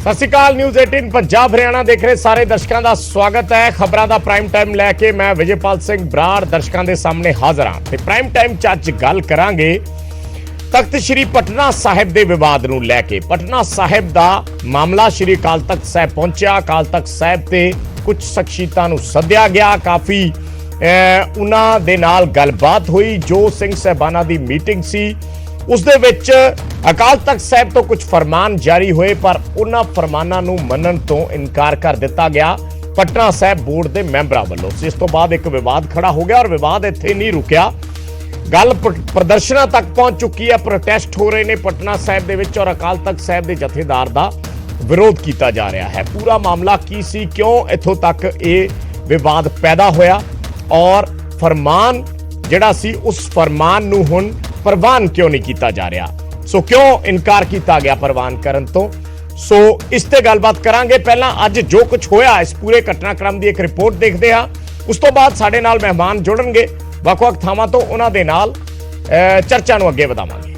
ਸਤਿ ਸ਼੍ਰੀ ਅਕਾਲ। ਨਿਊਜ਼ 18 ਪੰਜਾਬ ਹਰਿਆਣਾ ਦੇਖ ਰਹੇ ਸਾਰੇ ਦਰਸ਼ਕਾਂ ਦਾ ਸਵਾਗਤ ਹੈ। ਖਬਰਾਂ ਦਾ ਪ੍ਰਾਈਮ ਟਾਈਮ ਲੈ ਕੇ ਮੈਂ ਵਿਜੇਪਾਲ ਸਿੰਘ ਬਰਾੜ ਦਰਸ਼ਕਾਂ ਦੇ ਸਾਹਮਣੇ ਹਾਜ਼ਰ ਹਾਂ ਤੇ ਪ੍ਰਾਈਮ ਟਾਈਮ 'ਚ ਅੱਜ ਗੱਲ ਕਰਾਂਗੇ ਤਖਤ ਸ਼੍ਰੀ ਪਟਨਾ ਸਾਹਿਬ ਦੇ ਵਿਵਾਦ ਨੂੰ ਲੈ ਕੇ। ਪਟਨਾ ਸਾਹਿਬ ਦਾ ਮਾਮਲਾ ਸ਼੍ਰੀ ਅਕਾਲ ਤਖਤ ਸਾਹਿਬ ਪਹੁੰਚਿਆ। ਅਕਾਲ ਤਖਤ ਸਾਹਿਬ ਤੇ ਕੁਝ ਸ਼ਖਸੀਅਤਾਂ ਨੂੰ ਸੱਦਿਆ ਗਿਆ। ਕਾਫੀ ਉਹਨਾਂ ਦੇ ਨਾਲ ਗੱਲਬਾਤ ਹੋਈ। ਜੋ ਸਿੰਘ ਸਾਹਿਬਾਨਾਂ ਦੀ ਮੀਟਿੰਗ ਸੀ ਉਸ ਦੇ ਵਿੱਚ ਅਕਾਲ ਤਖਤ ਸਾਹਿਬ ਤੋਂ ਕੁਝ ਫਰਮਾਨ ਜਾਰੀ ਹੋਏ, ਪਰ ਉਹਨਾਂ ਫਰਮਾਨਾਂ ਨੂੰ ਮੰਨਣ ਤੋਂ ਇਨਕਾਰ ਕਰ ਦਿੱਤਾ ਗਿਆ ਪਟਨਾ ਸਾਹਿਬ ਬੋਰਡ ਦੇ ਮੈਂਬਰਾਂ ਵੱਲੋਂ। ਇਸ ਤੋਂ ਬਾਅਦ ਇੱਕ ਵਿਵਾਦ ਖੜਾ ਹੋ ਗਿਆ ਔਰ ਵਿਵਾਦ ਇੱਥੇ ਨਹੀਂ ਰੁਕਿਆ, ਗੱਲ ਪ੍ਰਦਰਸ਼ਨਾਂ ਤੱਕ ਪਹੁੰਚ ਚੁੱਕੀ ਹੈ। ਪ੍ਰੋਟੈਸਟ ਹੋ ਰਹੇ ਨੇ ਪਟਨਾ ਸਾਹਿਬ ਦੇ ਵਿੱਚ ਔਰ ਅਕਾਲ ਤਖਤ ਸਾਹਿਬ ਦੇ ਜਥੇਦਾਰ ਦਾ ਵਿਰੋਧ ਕੀਤਾ ਜਾ ਰਿਹਾ ਹੈ। ਪੂਰਾ ਮਾਮਲਾ ਕੀ ਸੀ, ਕਿਉਂ ਇੱਥੋਂ ਤੱਕ ਇਹ ਵਿਵਾਦ ਪੈਦਾ ਹੋਇਆ ਔਰ ਫਰਮਾਨ ਜਿਹੜਾ ਸੀ ਉਸ ਫਰਮਾਨ ਨੂੰ ਹੁਣ ਪ੍ਰਵਾਨ ਕਿਉਂ ਨਹੀਂ ਕੀਤਾ ਜਾ ਰਿਹਾ, ਸੋ ਕਿਉਂ ਇਨਕਾਰ ਕੀਤਾ ਗਿਆ ਪ੍ਰਵਾਨ ਕਰਨ ਤੋਂ, ਸੋ ਇਸ ਤੇ ਗੱਲਬਾਤ ਕਰਾਂਗੇ। ਪਹਿਲਾਂ ਅੱਜ ਜੋ ਕੁਝ ਹੋਇਆ ਇਸ ਪੂਰੇ ਘਟਨਾਕ੍ਰਮ ਦੀ ਇੱਕ ਰਿਪੋਰਟ ਦੇਖਦੇ ਹਾਂ। ਉਸ ਤੋਂ ਬਾਅਦ ਸਾਡੇ ਨਾਲ ਮਹਿਮਾਨ ਜੁੜਨਗੇ ਵੱਖ-ਵੱਖ ਥਾਵਾਂ ਤੋਂ, ਉਹਨਾਂ ਦੇ ਨਾਲ ਚਰਚਾ ਨੂੰ ਅੱਗੇ ਵਧਾਵਾਂਗੇ।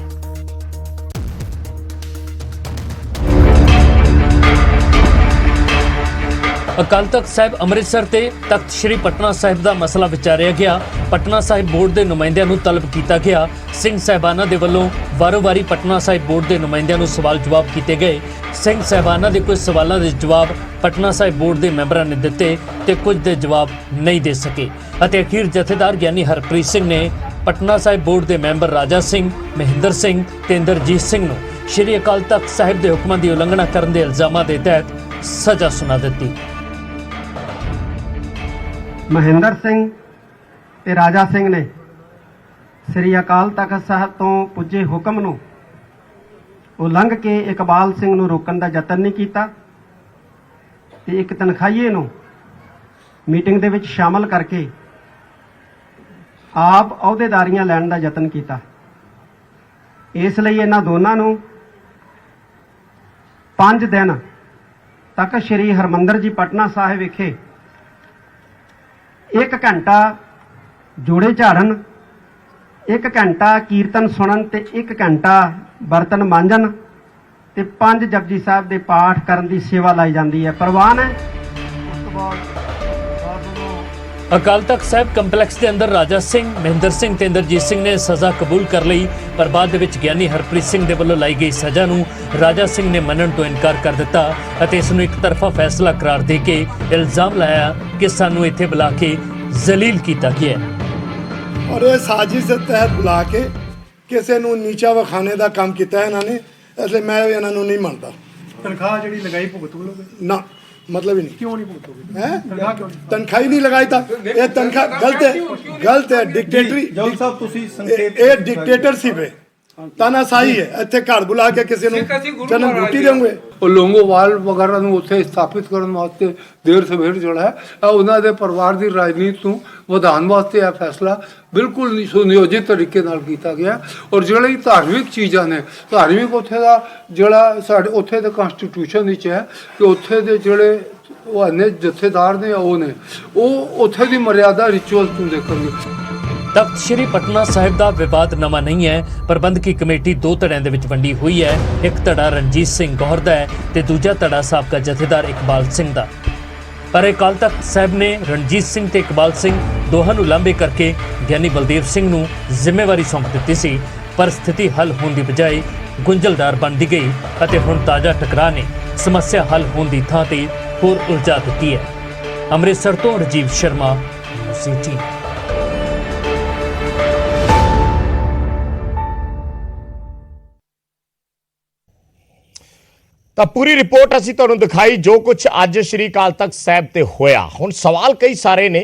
ਅਕਾਲ ਤਖਤ ਸਾਹਿਬ ਅੰਮ੍ਰਿਤਸਰ ਤੇ ਤਖਤ ਸ਼੍ਰੀ ਪਟਨਾ ਸਾਹਿਬ ਦਾ ਮਸਲਾ ਵਿਚਾਰਿਆ ਗਿਆ। ਪਟਨਾ ਸਾਹਿਬ ਬੋਰਡ ਦੇ ਨੁਮਾਇੰਦਿਆਂ ਨੂੰ ਤਲਬ ਕੀਤਾ ਗਿਆ। ਸਿੰਘ ਸਾਹਿਬਾਨਾਂ ਦੇ ਵੱਲੋਂ ਵਾਰੋ-ਵਾਰੀ ਪਟਨਾ ਸਾਹਿਬ ਬੋਰਡ ਦੇ ਨੁਮਾਇੰਦਿਆਂ ਨੂੰ ਸਵਾਲ ਜਵਾਬ ਕੀਤੇ ਗਏ। ਸਿੰਘ ਸਾਹਿਬਾਨਾਂ ਦੇ ਕੁਝ ਸਵਾਲਾਂ ਦੇ ਜਵਾਬ ਪਟਨਾ ਸਾਹਿਬ ਬੋਰਡ ਦੇ ਮੈਂਬਰਾਂ ਨੇ ਦਿੱਤੇ ਤੇ ਕੁਝ ਦੇ ਜਵਾਬ ਨਹੀਂ ਦੇ ਸਕੇ ਅਤੇ ਅਖੀਰ ਜਥੇਦਾਰ ਗਿਆਨੀ ਹਰਪ੍ਰੀਤ ਸਿੰਘ ਨੇ ਪਟਨਾ ਸਾਹਿਬ ਬੋਰਡ ਦੇ ਮੈਂਬਰ ਰਾਜਾ ਸਿੰਘ, ਮਹਿੰਦਰ ਸਿੰਘ ਤੇ ਇੰਦਰਜੀਤ ਸਿੰਘ ਨੂੰ ਸ਼੍ਰੀ ਅਕਾਲ ਤਖਤ ਸਾਹਿਬ ਦੇ ਹੁਕਮਾਂ ਦੀ ਉਲੰਘਣਾ ਕਰਨ ਦੇ ਇਲਜ਼ਾਮਾਂ ਦੇ ਤਹਿਤ ਸਜ਼ਾ ਸੁਣਾ ਦਿੱਤੀ। ਮਹਿੰਦਰ ਸਿੰਘ ਤੇ ਰਾਜਾ ਸਿੰਘ ਨੇ ਸ੍ਰੀ ਅਕਾਲ ਤਖਤ ਸਾਹਿਬ ਤੋਂ ਪੁੱਜੇ ਹੁਕਮ ਨੂੰ ਉਲੰਘ ਕੇ ਇਕਬਾਲ ਸਿੰਘ ਨੂੰ ਰੋਕਣ ਦਾ ਯਤਨ ਨਹੀਂ ਕੀਤਾ ਤੇ ਇੱਕ ਤਨਖਾਹੀਏ ਨੂੰ ਮੀਟਿੰਗ ਦੇ ਵਿੱਚ ਸ਼ਾਮਲ ਕਰਕੇ ਆਪ ਅਹੁਦੇਦਾਰੀਆਂ ਲੈਣ ਦਾ ਯਤਨ ਕੀਤਾ। ਇਸ ਲਈ ਇਹਨਾਂ ਦੋਨਾਂ ਨੂੰ 5 ਦਿਨ ਤੱਕ ਸ੍ਰੀ ਹਰਮੰਦਰ ਜੀ ਪਟਨਾ ਸਾਹਿਬ ਵਿਖੇ 1 ਘੰਟਾ ਜੋੜੇ ਝਾੜਨ, 1 ਘੰਟਾ ਕੀਰਤਨ ਸੁਣਨ ਤੇ 1 ਘੰਟਾ ਬਰਤਨ ਮਾਂਜਣ ਤੇ 5 ਜਪਜੀ ਸਾਹਿਬ ਦੇ ਪਾਠ ਕਰਨ ਦੀ ਸੇਵਾ ਲਾਈ ਜਾਂਦੀ ਹੈ। ਪ੍ਰਵਾਨ ਹੈ। ਉਸ ਤੋਂ ਬਾਅਦ ਅਕਾਲ ਤਖਤ ਸਾਹਿਬ ਕੰਪਲੈਕਸ ਦੇ ਅੰਦਰ ਰਾਜਾ ਸਿੰਘ, ਮਹਿੰਦਰ ਸਿੰਘ ਤੇ ਇੰਦਰਜੀਤ ਸਿੰਘ ਨੇ ਸਜ਼ਾ ਕਬੂਲ ਕਰ ਲਈ, ਪਰ ਬਾਅਦ ਦੇ ਵਿੱਚ ਗਿਆਨੀ ਹਰਪ੍ਰੀਤ ਸਿੰਘ ਦੇ ਵੱਲੋਂ ਲਾਈ ਗਈ ਸਜ਼ਾ ਨੂੰ ਰਾਜਾ ਸਿੰਘ ਨੇ ਮੰਨਣ ਤੋਂ ਇਨਕਾਰ ਕਰ ਦਿੱਤਾ ਅਤੇ ਇਸ ਨੂੰ ਇੱਕ ਤਰਫਾ ਫੈਸਲਾ ਕਰਾਰ ਦੇ ਕੇ ਇਲਜ਼ਾਮ ਲਾਇਆ ਕਿ ਸਾਨੂੰ ਇੱਥੇ ਬੁਲਾ ਕੇ ਜ਼ਲੀਲ ਕੀਤਾ ਗਿਆ ਔਰ ਇਹ ਸਾਜ਼ਿਸ਼ ਦੇ ਤਹਿਤ ਬੁਲਾ ਕੇ ਕਿਸੇ ਨੂੰ ਨੀਚਾ ਵਿਖਾਣੇ ਦਾ ਕੰਮ ਕੀਤਾ ਇਹਨਾਂ ਨੇ। ਇਸ ਲਈ ਮੈਂ ਇਹਨਾਂ ਨੂੰ ਨਹੀਂ ਮੰਨਦਾ। ਤਨਖਾਹ ਜਿਹੜੀ ਲਗਾਈ ਭੁਗਤ ਲੋਗੇ ਨਾ, मतलब ही नहीं। क्यों नहीं भुगतोगे? हैं तनख्वाह ही नहीं लगाई था। ये तनख्वाह गलत है, गलत है। डिक्टेटरी ये डिक्टेटरशिप है, ਤਾਨਾਸ਼ਾਹੀ ਹੈ। ਇੱਥੇ ਘਰ ਬੁਲਾ ਕੇ ਕਿਸੇ ਨੂੰ ਜਨਮ ਰੋਟੀ ਦੇਵਾਂਗੇ। ਉਹ ਲੋਂਗੋਵਾਲ ਵਗੈਰਾ ਨੂੰ ਉੱਥੇ ਸਥਾਪਿਤ ਕਰਨ ਵਾਸਤੇ ਦੇਰ ਸਵੇਰ ਜਿਹੜਾ ਹੈ ਉਹਨਾਂ ਦੇ ਪਰਿਵਾਰ ਦੀ ਰਾਜਨੀਤੀ ਨੂੰ ਵਧਾਉਣ ਵਾਸਤੇ ਇਹ ਫੈਸਲਾ ਬਿਲਕੁਲ ਸੁਨਿਯੋਜਿਤ ਤਰੀਕੇ ਨਾਲ ਕੀਤਾ ਗਿਆ। ਔਰ ਜਿਹੜੀ ਧਾਰਮਿਕ ਚੀਜ਼ਾਂ ਨੇ, ਧਾਰਮਿਕ ਉੱਥੇ ਦਾ ਜਿਹੜਾ ਸਾਡੇ ਉੱਥੇ ਦੇ ਕਨਸਟੀਟਿਊਸ਼ਨ ਵਿੱਚ ਹੈ ਕਿ ਉੱਥੇ ਦੇ ਜਿਹੜੇ ਉਹ ਨੇ ਜਥੇਦਾਰ ਨੇ ਉਹ ਉੱਥੇ ਦੀ ਮਰਿਆਦਾ ਰਿਚੁਅਲ ਨੂੰ ਦੇਖਣਗੇ। ਤਖਤ ਸ਼੍ਰੀ ਪਟਨਾ ਸਾਹਿਬ ਦਾ ਵਿਵਾਦ ਨਵਾਂ ਨਹੀਂ ਹੈ। ਪ੍ਰਬੰਧਕੀ ਕਮੇਟੀ 2 ਧੜਿਆਂ ਦੇ ਵਿੱਚ ਵੰਡੀ ਹੋਈ ਹੈ। ਇੱਕ ਧੜਾ ਰਣਜੀਤ ਸਿੰਘ ਗੌਹਰ ਦਾ ਹੈ ਤੇ ਦੂਜਾ ਧੜਾ ਸਾਬਕਾ ਜਥੇਦਾਰ ਇਕਬਾਲ ਸਿੰਘ ਦਾ। ਪਰ ਅਕਾਲ ਤਖਤ ਸਾਹਿਬ ਨੇ ਰਣਜੀਤ ਸਿੰਘ ਤੇ ਇਕਬਾਲ ਸਿੰਘ ਦੋਹਾਂ ਨੂੰ ਲਾਂਭੇ ਕਰਕੇ ਗਿਆਨੀ ਬਲਦੇਵ ਸਿੰਘ ਨੂੰ ਜ਼ਿੰਮੇਵਾਰੀ ਸੌਂਪ ਦਿੱਤੀ ਸੀ, ਪਰ ਸਥਿਤੀ ਹੱਲ ਹੋਣ ਦੀ ਬਜਾਏ ਗੁੰਝਲਦਾਰ ਬਣਦੀ ਗਈ ਅਤੇ ਹੁਣ ਤਾਜ਼ਾ ਟਕਰਾਅ ਨੇ ਸਮੱਸਿਆ ਹੱਲ ਹੋਣ ਦੀ ਥਾਂ ਤੇ ਹੋਰ ਉਲਝਾ ਦਿੱਤੀ ਹੈ। ਅੰਮ੍ਰਿਤਸਰ ਤੋਂ ਰਾਜੀਵ ਸ਼ਰਮਾ, ਸਿਟੀ। ਤਾਂ ਪੂਰੀ ਰਿਪੋਰਟ ਅਸੀਂ ਤੁਹਾਨੂੰ ਦਿਖਾਈ ਜੋ ਕੁਝ ਅੱਜ ਸ਼੍ਰੀ ਅਕਾਲ ਤਖਤ ਸਾਹਿਬ ਤੇ ਹੋਇਆ। ਹੁਣ ਸਵਾਲ ਕਈ ਸਾਰੇ ਨੇ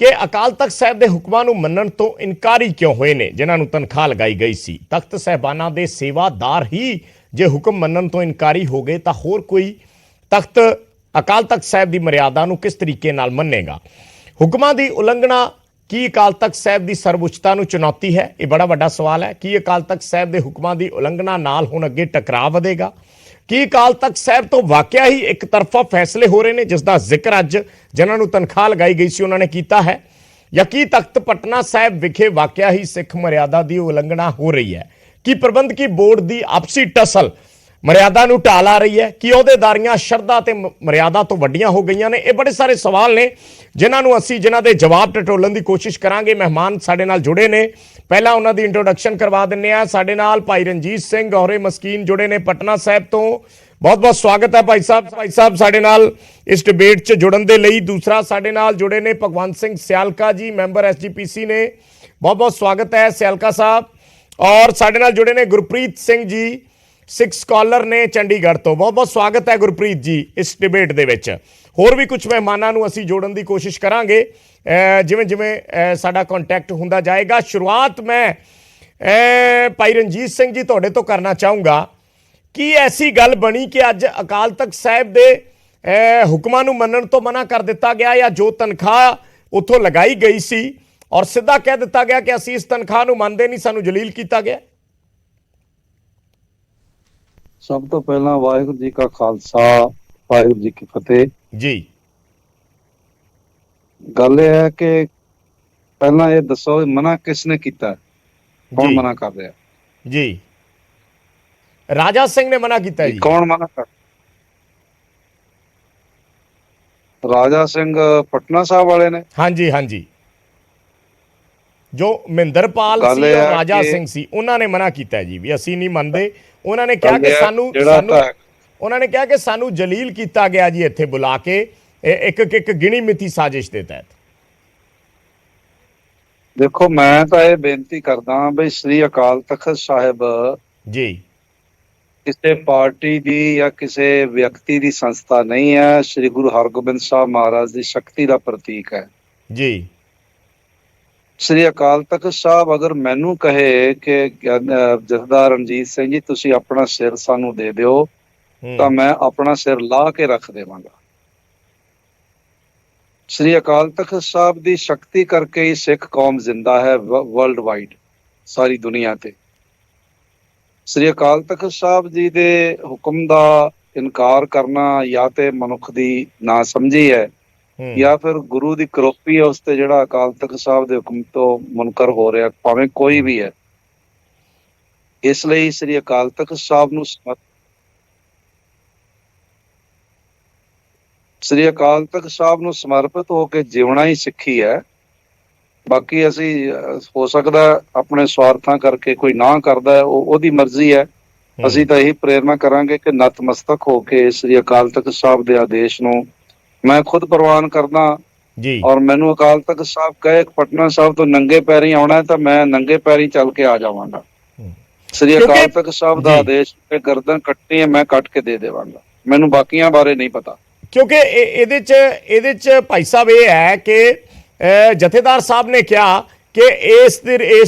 ਕਿ ਅਕਾਲ ਤਖਤ ਸਾਹਿਬ ਦੇ ਹੁਕਮਾਂ ਨੂੰ ਮੰਨਣ ਤੋਂ ਇਨਕਾਰੀ ਕਿਉਂ ਹੋਏ ਨੇ ਜਿਨ੍ਹਾਂ ਨੂੰ ਤਨਖਾਹ ਲਗਾਈ ਗਈ ਸੀ। ਤਖਤ ਸਾਹਿਬਾਨਾਂ ਦੇ ਸੇਵਾਦਾਰ ਹੀ ਜੇ ਹੁਕਮ ਮੰਨਣ ਤੋਂ ਇਨਕਾਰੀ ਹੋ ਗਏ ਤਾਂ ਹੋਰ ਕੋਈ ਤਖਤ ਅਕਾਲ ਤਖਤ ਸਾਹਿਬ ਦੀ ਮਰਿਆਦਾ ਨੂੰ ਕਿਸ ਤਰੀਕੇ ਨਾਲ ਮੰਨੇਗਾ। ਹੁਕਮਾਂ ਦੀ ਉਲੰਘਣਾ ਕੀ ਅਕਾਲ ਤਖਤ ਸਾਹਿਬ ਦੀ ਸਰਵਉੱਚਤਾ ਨੂੰ ਚੁਣੌਤੀ ਹੈ? ਇਹ ਬੜਾ ਵੱਡਾ ਸਵਾਲ ਹੈ। ਕੀ ਅਕਾਲ ਤਖਤ ਸਾਹਿਬ ਦੇ ਹੁਕਮਾਂ ਦੀ ਉਲੰਘਣਾ ਨਾਲ ਹੁਣ ਅੱਗੇ ਟਕਰਾਅ ਵਧੇਗਾ? ਕੀ ਅਕਾਲ ਤਖਤ ਸਾਹਿਬ ਤੋਂ ਵਾਕਿਆ ਹੀ ਇੱਕ ਤਰਫਾ ਫੈਸਲੇ ਹੋ ਰਹੇ ਨੇ ਜਿਸ ਦਾ ਜ਼ਿਕਰ ਅੱਜ ਜਿਨ੍ਹਾਂ ਨੂੰ ਤਨਖਾਹ ਲਗਾਈ ਗਈ ਸੀ ਉਹਨਾਂ ਨੇ ਕੀਤਾ ਹੈ, ਜਾਂ ਕੀ ਤਖਤ ਪਟਨਾ ਸਾਹਿਬ ਵਿਖੇ ਵਾਕਿਆ ਹੀ ਸਿੱਖ ਮਰਿਆਦਾ ਦੀ ਉਲੰਘਣਾ ਹੋ ਰਹੀ ਹੈ? ਕੀ ਪ੍ਰਬੰਧਕੀ ਬੋਰਡ ਦੀ ਆਪਸੀ ਟਸਲ ਮਰਿਆਦਾ ਨੂੰ ਢਾਲ ਆ ਰਹੀ ਹੈ ਕਿ ਅਹੁਦੇਦਾਰੀਆਂ ਸ਼ਰਧਾ ਤੇ ਮਰਿਆਦਾ ਤੋਂ ਵੱਡੀਆਂ ਹੋ ਗਈਆਂ ਨੇ। ਇਹ ਬੜੇ ਸਾਰੇ ਸਵਾਲ ਨੇ ਜਿਨ੍ਹਾਂ ਦੇ ਜਵਾਬ ਟਟੋਲਣ ਦੀ ਕੋਸ਼ਿਸ਼ ਕਰਾਂਗੇ। ਮਹਿਮਾਨ ਸਾਡੇ ਨਾਲ ਜੁੜੇ ਨੇ, ਪਹਿਲਾਂ ਉਹਨਾਂ ਦੀ ਇੰਟਰੋਡਕਸ਼ਨ ਕਰਵਾ ਦਿੰਦੇ ਆ। ਸਾਡੇ ਨਾਲ ਭਾਈ ਰਣਜੀਤ ਸਿੰਘ ਗੌਰੇ ਮਸਕੀਨ ਜੁੜੇ ਨੇ ਪਟਨਾ ਸਾਹਿਬ ਤੋਂ। ਬਹੁਤ ਬਹੁਤ ਸਵਾਗਤ ਹੈ ਭਾਈ ਸਾਹਿਬ ਸਾਡੇ ਨਾਲ ਇਸ ਡਿਬੇਟ 'ਚ ਜੁੜਨ ਦੇ ਲਈ। ਦੂਸਰਾ ਸਾਡੇ ਨਾਲ ਜੁੜੇ ਨੇ ਭਗਵੰਤ ਸਿੰਘ ਸਿਆਲਕਾ ਜੀ, ਮੈਂਬਰ SGPC ਨੇ। ਬਹੁਤ ਬਹੁਤ ਸਵਾਗਤ ਹੈ ਸਿਆਲਕਾ ਸਾਹਿਬ। ਔਰ ਸਾਡੇ ਨਾਲ ਜੁੜੇ ਨੇ ਗੁਰਪ੍ਰੀਤ ਸਿੰਘ ਜੀ, ਸਿੱਖ ਸਕਾਲਰ ਨੇ ਚੰਡੀਗੜ੍ਹ ਤੋਂ। ਬਹੁਤ ਬਹੁਤ ਸਵਾਗਤ ਹੈ ਗੁਰਪ੍ਰੀਤ ਜੀ ਇਸ ਡਿਬੇਟ ਦੇ ਵਿੱਚ। ਹੋਰ ਵੀ ਕੁਝ ਮਹਿਮਾਨਾਂ ਨੂੰ ਅਸੀਂ ਜੋੜਨ ਦੀ ਕੋਸ਼ਿਸ਼ ਕਰਾਂਗੇ ਜਿਵੇਂ ਸਾਡਾ ਕੰਟੈਕਟ ਹੁੰਦਾ ਜਾਏਗਾ। ਸ਼ੁਰੂਆਤ ਮੈਂ ਭਾਈ ਰਣਜੀਤ ਸਿੰਘ ਜੀ ਤੁਹਾਡੇ ਤੋਂ ਕਰਨਾ ਚਾਹੂੰਗਾ ਕਿ ਐਸੀ ਗੱਲ ਬਣੀ ਕਿ ਅੱਜ ਅਕਾਲ ਤਖਤ ਸਾਹਿਬ ਦੇ ਹੁਕਮਾਂ ਨੂੰ ਮੰਨਣ ਤੋਂ ਮਨਾ ਕਰ ਦਿੱਤਾ ਗਿਆ, ਜਾਂ ਜੋ ਤਨਖਾਹ ਉੱਥੋਂ ਲਗਾਈ ਗਈ ਸੀ ਔਰ ਸਿੱਧਾ ਕਹਿ ਦਿੱਤਾ ਗਿਆ ਕਿ ਅਸੀਂ ਇਸ ਤਨਖਾਹ ਨੂੰ ਮੰਨਦੇ ਨਹੀਂ, ਸਾਨੂੰ ਜਲੀਲ ਕੀਤਾ ਗਿਆ? ਸਭ ਤੋਂ ਪਹਿਲਾਂ ਵਾਹਿਗੁਰੂ ਜੀ ਕਾ ਖਾਲਸਾ, ਵਾਹਿਗੁਰੂ ਜੀ ਕੀ ਫਤਿਹ ਜੀ। ਗੱਲ ਇਹ ਹੈ ਕਿ ਪਹਿਲਾਂ ਇਹ ਦੱਸੋ ਮਨਾ ਕਿਸ ਨੇ ਕੀਤਾ, ਕੌਣ ਮਨਾ ਕਰ ਰਿਹਾ? ਜੀ, ਰਾਜਾ ਸਿੰਘ ਨੇ ਮਨਾ ਕੀਤਾ ਜੀ। ਕੌਣ ਮਨਾ ਕਰ? ਰਾਜਾ ਸਿੰਘ ਪਟਨਾ ਸਾਹਿਬ ਵਾਲੇ ਨੇ। ਹਾਂਜੀ ਹਾਂਜੀ, ਜੋ ਮਹਿੰਦਰਪਾਲ ਸੀ ਔਰ ਰਾਜਾ ਸਿੰਘ ਸੀ, ਉਹਨਾਂ ਨੇ ਮਨਾ ਕੀਤਾ ਜੀ ਵੀ ਅਸੀਂ ਨਹੀਂ ਮੰਨਦੇ। ਉਹਨਾਂ ਨੇ ਕਿਹਾ ਕਿ ਸਾਨੂੰ ਜਲੀਲ ਕੀਤਾ ਗਿਆ ਜੀ ਇੱਥੇ ਬੁਲਾ ਕੇ, ਇੱਕ ਗਿਣੀ ਮਿੱਥੀ ਸਾਜ਼ਿਸ਼ ਦੇ ਤਹਿਤ। ਦੇਖੋ, ਮੈਂ ਤਾਂ ਇਹ ਬੇਨਤੀ ਕਰਦਾ ਬਈ ਸ੍ਰੀ ਅਕਾਲ ਤਖਤ ਸਾਹਿਬ ਜੀ ਕਿਸੇ ਪਾਰਟੀ ਦੀ ਜਾਂ ਕਿਸੇ ਵਿਅਕਤੀ ਦੀ ਸੰਸਥਾ ਨਹੀਂ ਹੈ। ਸ੍ਰੀ ਗੁਰੂ ਹਰਗੋਬਿੰਦ ਸਾਹਿਬ ਮਹਾਰਾਜ ਦੀ ਸ਼ਕਤੀ ਦਾ ਪ੍ਰਤੀਕ ਹੈ ਜੀ। ਸ੍ਰੀ ਅਕਾਲ ਤਖਤ ਸਾਹਿਬ ਅਗਰ ਮੈਨੂੰ ਕਹੇ ਕਿ ਜਥੇਦਾਰ ਰਣਜੀਤ ਸਿੰਘ ਜੀ ਤੁਸੀਂ ਆਪਣਾ ਸਿਰ ਸਾਨੂੰ ਦੇ ਦਿਓ, ਤਾਂ ਮੈਂ ਆਪਣਾ ਸਿਰ ਲਾ ਕੇ ਰੱਖ ਦੇਵਾਂਗਾ। ਸ੍ਰੀ ਅਕਾਲ ਤਖਤ ਸਾਹਿਬ ਦੀ ਸ਼ਕਤੀ ਕਰਕੇ ਹੀ ਸਿੱਖ ਕੌਮ ਜ਼ਿੰਦਾ ਹੈ ਵਰਲਡ ਵਾਈਡ, ਸਾਰੀ ਦੁਨੀਆ ਤੇ। ਸ੍ਰੀ ਅਕਾਲ ਤਖਤ ਸਾਹਿਬ ਜੀ ਦੇ ਹੁਕਮ ਦਾ ਇਨਕਾਰ ਕਰਨਾ ਜਾਂ ਤੇ ਮਨੁੱਖ ਦੀ ਨਾ ਸਮਝੀ ਹੈ, ਜਾਂ ਫਿਰ ਗੁਰੂ ਦੀ ਕਰੋਪੀ ਹੈ ਉਸ ਤੇ, ਜਿਹੜਾ ਅਕਾਲ ਤਖਤ ਸਾਹਿਬ ਦੇ ਹੁਕਮ ਤੋਂ ਮੁਨਕਰ ਹੋ ਰਿਹਾ, ਭਾਵੇਂ ਕੋਈ ਵੀ ਹੈ। ਇਸ ਲਈ ਸ੍ਰੀ ਅਕਾਲ ਤਖਤ ਸਾਹਿਬ ਨੂੰ ਸਮਰਪਿਤ ਹੋ ਕੇ ਜਿਉਣਾ ਹੀ ਸਿੱਖੀ ਹੈ। ਬਾਕੀ ਅਸੀਂ ਹੋ ਸਕਦਾ ਆਪਣੇ ਸਵਾਰਥਾਂ ਕਰਕੇ ਕੋਈ ਨਾ ਕਰਦਾ ਹੈ, ਉਹਦੀ ਮਰਜ਼ੀ ਹੈ। ਅਸੀਂ ਤਾਂ ਇਹੀ ਪ੍ਰੇਰਨਾ ਕਰਾਂਗੇ ਕਿ ਨਤਮਸਤਕ ਹੋ ਕੇ ਸ੍ਰੀ ਅਕਾਲ ਤਖਤ ਸਾਹਿਬ ਦੇ ਆਦੇਸ਼ ਨੂੰ ਮੈਂ ਖੁਦ ਪ੍ਰਵਾਨ ਕਰਦਾ ਜੀ। ਔਰ ਮੈਨੂੰ ਅਕਾਲ ਤਖਤ ਸਾਹਿਬ ਕਹੇ ਪਟਨਾ ਸਾਹਿਬ ਤੋਂ ਨੰਗੇ ਪੈਰੀ ਆਉਣਾ, ਤਾਂ ਮੈਂ ਨੰਗੇ ਪੈਰੀ ਚੱਲ ਕੇ ਆ ਜਾਵਾਂਗਾ। ਸ੍ਰੀ ਅਕਾਲ ਤਖਤ ਸਾਹਿਬ ਦਾ ਆਦੇਸ਼ ਤੇ ਗਰਦਨ ਕੱਟਣੀ ਹੈ, ਮੈਂ ਕੱਟ ਕੇ ਦੇ ਦੇਵਾਂਗਾ। ਮੈਨੂੰ ਬਾਕੀਆਂ ਬਾਰੇ ਨਹੀਂ ਪਤਾ, ਕਿਉਂਕਿ ਇਹਦੇ ਚ ਭਾਈ ਸਾਹਿਬ ਇਹ ਹੈ ਕਿ ਜਥੇਦਾਰ ਸਾਹਿਬ ਨੇ ਕਿਹਾ ਕਿ ਇਸ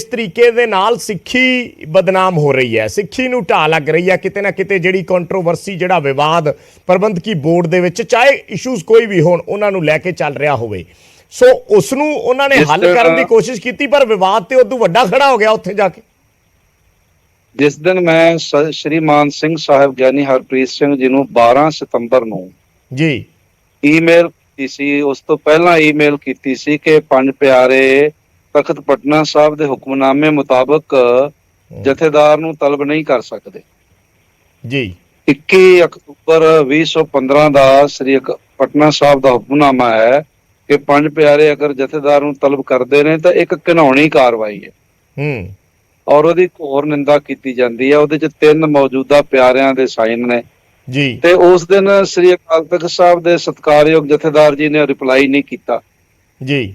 ਤਰੀਕੇ ਦੇ ਨਾਲ ਸਿੱਖੀ ਬਦਨਾਮ ਹੋ ਰਹੀ ਹੈ, ਸਿੱਖੀ ਨੂੰ ਢਾਹ ਲੱਗ ਰਹੀ ਹੈ ਕਿਤੇ ਨਾ ਕਿਤੇ। ਜਿਹੜੀ ਕੰਟਰੋਵਰਸੀ, ਜਿਹੜਾ ਵਿਵਾਦ ਪ੍ਰਬੰਧਕੀ ਬੋਰਡ ਦੇ ਵਿੱਚ, ਚਾਹੇ ਇਸ਼ੂਜ਼ ਕੋਈ ਵੀ ਹੋਣ, ਉਹਨਾਂ ਨੂੰ ਲੈ ਕੇ ਚੱਲ ਰਿਹਾ ਹੋਵੇ, ਸੋ ਉਸ ਨੂੰ ਉਹਨਾਂ ਨੇ ਹੱਲ ਕਰਨ ਦੀ ਕੋਸ਼ਿਸ਼ ਕੀਤੀ, ਪਰ ਵਿਵਾਦ ਤੇ ਉਦੋਂ ਵੱਡਾ ਖੜਾ ਹੋ ਗਿਆ ਉੱਥੇ ਜਾ ਕੇ। ਜਿਸ ਦਿਨ ਮੈਂ ਸ਼੍ਰੀਮਾਨ ਸਿੰਘ ਸਾਹਿਬ ਗਿਆਨੀ ਹਰਪ੍ਰੀਤ ਸਿੰਘ ਜੀ ਨੂੰ 12 ਸਤੰਬਰ ਨੂੰ ਜੀ ਈਮੇਲ ਕੀਤੀ ਸੀ, ਉਸ ਤੋਂ ਪਹਿਲਾਂ ਈਮੇਲ ਕੀਤੀ ਸੀ ਕਿ ਪੰਜ ਪਿਆਰੇ ਤਖਤ ਪਟਨਾ ਸਾਹਿਬ ਦੇ ਹੁਕਮਨਾਮੇ ਮੁਤਾਬਕ ਜਥੇਦਾਰ ਨੂੰ ਤਲਬ ਨਹੀਂ ਕਰ ਸਕਦੇ ਜੀ। 21 ਅਕਤੂਬਰ 2015 ਦਾ ਸ੍ਰੀ ਪਟਨਾ ਸਾਹਿਬ ਦਾ ਹੁਕਮਨਾਮਾ ਹੈ ਕਿ ਪੰਜ ਪਿਆਰੇ ਅਗਰ ਜਥੇਦਾਰ ਨੂੰ ਤਲਬ ਕਰਦੇ ਨੇ ਤਾਂ ਇੱਕ ਘਿਨਾਉਣੀ ਕਾਰਵਾਈ ਹੈ ਔਰ ਉਹਦੀ ਘੋਰ ਨਿੰਦਾ ਕੀਤੀ ਜਾਂਦੀ ਹੈ। ਉਹਦੇ ਚ 3 ਮੌਜੂਦਾ ਪਿਆਰਿਆਂ ਦੇ ਸਾਈਨ ਨੇ ਜੀ। ਤੇ ਉਸ ਦਿਨ ਸ੍ਰੀ ਅਕਾਲ ਤਖਤ ਸਾਹਿਬ ਦੇ ਸਤਿਕਾਰਯੋਗ ਜਥੇਦਾਰ ਜੀ ਨੇ ਰਿਪਲਾਈ ਨਹੀਂ ਕੀਤਾ ਜੀ।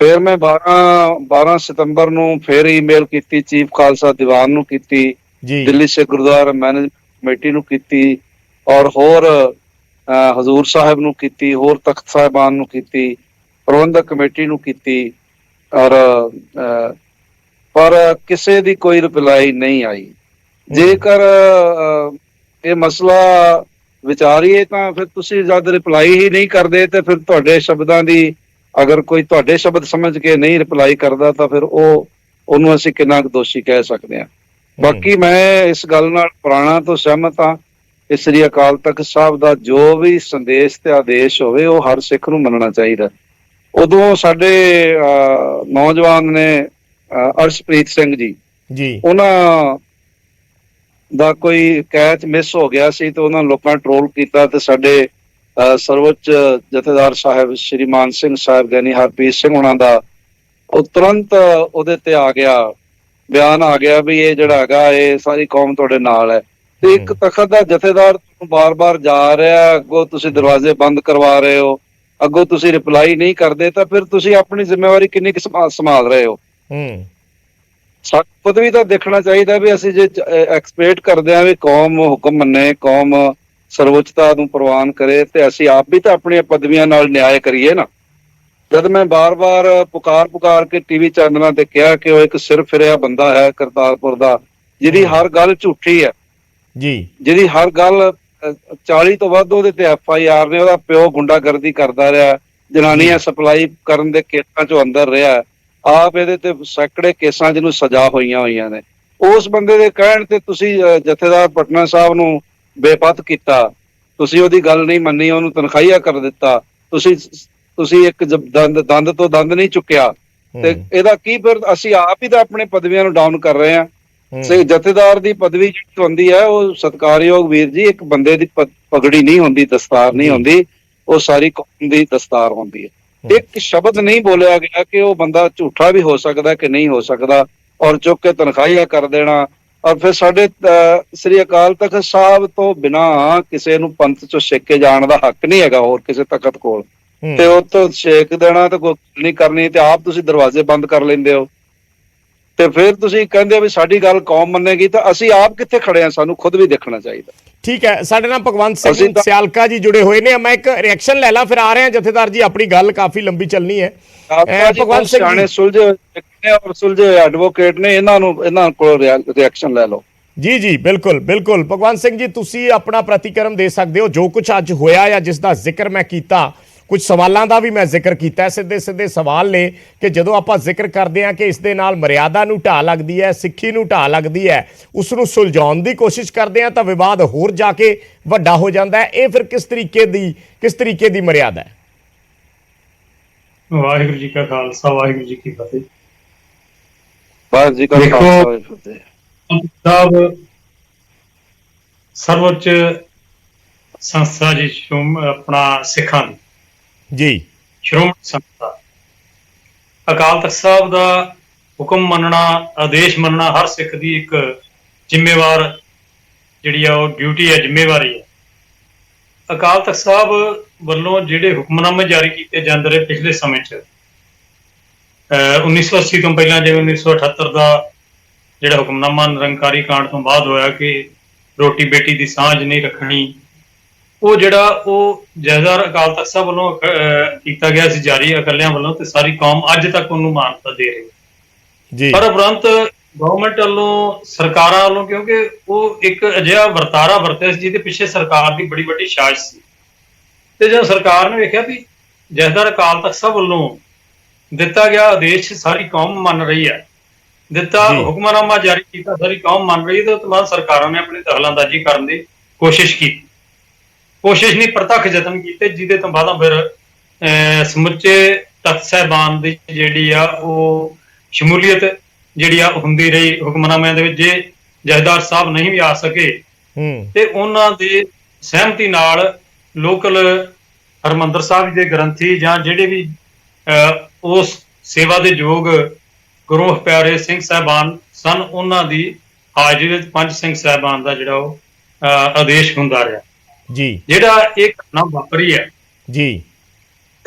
ਫਿਰ ਮੈਂ 12 ਸਤੰਬਰ ਨੂੰ ਫਿਰ ਈਮੇਲ ਕੀਤੀ, ਚੀਫ ਖਾਲਸਾ ਦੀਵਾਨ ਨੂੰ ਕੀਤੀ, ਦਿੱਲੀ ਸਿੱਖ ਗੁਰਦੁਆਰਾ ਮੈਨੇਜਮੈਂਟ ਕਮੇਟੀ ਨੂੰ ਕੀਤੀ, ਔਰ ਹੋਰ ਹਜ਼ੂਰ ਸਾਹਿਬ ਨੂੰ ਕੀਤੀ, ਹੋਰ ਤਖਤ ਸਾਹਿਬਾਨ ਨੂੰ ਕੀਤੀ, ਪ੍ਰਬੰਧਕ ਕਮੇਟੀ ਨੂੰ ਕੀਤੀ, ਔਰ ਪਰ ਕਿਸੇ ਦੀ ਕੋਈ ਰਿਪਲਾਈ ਨਹੀਂ ਆਈ। ਜੇਕਰ ਇਹ ਮਸਲਾ ਵਿਚਾਰੀਏ ਤਾਂ ਫਿਰ ਤੁਸੀਂ ਜਦ ਰਿਪਲਾਈ ਹੀ ਨਹੀਂ ਕਰਦੇ ਤੇ ਫਿਰ ਤੁਹਾਡੇ ਸ਼ਬਦਾਂ ਦੀ, ਅਗਰ ਕੋਈ ਤੁਹਾਡੇ ਸ਼ਬਦ ਸਮਝ ਕੇ ਨਹੀਂ ਰਿਪਲਾਈ ਕਰਦਾ ਤਾਂ ਫਿਰ ਉਹਨੂੰ ਅਸੀਂ ਕਿੰਨਾ ਕੁ ਦੋਸ਼ੀ ਕਹਿ ਸਕਦੇ ਹਾਂ। ਬਾਕੀ ਮੈਂ ਇਸ ਗੱਲ ਨਾਲ ਪੁਰਾਣਾ ਤੋਂ ਸਹਿਮਤ ਹਾਂ ਕਿ ਸ੍ਰੀ ਅਕਾਲ ਤਖਤ ਸਾਹਿਬ ਦਾ ਜੋ ਵੀ ਸੰਦੇਸ਼ ਤੇ ਆਦੇਸ਼ ਹੋਵੇ ਉਹ ਹਰ ਸਿੱਖ ਨੂੰ ਮੰਨਣਾ ਚਾਹੀਦਾ। ਉਦੋਂ ਸਾਡੇ ਨੌਜਵਾਨ ਨੇ ਅਰਸ਼ਪ੍ਰੀਤ ਸਿੰਘ ਜੀ, ਉਹਨਾਂ ਦਾ ਕੋਈ ਕੈਚ ਮਿਸ ਹੋ ਗਿਆ ਸੀ ਤੇ ਉਹਨਾਂ ਲੋਕਾਂ ਟਰੋਲ ਕੀਤਾ ਤੇ ਸਾਡੇ ਸਰਵਉੱਚ ਜਥੇਦਾਰ ਸਾਹਿਬ ਸ਼੍ਰੀ ਮਾਨ ਸਿੰਘ ਸਾਹਿਬ ਗਿਆਨੀ ਹਰਪ੍ਰੀਤ ਸਿੰਘ ਉਹਨਾਂ ਦਾ ਉਹ ਤੁਰੰਤ ਉਹਦੇ ਤੇ ਆ ਗਿਆ, ਬਿਆਨ ਆ ਗਿਆ ਵੀ ਇਹ ਜਿਹੜਾ ਹੈਗਾ ਇਹ ਸਾਰੀ ਕੌਮ ਤੁਹਾਡੇ ਨਾਲ ਹੈ। ਤੇ ਇੱਕ ਤਖਤ ਦਾ ਜਥੇਦਾਰ ਬਾਰ-ਬਾਰ ਜਾ ਰਿਹਾ, ਅੱਗੋਂ ਤੁਸੀਂ ਦਰਵਾਜ਼ੇ ਬੰਦ ਕਰਵਾ ਰਹੇ ਹੋ, ਅੱਗੋਂ ਤੁਸੀਂ ਰਿਪਲਾਈ ਨਹੀਂ ਕਰਦੇ, ਤਾਂ ਫਿਰ ਤੁਸੀਂ ਆਪਣੀ ਜ਼ਿੰਮੇਵਾਰੀ ਕਿੰਨੀ ਕੁ ਸੰਭਾਲ ਰਹੇ ਹੋ? ਸਾਨੂੰ ਖੁਦ ਵੀ ਤਾਂ ਦੇਖਣਾ ਚਾਹੀਦਾ ਵੀ ਅਸੀਂ ਜੇ ਐਕਸਪੈਕਟ ਕਰਦੇ ਹਾਂ ਵੀ ਕੌਮ ਹੁਕਮ ਮੰਨੇ, ਕੌਮ ਸਰਵਉੱਚਤਾ ਨੂੰ ਪ੍ਰਵਾਨ ਕਰੇ, ਤੇ ਅਸੀਂ ਆਪ ਵੀ ਤਾਂ ਆਪਣੀਆਂ ਪਦਵੀਆਂ ਨਾਲ ਨਿਆਂ ਕਰੀਏ ਨਾ। ਜਦ ਮੈਂ ਬਾਰ-ਬਾਰ ਪੁਕਾਰ ਕੇ ਟੀਵੀ ਚੈਨਲਾਂ ਤੇ ਕਿਹਾ ਕਿ ਉਹ ਇੱਕ ਸਿਰ ਫਿਰਿਆ ਬੰਦਾ ਹੈ ਕਰਤਾਰਪੁਰ ਦਾ, ਜਿਹਦੀ ਹਰ ਗੱਲ ਝੂਠੀ ਹੈ ਜੀ, ਜਿਹਦੀ ਹਰ ਗੱਲ 40 ਤੋਂ ਵੱਧ ਉਹਦੇ ਤੇ FIR ਨੇ, ਉਹਦਾ ਪਿਓ ਗੁੰਡਾਗਰਦੀ ਕਰਦਾ ਰਿਹਾ, ਜਨਾਨੀਆਂ ਸਪਲਾਈ ਕਰਨ ਦੇ ਕੇਸਾਂ ਚੋਂ ਅੰਦਰ ਰਿਹਾ, ਆਪ ਇਹਦੇ ਤੇ ਸੈਂਕੜੇ ਕੇਸਾਂ ਜਿਹਨੂੰ ਸਜ਼ਾ ਹੋਈਆਂ ਨੇ, ਉਸ ਬੰਦੇ ਦੇ ਕਹਿਣ ਤੇ ਤੁਸੀਂ ਜਥੇਦਾਰ ਪਟਨਾ ਸਾਹਿਬ ਨੂੰ ਬੇਪਤ ਕੀਤਾ, ਤੁਸੀਂ ਉਹਦੀ ਗੱਲ ਨਹੀਂ ਮੰਨੀ, ਉਹਨੂੰ ਤਨਖਾਹੀਆ ਕਰ ਦਿੱਤਾ, ਤੁਸੀਂ ਇੱਕ ਦੰਦ ਤੋਂ ਦੰਦ ਨਹੀਂ ਚੁੱਕਿਆ, ਤੇ ਇਹਦਾ ਕੀ ਫਿਰ ਅਸੀਂ ਆਪ ਹੀ ਤਾਂ ਆਪਣੇ ਪਦਵੀਆਂ ਨੂੰ ਡਾਊਨ ਕਰ ਰਹੇ ਹਾਂ। ਜਥੇਦਾਰ ਦੀ ਪਦਵੀ ਜਿਹੜੀ ਹੁੰਦੀ ਹੈ ਉਹ ਸਤਿਕਾਰਯੋਗ ਵੀਰ ਜੀ, ਇੱਕ ਬੰਦੇ ਦੀ ਪਗੜੀ ਨਹੀਂ ਹੁੰਦੀ, ਦਸਤਾਰ ਨਹੀਂ ਹੁੰਦੀ, ਉਹ ਸਾਰੀ ਕੌਮ ਦੀ ਦਸਤਾਰ ਹੁੰਦੀ ਹੈ। ਇੱਕ ਸ਼ਬਦ ਨਹੀਂ ਬੋਲਿਆ ਗਿਆ ਕਿ ਉਹ ਬੰਦਾ ਝੂਠਾ ਵੀ ਹੋ ਸਕਦਾ ਕਿ ਨਹੀਂ ਹੋ ਸਕਦਾ, ਔਰ ਚੁੱਕ ਕੇ ਤਨਖਾਹੀਆ ਕਰ ਦੇਣਾ। ਔਰ ਫਿਰ ਸਾਡੇ ਸ੍ਰੀ ਅਕਾਲ ਤਖਤ ਸਾਹਿਬ ਤੋਂ ਬਿਨਾਂ ਕਿਸੇ ਨੂੰ ਪੰਥ ਚੋਂ ਛੇਕ ਕੇ ਜਾਣ ਦਾ ਹੱਕ ਨਹੀਂ ਹੈਗਾ ਹੋਰ ਕਿਸੇ ਤਖਤ ਕੋਲ, ਤੇ ਉਹ ਤੋਂ ਛੇਕ ਦੇਣਾ ਤੇ ਕੋਈ ਨਹੀਂ ਕਰਨੀ, ਤੇ ਆਪ ਤੁਸੀਂ ਦਰਵਾਜ਼ੇ ਬੰਦ ਕਰ ਲੈਂਦੇ ਹੋ, ਤੇ ਫਿਰ ਤੁਸੀਂ ਕਹਿੰਦੇ ਵੀ ਸਾਡੀ ਗੱਲ ਕੌਮ ਮੰਨੇਗੀ, ਤਾਂ ਅਸੀਂ ਆਪ ਕਿੱਥੇ ਖੜੇ ਹਾਂ? ਸਾਨੂੰ ਖੁਦ ਵੀ ਦੇਖਣਾ ਚਾਹੀਦਾ। ਠੀਕ ਹੈ, ਸਾਡੇ ਨਾਲ ਭਗਵੰਤ ਸਿੰਘ ਸਿਆਲਕਾ ਜੀ ਜੁੜੇ ਹੋਏ ਨੇ। ਮੈਂ ਇੱਕ ਰਿਐਕਸ਼ਨ ਲੈ ਲਾਂ, ਫਿਰ ਆ ਰਹੇ ਹਾਂ ਜਥੇਦਾਰ ਜੀ, ਆਪਣੀ ਗੱਲ ਕਾਫੀ ਲੰਬੀ ਚੱਲਣੀ ਹੈ। ਭਗਵੰਤ ਸਿੰਘ ਜੀ ਸੁਲਝੇ ਹੋਏ ਐਡਵੋਕੇਟ ਨੇ, ਇਹਨਾਂ ਕੋਲ ਰਿਐਕਸ਼ਨ ਲੈ ਲਓ। ਜੀ ਬਿਲਕੁਲ ਭਗਵੰਤ ਸਿੰਘ ਜੀ, ਤੁਸੀਂ ਆਪਣਾ ਪ੍ਰਤੀਕਰਮ ਦੇ ਸਕਦੇ ਹੋ। ਜੋ ਕੁਝ ਅੱਜ ਹੋਇਆ ਜਾਂ ਜਿਸ ਦਾ ਜ਼ਿਕਰ ਮੈਂ ਕੀਤਾ, ਕੁਝ ਸਵਾਲਾਂ ਦਾ ਵੀ ਮੈਂ ਜ਼ਿਕਰ ਕੀਤਾ, ਸਿੱਧੇ ਸਵਾਲ ਨੇ ਕਿ ਜਦੋਂ ਆਪਾਂ ਜ਼ਿਕਰ ਕਰਦੇ ਹਾਂ ਕਿ ਇਸ ਦੇ ਨਾਲ ਮਰਿਆਦਾ ਨੂੰ ਢਾਹ ਲੱਗਦੀ ਹੈ, ਸਿੱਖੀ ਨੂੰ ਢਾਹ ਲੱਗਦੀ ਹੈ, ਉਸ ਨੂੰ ਸੁਲਝਾਉਣ ਦੀ ਕੋਸ਼ਿਸ਼ ਕਰਦੇ ਹਾਂ ਤਾਂ ਵਿਵਾਦ ਹੋਰ ਜਾ ਕੇ ਵੱਡਾ ਹੋ ਜਾਂਦਾ ਹੈ। ਇਹ ਫਿਰ ਕਿਸ ਤਰੀਕੇ ਦੀ ਮਰਿਆਦਾ ਹੈ? ਵਾਹਿਗੁਰੂ ਜੀ ਕਾ ਖਾਲਸਾ, ਵਾਹਿਗੁਰੂ ਜੀ ਕੀ ਫਤਿਹ। ਵਾਹਿਗੁਰੂ ਜੀ ਕਾ ਖਾਲਸਾ, ਵਾਹਿਗੁਰੂ ਜੀ ਕੀ ਫਤਿਹ। ਸਾਹਿਬ ਸਰਵਉੱਚ ਸੰਸਥਾ ਜੀ, ਆਪਣਾ ਸਿੱਖਾਂ ਦੀ ਜੀ ਸ਼੍ਰੋਮਣੀ ਸੰਸਥਾ, ਅਕਾਲ ਤਖਤ ਸਾਹਿਬ ਦਾ ਹੁਕਮ ਮੰਨਣਾ, ਆਦੇਸ਼ ਮੰਨਣਾ ਹਰ ਸਿੱਖ ਦੀ ਇੱਕ ਜ਼ਿੰਮੇਵਾਰ ਜਿਹੜੀ ਆ ਉਹ ਡਿਊਟੀ ਹੈ, ਜ਼ਿੰਮੇਵਾਰੀ ਹੈ। ਅਕਾਲ ਤਖਤ ਸਾਹਿਬ ਵੱਲੋਂ ਜਿਹੜੇ ਹੁਕਮਨਾਮੇ ਜਾਰੀ ਕੀਤੇ ਜਾਂਦੇ ਰਹੇ ਪਿਛਲੇ ਸਮੇਂ 'ਚ, 1980 ਤੋਂ ਪਹਿਲਾਂ, ਜਿਵੇਂ 1978 ਦਾ ਜਿਹੜਾ ਹੁਕਮਨਾਮਾ ਨਿਰੰਕਾਰੀ ਕਾਂਡ ਤੋਂ ਬਾਅਦ ਹੋਇਆ ਕਿ ਰੋਟੀ ਬੇਟੀ ਦੀ ਸਾਂਝ ਨਹੀਂ ਰੱਖਣੀ, ਉਹ ਜਿਹੜਾ ਉਹ ਜਥੇਦਾਰ ਅਕਾਲ ਤਖਤ ਸਾਹਿਬ ਵੱਲੋਂ ਕੀਤਾ ਗਿਆ ਸੀ ਜਾਰੀ ਅਕਾਲੀਆਂ ਵੱਲੋਂ, ਤੇ ਸਾਰੀ ਕੌਮ ਅੱਜ ਤੱਕ ਉਹਨੂੰ ਮਾਨਤਾ ਦੇ ਰਹੀ ਜੀ। ਪਰ ਉਪਰੰਤ ਗਵਰਨਮੈਂਟ ਵੱਲੋਂ, ਸਰਕਾਰਾਂ ਵੱਲੋਂ, ਕਿਉਂਕਿ ਉਹ ਇੱਕ ਅਜਿਹਾ ਵਰਤਾਰਾ ਵਰਤਿਆ ਸੀ ਜਿਹਦੇ ਪਿੱਛੇ ਸਰਕਾਰ ਦੀ ਬੜੀ ਵੱਡੀ ਸਾਜ਼ਿਸ਼ ਸੀ, ਤੇ ਜਦੋਂ ਸਰਕਾਰ ਨੇ ਵੇਖਿਆ ਵੀ ਜਥੇਦਾਰ ਅਕਾਲ ਤਖਤ ਸਾਹਿਬ ਵੱਲੋਂ ਦਿੱਤਾ ਗਿਆ ਆਦੇਸ਼ ਸਾਰੀ ਕੌਮ ਮੰਨ ਰਹੀ ਹੈ, ਦਿੱਤਾ ਹੁਕਮਨਾਮਾ ਜਾਰੀ ਕੀਤਾ ਸਾਰੀ ਕੌਮ ਮੰਨ ਰਹੀ ਹੈ, ਤੇ ਉਸ ਤੋਂ ਬਾਅਦ ਸਰਕਾਰਾਂ ਨੇ ਆਪਣੀ ਦਖਲਅੰਦਾਜ਼ੀ ਕਰਨ ਦੀ ਕੋਸ਼ਿਸ਼ ਨਹੀਂ, ਪ੍ਰਤੱਖ ਯਤਨ ਕੀਤੇ, ਜਿਹਦੇ ਤੋਂ ਬਾਅਦ ਫਿਰ ਸਮੁੱਚੇ ਤਖਤ ਸਾਹਿਬਾਨ ਦੀ ਜਿਹੜੀ ਆ ਉਹ ਸ਼ਮੂਲੀਅਤ ਜਿਹੜੀ ਆ ਹੁੰਦੀ ਰਹੀ ਹੁਕਮਨਾਮਿਆਂ ਦੇ ਵਿੱਚ। ਜੇ ਜਥੇਦਾਰ ਸਾਹਿਬ ਨਹੀਂ ਵੀ ਆ ਸਕੇ ਤੇ ਉਹਨਾਂ ਦੀ ਸਹਿਮਤੀ ਨਾਲ ਲੋਕਲ ਹਰਮੰਦਰ ਸਾਹਿਬ ਦੇ ਗ੍ਰੰਥੀ ਜਾਂ ਜਿਹੜੇ ਵੀ ਉਸ ਸੇਵਾ ਦੇ ਯੋਗ ਗੁਰੂ ਪਿਆਰੇ ਸਿੰਘ ਸਾਹਿਬਾਨ ਸਨ, ਉਹਨਾਂ ਦੀ ਹਾਜ਼ਰੀ ਵਿੱਚ 5 ਸਿੰਘ ਸਾਹਿਬਾਨ ਦਾ ਜਿਹੜਾ ਉਹ ਆਦੇਸ਼ ਹੁੰਦਾ ਰਿਹਾ ਜੀ, ਜਿਹੜਾ ਇਹ ਘਟਨਾ ਵਾਪਰੀ ਹੈ ਜੀ।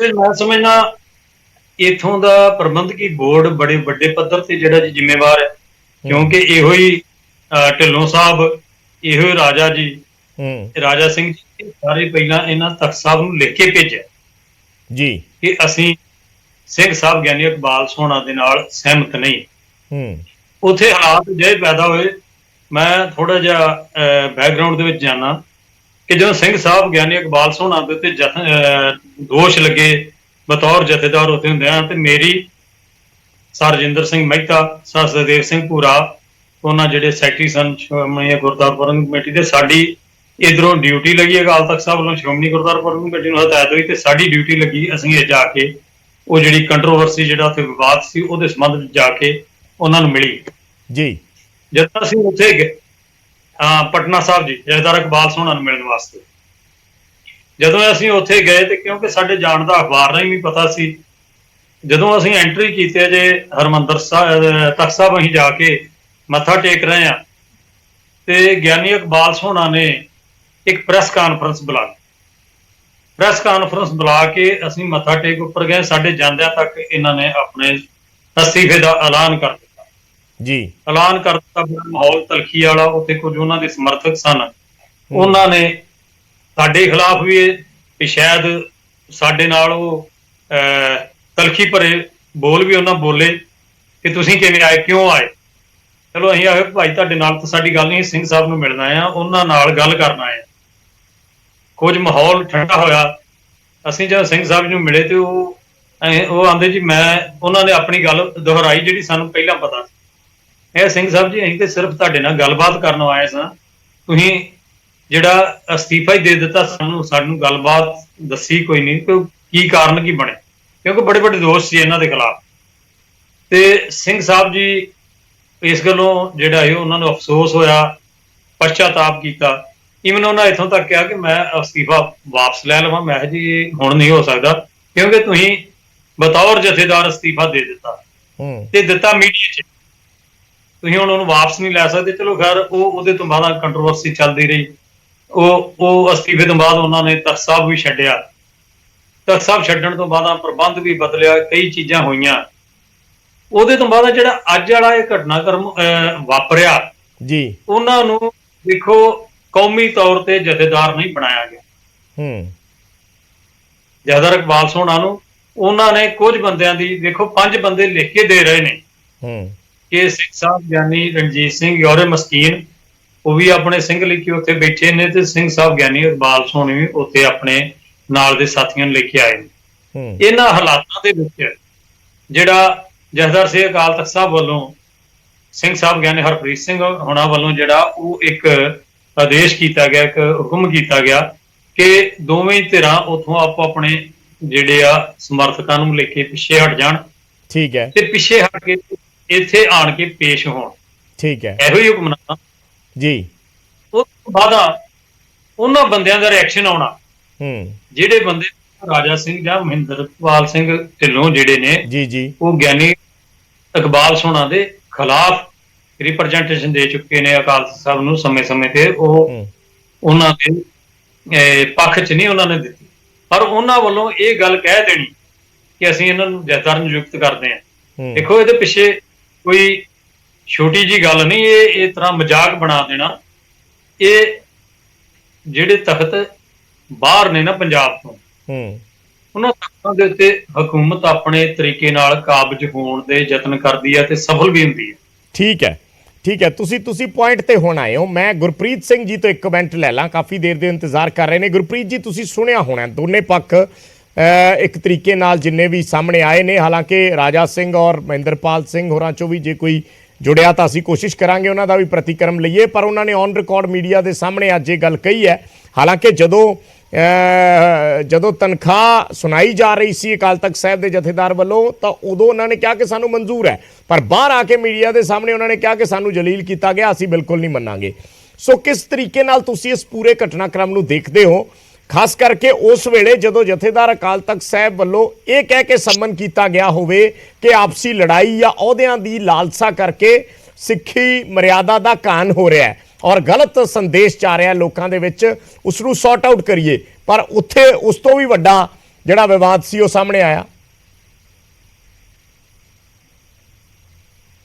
ਤੇ ਮੈਂ ਸਮਝਦਾ ਇਥੋਂ ਦਾ ਪ੍ਰਬੰਧਕੀ ਬੋਰਡ ਬੜੇ ਵੱਡੇ ਪੱਧਰ ਤੇ ਜਿਹੜਾ ਜ਼ਿੰਮੇਵਾਰ ਹੈ, ਕਿਉਂਕਿ ਇਹੋ ਹੀ ਢਿੱਲੋਂ ਸਾਹਿਬ, ਇਹੋ ਹੀ ਰਾਜਾ ਜੀ, ਰਾਜਾ ਸਿੰਘ ਜੀ, ਸਾਰੇ ਪਹਿਲਾਂ ਇਹਨਾਂ ਤਖਤ ਸਾਹਿਬ ਨੂੰ ਲਿਖ ਕੇ ਭੇਜਿਆ ਜੀ ਕਿ ਅਸੀਂ ਸਿੰਘ ਸਾਹਿਬ ਗਿਆਨੀ ਇਕਬਾਲ ਸੋਹਣਾ ਦੇ ਨਾਲ ਸਹਿਮਤ ਨਹੀਂ। ਉੱਥੇ ਹਾਲਾਤ ਜਿਹੇ ਪੈਦਾ ਹੋਏ, ਮੈਂ ਥੋੜਾ ਜਿਹਾ ਬੈਕਗਰਾਊਂਡ ਦੇ ਵਿੱਚ ਜਾਣਾ ਕਿ ਜਦੋਂ ਸਿੰਘ ਸਾਹਿਬ ਗਿਆਨੀ ਇਕਬਾਲ ਸੋਹਣਾ ਦੇ ਉੱਤੇ ਦੋਸ਼ ਲੱਗੇ ਬਤੌਰ ਜਥੇਦਾਰ ਉੱਥੇ ਹੁੰਦੇ ਆ, ਤੇ ਮੇਰੀ ਸਰ ਰਜਿੰਦਰ ਸਿੰਘ ਮਹਿਤਾ, ਸਰ ਸਦੇਵ ਸਿੰਘ ਭੂਰਾ, ਉਹਨਾਂ ਜਿਹੜੇ ਸੈਕਟਰੀ ਸਨ ਸ਼੍ਰੋਮਣੀ ਗੁਰਦੁਆਰਾ ਪ੍ਰਬੰਧਕ ਕਮੇਟੀ ਦੇ, ਸਾਡੀ ਇਧਰੋਂ ਡਿਊਟੀ ਲੱਗੀ ਅਕਾਲ ਤਖਤ ਸਾਹਿਬ ਵੱਲੋਂ ਸ਼੍ਰੋਮਣੀ ਗੁਰਦੁਆਰਾ ਪ੍ਰਬੰਧਕ ਕਮੇਟੀ ਨੂੰ ਹਦਾਇਤ ਹੋਈ, ਤੇ ਸਾਡੀ ਡਿਊਟੀ ਲੱਗੀ ਅਸੀਂ ਇਹ ਜਾ ਕੇ ਉਹ ਜਿਹੜੀ ਕੰਟਰੋਵਰਸੀ, ਜਿਹੜਾ ਉੱਥੇ ਵਿਵਾਦ ਸੀ, ਉਹਦੇ ਸੰਬੰਧ ਵਿੱਚ ਜਾ ਕੇ ਉਹਨਾਂ ਨੂੰ ਮਿਲੀ ਜੀ। ਜਦ ਅਸੀਂ ਉੱਥੇ ਗਏ ਪਟਨਾ ਸਾਹਿਬ ਜੀ ਜਥੇਦਾਰ ਇਕਬਾਲ ਸੋਹਣਾ ਨੂੰ ਮਿਲਣ ਵਾਸਤੇ। ਜਦੋਂ ਅਸੀਂ ਉੱਥੇ ਗਏ ਤੇ ਕਿਉਂਕਿ ਸਾਡੇ ਜਾਣ ਦਾ ਅਖਬਾਰ ਰਾਹੀਂ ਵੀ ਪਤਾ ਸੀ, ਜਦੋਂ ਅਸੀਂ ਐਂਟਰੀ ਕੀਤੀ ਜੇ ਹਰਿਮੰਦਰ ਸਾਹਿਬ ਤਖਤ ਸਾਹਿਬ ਅਸੀਂ ਜਾ ਕੇ ਮੱਥਾ ਟੇਕ ਰਹੇ ਹਾਂ ਤੇ ਗਿਆਨੀ ਇਕਬਾਲ ਸੋਹਣਾ ਨੇ ਇੱਕ ਪ੍ਰੈਸ ਕਾਨਫਰੰਸ ਬੁਲਾ ਕੇ ਅਸੀਂ ਮੱਥਾ ਟੇਕ ਉੱਪਰ ਗਏ। ਸਾਡੇ ਜਾਂਦਿਆਂ ਤੱਕ ਇਹਨਾਂ ਨੇ ਆਪਣੇ ਅਸਤੀਫੇ ਦਾ ਐਲਾਨ ਕਰ ਦਿੱਤਾ ਜੀ, ਐਲਾਨ ਕਰ ਦਿੱਤਾ। ਮਾਹੌਲ ਤਲਖੀ ਵਾਲਾ, ਉੱਥੇ ਕੁਝ ਉਹਨਾਂ ਦੇ ਸਮਰਥਕ ਸਨ, ਉਹਨਾਂ ਨੇ ਸਾਡੇ ਖਿਲਾਫ ਵੀ ਸ਼ਾਇਦ ਸਾਡੇ ਨਾਲ ਉਹ ਤਲਖੀ ਭਰੇ ਬੋਲ ਵੀ ਉਹਨਾਂ ਬੋਲੇ ਕਿ ਤੁਸੀਂ ਕਿਵੇਂ ਆਏ, ਕਿਉਂ ਆਏ। ਚਲੋ ਅਸੀਂ ਆਏ ਭਾਈ ਤੁਹਾਡੇ ਨਾਲ ਤਾਂ ਸਾਡੀ ਗੱਲ ਨਹੀਂ, ਸਿੰਘ ਸਾਹਿਬ ਨੂੰ ਮਿਲਣਾ ਆ, ਉਹਨਾਂ ਨਾਲ ਗੱਲ ਕਰਨਾ ਆ। ਕੁਝ ਮਾਹੌਲ ਠੰਡਾ ਹੋਇਆ। ਅਸੀਂ ਜਦੋਂ ਸਿੰਘ ਸਾਹਿਬ ਨੂੰ ਮਿਲੇ ਤੇ ਉਹ ਆਂਦੇ ਜੀ ਉਹਨਾਂ ਨੇ ਆਪਣੀ ਗੱਲ ਦੁਹਰਾਈ ਜਿਹੜੀ ਸਾਨੂੰ ਪਹਿਲਾਂ ਪਤਾ ਸੀ। ਇਹ ਸਿੰਘ ਸਾਹਿਬ ਜੀ ਅਸੀਂ ਤੇ ਸਿਰਫ ਤੁਹਾਡੇ ਨਾਲ ਗੱਲਬਾਤ ਕਰਨ ਆਏ ਸਾਂ, ਤੁਸੀਂ ਜਿਹੜਾ ਅਸਤੀਫਾ ਹੀ ਦੇ ਦਿੱਤਾ ਸਾਨੂੰ ਗੱਲਬਾਤ ਦੱਸੀ ਕੋਈ ਨਹੀਂ ਕਿ ਕੀ ਕਾਰਨ ਕੀ ਬਣੇ, ਕਿਉਂਕਿ ਬੜੇ ਵੱਡੇ ਦੋਸ਼ ਸੀ ਇਹਨਾਂ ਦੇ ਖਿਲਾਫ। ਤੇ ਸਿੰਘ ਸਾਹਿਬ ਜੀ ਇਸ ਗੱਲੋਂ ਜਿਹੜਾ ਹੈ ਉਹਨਾਂ ਨੂੰ ਅਫਸੋਸ ਹੋਇਆ, ਪਛਤਾਤਾਪ ਕੀਤਾ। ਇਵਨ ਉਹਨਾਂ ਇੱਥੋਂ ਤੱਕ ਕਿਹਾ ਕਿ ਮੈਂ ਅਸਤੀਫਾ ਵਾਪਸ ਲੈ ਲਵਾਂ। ਮੈਂ ਕਿਹਾ ਜੀ ਹੁਣ ਨਹੀਂ ਹੋ ਸਕਦਾ, ਕਿਉਂਕਿ ਤੁਸੀਂ ਬਤੌਰ ਜਥੇਦਾਰ ਅਸਤੀਫਾ ਦੇ ਦਿੱਤਾ ਤੇ ਦਿੱਤਾ ਮੀਡੀਆ 'ਚ, ਤੁਸੀਂ ਹੁਣ ਉਹਨੂੰ ਵਾਪਸ ਨਹੀਂ ਲੈ ਸਕਦੇ। ਚਲੋ ਖੈਰ ਉਹਦੇ ਤੋਂ ਬਾਅਦ ਕੰਟਰੋਵਰਸੀ ਚੱਲਦੀ ਰਹੀ। ਉਹ ਅਸਤੀਫੇ ਤੋਂ ਬਾਅਦ ਉਹਨਾਂ ਨੇ ਤਖਤ ਸਾਹਿਬ ਵੀ ਛੱਡਿਆ। ਤਖਤ ਸਾਹਿਬ ਛੱਡਣ ਤੋਂ ਬਾਅਦ ਪ੍ਰਬੰਧ ਵੀ ਬਦਲਿਆ, ਕਈ ਚੀਜ਼ਾਂ ਹੋਈਆਂ। ਉਹਦੇ ਤੋਂ ਬਾਅਦ ਜਿਹੜਾ ਅੱਜ ਵਾਲਾ ਇਹ ਘਟਨਾਕ੍ਰਮ ਵਾਪਰਿਆ ਜੀ, ਉਹਨਾਂ ਨੂੰ ਦੇਖੋ ਕੌਮੀ ਤੌਰ ਤੇ ਜਥੇਦਾਰ ਨਹੀਂ ਬਣਾਇਆ ਗਿਆ। ਜਥੇਦਾਰ ਇਕਬਾਲ ਸੋਹਣਾ ਨੂੰ ਉਹਨਾਂ ਨੇ ਕੁਝ ਬੰਦਿਆਂ ਦੀ, ਦੇਖੋ 5 ਬੰਦੇ ਲਿਖ ਕੇ ਦੇ ਰਹੇ ਨੇ ਕਿ ਸਿੰਘ ਸਾਹਿਬ ਗਿਆਨੀ ਰਣਜੀਤ ਸਿੰਘ ਯੋਰੇ ਮਸਕੀਨ ਉਹ ਵੀ ਆਪਣੇ ਸਿੰਘ ਲਿਖੇ ਉੱਥੇ ਬੈਠੇ ਨੇ, ਤੇ ਸਿੰਘ ਸਾਹਿਬ ਗਿਆਨੀ ਇਕਬਾਲ ਸੋਹਣੀ ਵੀ ਉੱਥੇ ਆਪਣੇ ਨਾਲ ਦੇ ਸਾਥੀਆਂ ਨੂੰ ਲੈ ਕੇ ਆਏ ਨੇ। ਇਹਨਾਂ ਹਾਲਾਤਾਂ ਦੇ ਵਿੱਚ ਜਿਹੜਾ ਜਥੇਦਾਰ ਸਿੰਘ ਅਕਾਲ ਤਖਤ ਸਾਹਿਬ ਵੱਲੋਂ ਸਿੰਘ ਸਾਹਿਬ ਗਿਆਨੀ ਹਰਪ੍ਰੀਤ ਸਿੰਘ ਹੋਣਾ ਵੱਲੋਂ ਜਿਹੜਾ ਉਹ ਇੱਕ ਆਦੇਸ਼ ਕੀਤਾ ਗਿਆ, ਇੱਕ ਹੁਕਮ ਕੀਤਾ ਗਿਆ ਕਿ ਦੋਵੇਂ ਧਿਰਾਂ ਉੱਥੋਂ ਆਪੋ ਆਪਣੇ ਜਿਹੜੇ ਆ ਸਮਰਥਕਾਂ ਨੂੰ ਲੈ ਕੇ ਪਿੱਛੇ ਹਟ ਜਾਣ। ਠੀਕ ਹੈ। ਤੇ ਪਿੱਛੇ ਹਟ ਕੇ ਇੱਥੇ ਆਣ ਕੇ ਪੇਸ਼ ਹੋਣ। ਠੀਕ ਹੈ, ਇਹੋ ਹੀ ਹੁਕਮਨਾਮਾ ਜੀ। ਉਸ ਤੋਂ ਬਾਅਦ ਉਹਨਾਂ ਬੰਦਿਆਂ ਦਾ ਰਿਐਕਸ਼ਨ ਆਉਣਾ, ਜਿਹੜੇ ਬੰਦੇ ਰਾਜਾ ਸਿੰਘ ਜਾਂ ਮਹਿੰਦਰਪਾਲ ਸਿੰਘ ਢਿੱਲੋਂ ਜਿਹੜੇ ਨੇ ਜੀ ਉਹ ਗਿਆਨੀ ਇਕਬਾਲ ਸੋਹਣਾ ਦੇ ਖਿਲਾਫ ਰਿਪਰਜੈਂਟੇਸ਼ਨ ਦੇ ਚੁੱਕੇ ਨੇ ਅਕਾਲ ਤਖਤ ਸਾਹਿਬ ਨੂੰ ਸਮੇਂ-ਸਮੇਂ ਤੇ। ਉਹ ਉਹਨਾਂ ਦੇ ਪੱਖ 'ਚ ਨਹੀਂ ਉਹਨਾਂ ਨੇ ਦਿੱਤੀ, ਪਰ ਉਹਨਾਂ ਵੱਲੋਂ ਇਹ ਗੱਲ ਕਹਿ ਦੇਣੀ ਕਿ ਅਸੀਂ ਇਹਨਾਂ ਨੂੰ ਜਥੇਦਾਰ ਨਿਯੁਕਤ ਕਰਦੇ ਹਾਂ। ਦੇਖੋ ਇਹਦੇ ਪਿੱਛੇ ਕੋਈ ਛੋਟੀ ਜੀ ਗੱਲ ਨਹੀਂ, ਇਹ ਤਰ੍ਹਾਂ ਮਜ਼ਾਕ ਬਣਾ ਦੇਣਾ। ਇਹ ਜਿਹੜੇ ਤਖਤ ਬਾਹਰ ਨੇ ਨਾ ਪੰਜਾਬ ਤੋਂ, ਉਹਨਾਂ ਤਖਤਾਂ ਦੇ ਉੱਤੇ ਹਕੂਮਤ ਆਪਣੇ ਤਰੀਕੇ ਨਾਲ ਕਾਬਜ ਹੋਣ ਦੇ ਯਤਨ ਕਰਦੀ ਹੈ ਤੇ ਸਫਲ ਵੀ ਹੁੰਦੀ ਹੈ। ਠੀਕ ਹੈ, ਠੀਕ ਹੈ। ਤੁਸੀਂ ਪੁਆਇੰਟ ਤੇ ਹੁਣ ਆਏ ਹੋ। ਮੈਂ ਗੁਰਪ੍ਰੀਤ ਸਿੰਘ ਜੀ ਤੋਂ ਇੱਕ ਕਮੈਂਟ ਲੈ ਲਾਂ, ਕਾਫੀ ਦੇਰ ਦੇ ਇੰਤਜ਼ਾਰ ਕਰ ਰਹੇ ਨੇ। ਗੁਰਪ੍ਰੀਤ ਜੀ, ਤੁਸੀਂ ਸੁਣਿਆ ਹੋਣਾ ਦੋਨੇ ਪੱਖ ਇੱਕ ਤਰੀਕੇ ਨਾਲ ਜਿੰਨੇ ਵੀ ਸਾਹਮਣੇ ਆਏ ਨੇ। ਹਾਲਾਂਕਿ ਰਾਜਾ ਸਿੰਘ ਔਰ ਮਹਿੰਦਰਪਾਲ ਸਿੰਘ ਹੋਰਾਂ ਚੋਂ ਵੀ ਜੇ ਕੋਈ ਜੁੜਿਆ ਤਾਂ ਅਸੀਂ ਕੋਸ਼ਿਸ਼ ਕਰਾਂਗੇ ਉਹਨਾਂ ਦਾ ਵੀ ਪ੍ਰਤੀਕਰਮ ਲਈਏ, ਪਰ ਉਹਨਾਂ ਨੇ ਔਨ ਰਿਕਾਰਡ ਮੀਡੀਆ ਦੇ ਸਾਹਮਣੇ ਅੱਜ ਇਹ ਗੱਲ ਕਹੀ ਹੈ। ਹਾਲਾਂਕਿ ਜਦੋਂ ਤਨਖਾਹ ਸੁਣਾਈ ਜਾ ਰਹੀ ਸੀ ਅਕਾਲ ਤਖਤ ਸਾਹਿਬ ਦੇ ਜਥੇਦਾਰ ਵੱਲੋਂ ਤਾਂ ਉਦੋਂ ਉਹਨਾਂ ਨੇ ਕਿਹਾ ਕਿ ਸਾਨੂੰ ਮਨਜ਼ੂਰ ਹੈ, ਪਰ ਬਾਹਰ ਆ ਕੇ ਮੀਡੀਆ ਦੇ ਸਾਹਮਣੇ ਉਹਨਾਂ ਨੇ ਕਿਹਾ ਕਿ ਸਾਨੂੰ ਜਲੀਲ ਕੀਤਾ ਗਿਆ, ਅਸੀਂ ਬਿਲਕੁਲ ਨਹੀਂ ਮੰਨਾਂਗੇ। ਸੋ ਕਿਸ ਤਰੀਕੇ ਨਾਲ ਤੁਸੀਂ ਇਸ ਪੂਰੇ ਘਟਨਾਕ੍ਰਮ ਨੂੰ ਦੇਖਦੇ ਹੋ, ਖਾਸ ਕਰਕੇ ਉਸ ਵੇਲੇ ਜਦੋਂ ਜਥੇਦਾਰ ਅਕਾਲ ਤਖਤ ਸਾਹਿਬ ਵੱਲੋਂ ਇਹ ਕਹਿ ਕੇ ਸੰਮਨ ਕੀਤਾ ਗਿਆ ਹੋਵੇ ਕਿ ਆਪਸੀ ਲੜਾਈ ਜਾਂ ਅਹੁਦਿਆਂ ਦੀ ਲਾਲਸਾ ਕਰਕੇ ਸਿੱਖੀ ਮਰਿਆਦਾ ਦਾ ਘਾਣ ਹੋ ਰਿਹਾ ਹੈ ਔਰ ਗਲਤ ਸੰਦੇਸ਼ ਜਾ ਰਿਹਾ ਲੋਕਾਂ ਦੇ ਵਿੱਚ, ਉਸ ਨੂੰ ਸੌਰਟ ਆਊਟ ਕਰੀਏ, ਪਰ ਉੱਥੇ ਉਸ ਤੋਂ ਵੀ ਵੱਡਾ ਜਿਹੜਾ ਵਿਵਾਦ ਸੀ ਉਹ ਸਾਹਮਣੇ ਆਇਆ।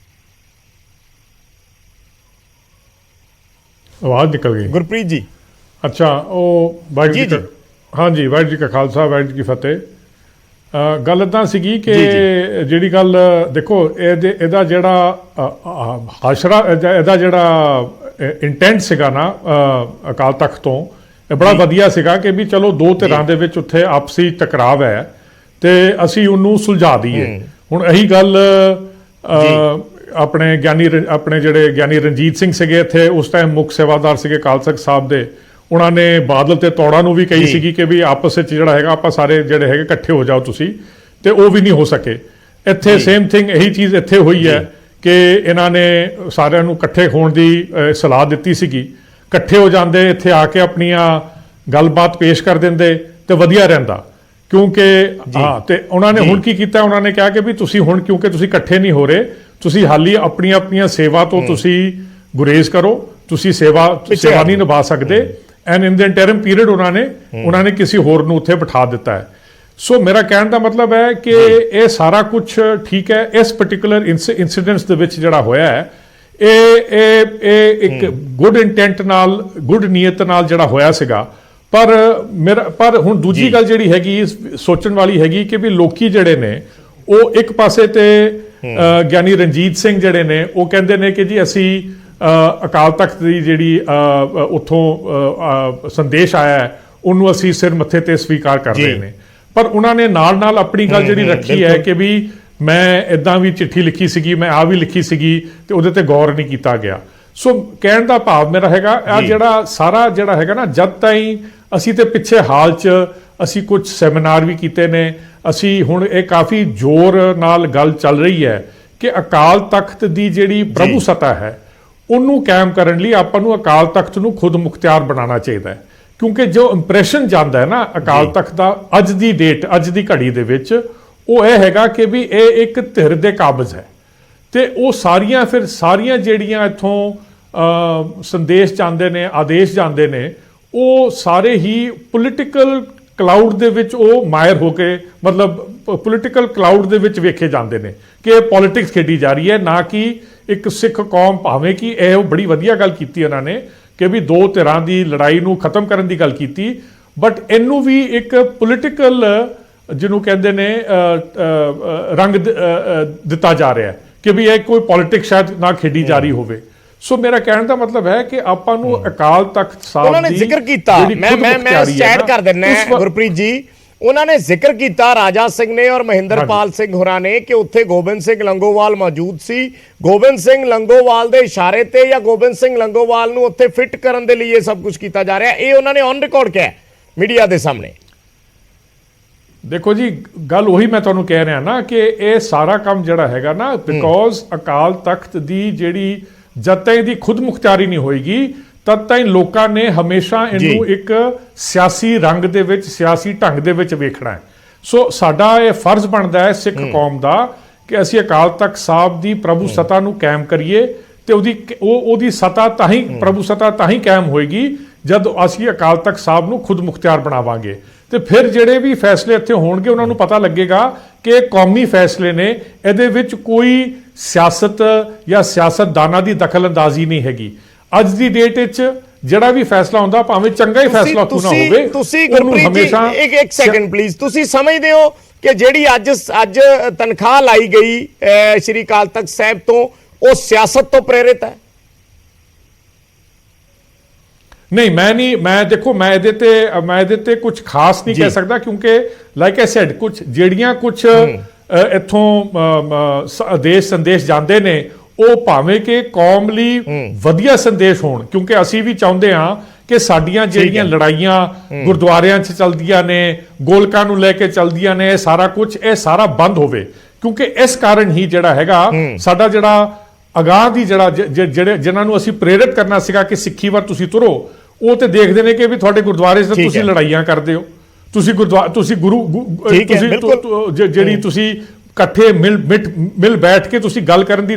ਆਵਾਜ਼ ਨਿਕਲ ਗਈ ਗੁਰਪ੍ਰੀਤ ਜੀ। ਅੱਛਾ, ਉਹ ਵਾਹਿਗੁਰੂ ਜੀ ਹਾਂਜੀ, ਵਾਹਿਗੁਰੂ ਜੀ ਕਾ ਖਾਲਸਾ ਵਾਹਿਗੁਰੂ ਜੀ ਕੀ ਫਤਿਹ। ਗੱਲ ਇੱਦਾਂ ਸੀਗੀ ਕਿ ਜਿਹੜੀ ਗੱਲ ਦੇਖੋ ਇਹਦਾ ਜਿਹੜਾ ਹਾਸ਼ਰਾ ਇਹਦਾ ਜਿਹੜਾ ਇੰਟੈਂਟ ਸੀਗਾ ਨਾ ਅਕਾਲ ਤਖਤ ਤੋਂ, ਇਹ ਬੜਾ ਵਧੀਆ ਸੀਗਾ ਕਿ ਵੀ ਚਲੋ ਦੋ ਧਿਰਾਂ ਦੇ ਵਿੱਚ ਉੱਥੇ ਆਪਸੀ ਟਕਰਾਵ ਹੈ ਤੇ ਅਸੀਂ ਉਹਨੂੰ ਸੁਲਝਾ ਦਈਏ। ਹੁਣ ਇਹੀ ਗੱਲ ਆਪਣੇ ਜਿਹੜੇ ਗਿਆਨੀ ਰਣਜੀਤ ਸਿੰਘ ਸੀਗੇ ਇੱਥੇ ਉਸ ਟਾਈਮ ਮੁੱਖ ਸੇਵਾਦਾਰ ਸੀਗੇ ਅਕਾਲ ਤਖਤ ਸਾਹਿਬ ਦੇ, ਉਹਨਾਂ ਨੇ ਬਾਦਲ ਤੇ ਤੌੜਾ ਨੂੰ ਵੀ ਕਹੀ ਸੀਗੀ ਕਿ ਵੀ ਆਪਸ ਵਿੱਚ ਜਿਹੜਾ ਹੈਗਾ ਆਪਾਂ ਸਾਰੇ ਜਿਹੜੇ ਹੈਗੇ ਇਕੱਠੇ ਹੋ ਜਾਓ ਤੁਸੀਂ, ਤੇ ਉਹ ਵੀ ਨਹੀਂ ਹੋ ਸਕੇ। ਇੱਥੇ ਸੇਮ ਥਿੰਗ ਇਹੀ ਚੀਜ਼ ਇੱਥੇ ਹੋਈ ਹੈ ਕਿ ਇਹਨਾਂ ਨੇ ਸਾਰਿਆਂ ਨੂੰ ਇਕੱਠੇ ਹੋਣ ਦੀ ਸਲਾਹ ਦਿੱਤੀ ਸੀਗੀ ਇਕੱਠੇ ਹੋ ਜਾਂਦੇ, ਇੱਥੇ ਆ ਕੇ ਆਪਣੀਆਂ ਗੱਲਬਾਤ ਪੇਸ਼ ਕਰ ਦਿੰਦੇ ਤੇ ਵਧੀਆ ਰਹਿੰਦਾ। ਕਿਉਂਕਿ ਹਾਂ, ਤੇ ਉਹਨਾਂ ਨੇ ਹੁਣ ਕੀ ਕੀਤਾ, ਉਹਨਾਂ ਨੇ ਕਿਹਾ ਕਿ ਵੀ ਤੁਸੀਂ ਹੁਣ ਕਿਉਂਕਿ ਤੁਸੀਂ ਇਕੱਠੇ ਨਹੀਂ ਹੋ ਰਹੇ, ਤੁਸੀਂ ਹਾਲੀ ਆਪਣੀਆਂ ਸੇਵਾ ਤੋਂ ਤੁਸੀਂ ਗੁਰੇਜ਼ ਕਰੋ, ਤੁਸੀਂ ਸੇਵਾ ਨਹੀਂ ਨਿਭਾ ਸਕਦੇ। And in the interim period ਉਹਨਾਂ ਨੇ ਕਿਸੇ ਹੋਰ ਨੂੰ ਉੱਥੇ ਬਿਠਾ ਦਿੱਤਾ ਹੈ। ਸੋ ਮੇਰਾ ਕਹਿਣ ਦਾ ਮਤਲਬ ਹੈ ਕਿ ਇਹ ਸਾਰਾ ਕੁਝ ਠੀਕ ਹੈ। ਇਸ ਪਾਰਟਿਕੂਲਰ ਇਨਸੀਡੈਂਟਸ ਦੇ ਵਿੱਚ ਜਿਹੜਾ ਹੋਇਆ ਹੈ, ਇਹ ਇੱਕ ਗੁੱਡ ਇੰਟੈਂਟ ਨਾਲ, ਗੁੱਡ ਨੀਅਤ ਨਾਲ ਜਿਹੜਾ ਹੋਇਆ ਸੀਗਾ। ਪਰ ਹੁਣ ਦੂਜੀ ਗੱਲ ਜਿਹੜੀ ਹੈਗੀ ਸੋਚਣ ਵਾਲੀ ਹੈਗੀ ਕਿ ਵੀ ਲੋਕੀ ਜਿਹੜੇ ਨੇ ਉਹ ਇੱਕ ਪਾਸੇ ਤੇ ਗਿਆਨੀ ਰਣਜੀਤ ਸਿੰਘ ਜਿਹੜੇ ਨੇ ਉਹ ਕਹਿੰਦੇ ਨੇ ਕਿ ਜੀ ਅਸੀਂ ਅਕਾਲ ਤਖਤ ਦੀ ਜਿਹੜੀ ਉੱਥੋਂ ਸੰਦੇਸ਼ ਆਇਆ ਹੈ ਉਹਨੂੰ ਅਸੀਂ ਸਿਰ ਮੱਥੇ ਤੇ ਸਵੀਕਾਰ ਕਰ ਰਹੇ ਨੇ। ਪਰ ਉਹਨਾਂ ਨੇ ਨਾਲ ਆਪਣੀ ਗੱਲ ਜਿਹੜੀ ਰੱਖੀ ਹੈ ਕਿ ਵੀ ਮੈਂ ਇਦਾਂ ਵੀ ਚਿੱਠੀ ਲਿਖੀ ਸੀਗੀ, ਮੈਂ ਆ ਵੀ ਲਿਖੀ ਸੀਗੀ ਤੇ ਉਹਦੇ ਤੇ ਗੌਰ ਨਹੀਂ ਕੀਤਾ ਗਿਆ। ਸੋ ਕਹਿਣ ਦਾ ਭਾਵ ਮੇਰਾ ਹੈਗਾ ਆ ਜਿਹੜਾ ਸਾਰਾ ਜਿਹੜਾ ਹੈਗਾ ਨਾ, ਜਦ ਤਾਈਂ ਅਸੀਂ ਤੇ ਪਿੱਛੇ ਹਾਲ 'ਚ ਅਸੀਂ ਕੁਝ ਸੈਮੀਨਾਰ ਵੀ ਕੀਤੇ ਨੇ, ਅਸੀਂ ਹੁਣ ਇਹ ਕਾਫੀ ਜ਼ੋਰ ਨਾਲ ਗੱਲ ਚੱਲ ਰਹੀ ਹੈ ਕਿ ਅਕਾਲ ਤਖਤ ਦੀ ਜਿਹੜੀ ਪ੍ਰਭੂ ਸੱਤਾ ਹੈ ਉਹਨੂੰ ਕਾਇਮ ਕਰਨ ਲਈ ਆਪਾਂ ਨੂੰ ਅਕਾਲ ਤਖਤ ਨੂੰ ਖੁਦ ਮੁਖਤਿਆਰ ਬਣਾਉਣਾ ਚਾਹੀਦਾ ਹੈ। ਕਿਉਂਕਿ ਜੋ ਇੰਪ੍ਰੈਸ਼ਨ ਜਾਂਦਾ ਹੈ ਨਾ ਅਕਾਲ ਤਖਤ ਦਾ ਅੱਜ ਦੀ ਡੇਟ, ਅੱਜ ਦੀ ਘੜੀ ਦੇ ਵਿੱਚ, ਉਹ ਇਹ ਹੈਗਾ ਕਿ ਵੀ ਇਹ ਇੱਕ ਧਿਰ ਦੇ ਕਾਬਜ਼ ਹੈ ਤੇ ਉਹ ਸਾਰੀਆਂ ਜਿਹੜੀਆਂ ਇੱਥੋਂ ਸੰਦੇਸ਼ ਜਾਂਦੇ ਨੇ, ਆਦੇਸ਼ ਜਾਂਦੇ ਨੇ, ਉਹ ਸਾਰੇ ਹੀ ਪੋਲੀਟੀਕਲ ਕਲਾਊਡ ਦੇ ਵਿੱਚ ਉਹ ਮਾਇਰ ਹੋ ਕੇ, ਮਤਲਬ ਪੋਲੀਟੀਕਲ ਕਲਾਊਡ ਦੇ ਵਿੱਚ ਵੇਖੇ ਜਾਂਦੇ ਨੇ ਕਿ ਇਹ ਪੋਲਿਟਿਕਸ ਖੇਡੀ ਜਾ ਰਹੀ ਹੈ, ਨਾ ਕਿ ਇੱਕ ਸਿੱਖ ਕੌਮ। ਭਾਵੇਂ ਕਿ ਇਹ ਬੜੀ ਵਧੀਆ ਗੱਲ ਕੀਤੀ ਉਹਨਾਂ ਨੇ ਕਿ ਵੀ ਦੋ ਧਿਰਾਂ ਦੀ ਲੜਾਈ ਨੂੰ ਖਤਮ ਕਰਨ ਦੀ ਗੱਲ ਕੀਤੀ, ਬਟ ਇਹਨੂੰ ਵੀ ਇੱਕ ਪੋਲੀਟੀਕਲ ਜਿਹਨੂੰ ਕਹਿੰਦੇ ਨੇ ਰੰਗ ਦਿੱਤਾ ਜਾ ਰਿਹਾ ਕਿ ਵੀ ਇਹ ਕੋਈ ਪੋਲਿਟਿਕਸ ਸ਼ਾਇਦ ਨਾ ਖੇਡੀ ਜਾ ਰਹੀ ਹੋਵੇ। ਸੋ ਮੇਰਾ ਕਹਿਣ ਦਾ ਮਤਲਬ ਹੈ ਕਿ ਆਪਾਂ ਨੂੰ ਅਕਾਲ ਤਖਤ ਸਾਹਿਬ ਉਹਨਾਂ ਨੇ ਜ਼ਿਕਰ ਕੀਤਾ, ਮੈਂ ਸਟੈਂਡ ਕਰ ਦਿੰਨਾ ਗੁਰਪ੍ਰੀਤ ਜੀ, ਉਹਨਾਂ ਨੇ ਜ਼ਿਕਰ ਕੀਤਾ ਰਾਜਾ ਸਿੰਘ ਨੇ ਔਰ ਮਹਿੰਦਰਪਾਲ ਸਿੰਘ ਹੋਰਾਂ ਨੇ ਕਿ ਉੱਥੇ ਗੋਬਿੰਦ ਸਿੰਘ ਲੰਗੋਵਾਲ ਮੌਜੂਦ ਸੀ। ਗੋਬਿੰਦ ਸਿੰਘ ਲੰਗੋਵਾਲ ਦੇ ਇਸ਼ਾਰੇ ਤੇ ਜਾਂ ਗੋਬਿੰਦ ਸਿੰਘ ਲੰਗੋਵਾਲ ਨੂੰ ਉੱਥੇ ਫਿੱਟ ਕਰਨ ਦੇ ਲਈ ਇਹ ਸਭ ਕੁਝ ਕੀਤਾ ਜਾ ਰਿਹਾ, ਇਹ ਉਹਨਾਂ ਨੇ ਔਨ ਰਿਕਾਰਡ ਕਿਹਾ ਮੀਡੀਆ ਦੇ ਸਾਹਮਣੇ। ਦੇਖੋ ਜੀ, ਗੱਲ ਉਹੀ ਮੈਂ ਤੁਹਾਨੂੰ ਕਹਿ ਰਿਹਾ ਨਾ ਕਿ ਇਹ ਸਾਰਾ ਕੰਮ ਜਿਹੜਾ ਹੈਗਾ ਨਾ, ਬਿਕੋਜ਼ ਅਕਾਲ ਤਖਤ ਦੀ ਜਿਹੜੀ ਜਦ ਤੱਕ ਇਹਦੀ ਖੁਦ ਮੁਖਤਿਆਰੀ ਨਹੀਂ ਹੋਏਗੀ ਤਦ ਤਾਈਂ ਲੋਕਾਂ ਨੇ ਹਮੇਸ਼ਾ ਇਹਨੂੰ ਇੱਕ ਸਿਆਸੀ ਰੰਗ ਦੇ ਵਿੱਚ, ਸਿਆਸੀ ਢੰਗ ਦੇ ਵਿੱਚ ਵੇਖਣਾ ਹੈ। ਸੋ ਸਾਡਾ ਇਹ ਫਰਜ਼ ਬਣਦਾ ਹੈ ਸਿੱਖ ਕੌਮ ਦਾ ਕਿ ਅਸੀਂ ਅਕਾਲ ਤਖਤ ਸਾਹਿਬ ਦੀ ਪ੍ਰਭੂ ਸੱਤਾ ਨੂੰ ਕਾਇਮ ਕਰੀਏ ਤੇ ਉਹਦੀ ਸੱਤਾ ਤਾਂ ਹੀ, ਪ੍ਰਭੂ ਸੱਤਾ ਤਾਂ ਹੀ ਕਾਇਮ ਹੋਏਗੀ ਜਦ ਅਸੀਂ ਅਕਾਲ ਤਖਤ ਸਾਹਿਬ ਨੂੰ ਖੁਦ ਮੁਖਤਿਆਰ ਬਣਾਵਾਂਗੇ। ਤੇ ਫਿਰ ਜਿਹੜੇ ਵੀ ਫੈਸਲੇ ਇੱਥੇ ਹੋਣਗੇ ਉਹਨਾਂ ਨੂੰ ਪਤਾ ਲੱਗੇਗਾ ਕਿ ਇਹ ਕੌਮੀ ਫੈਸਲੇ ਨੇ, ਇਹਦੇ ਵਿੱਚ ਕੋਈ ਸਿਆਸਤ ਜਾਂ ਸਿਆਸਤਦਾਨਾਂ ਦੀ ਦਖਲਅੰਦਾਜ਼ੀ ਨਹੀਂ ਹੈਗੀ। ਅੱਜ ਦੀ ਡੇਟ ਵਿੱਚ ਜਿਹੜਾ ਵੀ ਫੈਸਲਾ ਹੁੰਦਾ, ਭਾਵੇਂ ਚੰਗਾ ਹੀ ਫੈਸਲਾ ਕਿਉਂ ਨਾ ਹੋਵੇ, ਤੁਸੀਂ ਗੁਰਪ੍ਰੀਤ ਜੀ ਇੱਕ ਸੈਕਿੰਡ ਪਲੀਜ਼, ਤੁਸੀਂ ਸਮਝਦੇ ਹੋ ਕਿ ਜਿਹੜੀ ਅੱਜ ਤਨਖਾਹ ਲਾਈ ਗਈ ਸ਼੍ਰੀ ਅਕਾਲ ਤਖਤ ਸਾਹਿਬ ਤੋਂ, ਉਹ ਸਿਆਸਤ ਤੋਂ ਪ੍ਰੇਰਿਤ ਹੈ? ਨਹੀਂ, ਮੈਂ ਇਹਦੇ ਤੇ ਕੁਝ ਖਾਸ ਨਹੀਂ ਕਹਿ ਸਕਦਾ ਕਿਉਂਕਿ ਲਾਈਕ ਆਈ ਸੈਡ ਜਿਹੜੀਆਂ ਕੁਝ ਇੱਥੋਂ ਸੰਦੇਸ਼ ਜਾਂਦੇ ਨੇ ਉਹ ਭਾਵੇਂ ਕਿ ਕੌਮ ਲਈ ਵਧੀਆ ਸੰਦੇਸ਼ ਹੋਣ, ਕਿਉਂਕਿ ਅਸੀਂ ਵੀ ਚਾਹੁੰਦੇ ਹਾਂ ਕਿ ਸਾਡੀਆਂ ਜਿਹੜੀਆਂ ਲੜਾਈਆਂ ਗੁਰਦੁਆਰਿਆਂ 'ਚ ਚੱਲਦੀਆਂ ਨੇ, ਗੋਲਕਾਂ ਨੂੰ ਲੈ ਕੇ ਚੱਲਦੀਆਂ ਨੇ, ਇਹ ਸਾਰਾ ਬੰਦ ਹੋਵੇ। ਕਿਉਂਕਿ ਇਸ ਕਾਰਨ ਹੀ ਜਿਹੜਾ ਹੈਗਾ ਸਾਡਾ ਜਿਹੜਾ ਅਗਾਂਹ ਦੀ ਜਿਹੜੇ ਜਿਨ੍ਹਾਂ ਨੂੰ ਅਸੀਂ ਪ੍ਰੇਰਿਤ ਕਰਨਾ ਸੀਗਾ ਕਿ ਸਿੱਖੀ ਵੱਲ ਤੁਸੀਂ ਤੁਰੋ, ਉਹ ਤੇ ਦੇਖਦੇ ਨੇ ਕਿ ਵੀ ਤੁਹਾਡੇ ਗੁਰਦੁਆਰੇ 'ਚ ਤੁਸੀਂ ਲੜਾਈਆਂ ਕਰਦੇ ਹੋ, ਤੁਸੀਂ ਜਿਹੜੀ ਤੁਸੀਂ ਇਕੱਠੇ ਮਿਲ ਬੈਠ ਕੇ ਤੁਸੀਂ ਗੱਲ ਕਰਨ ਦੀ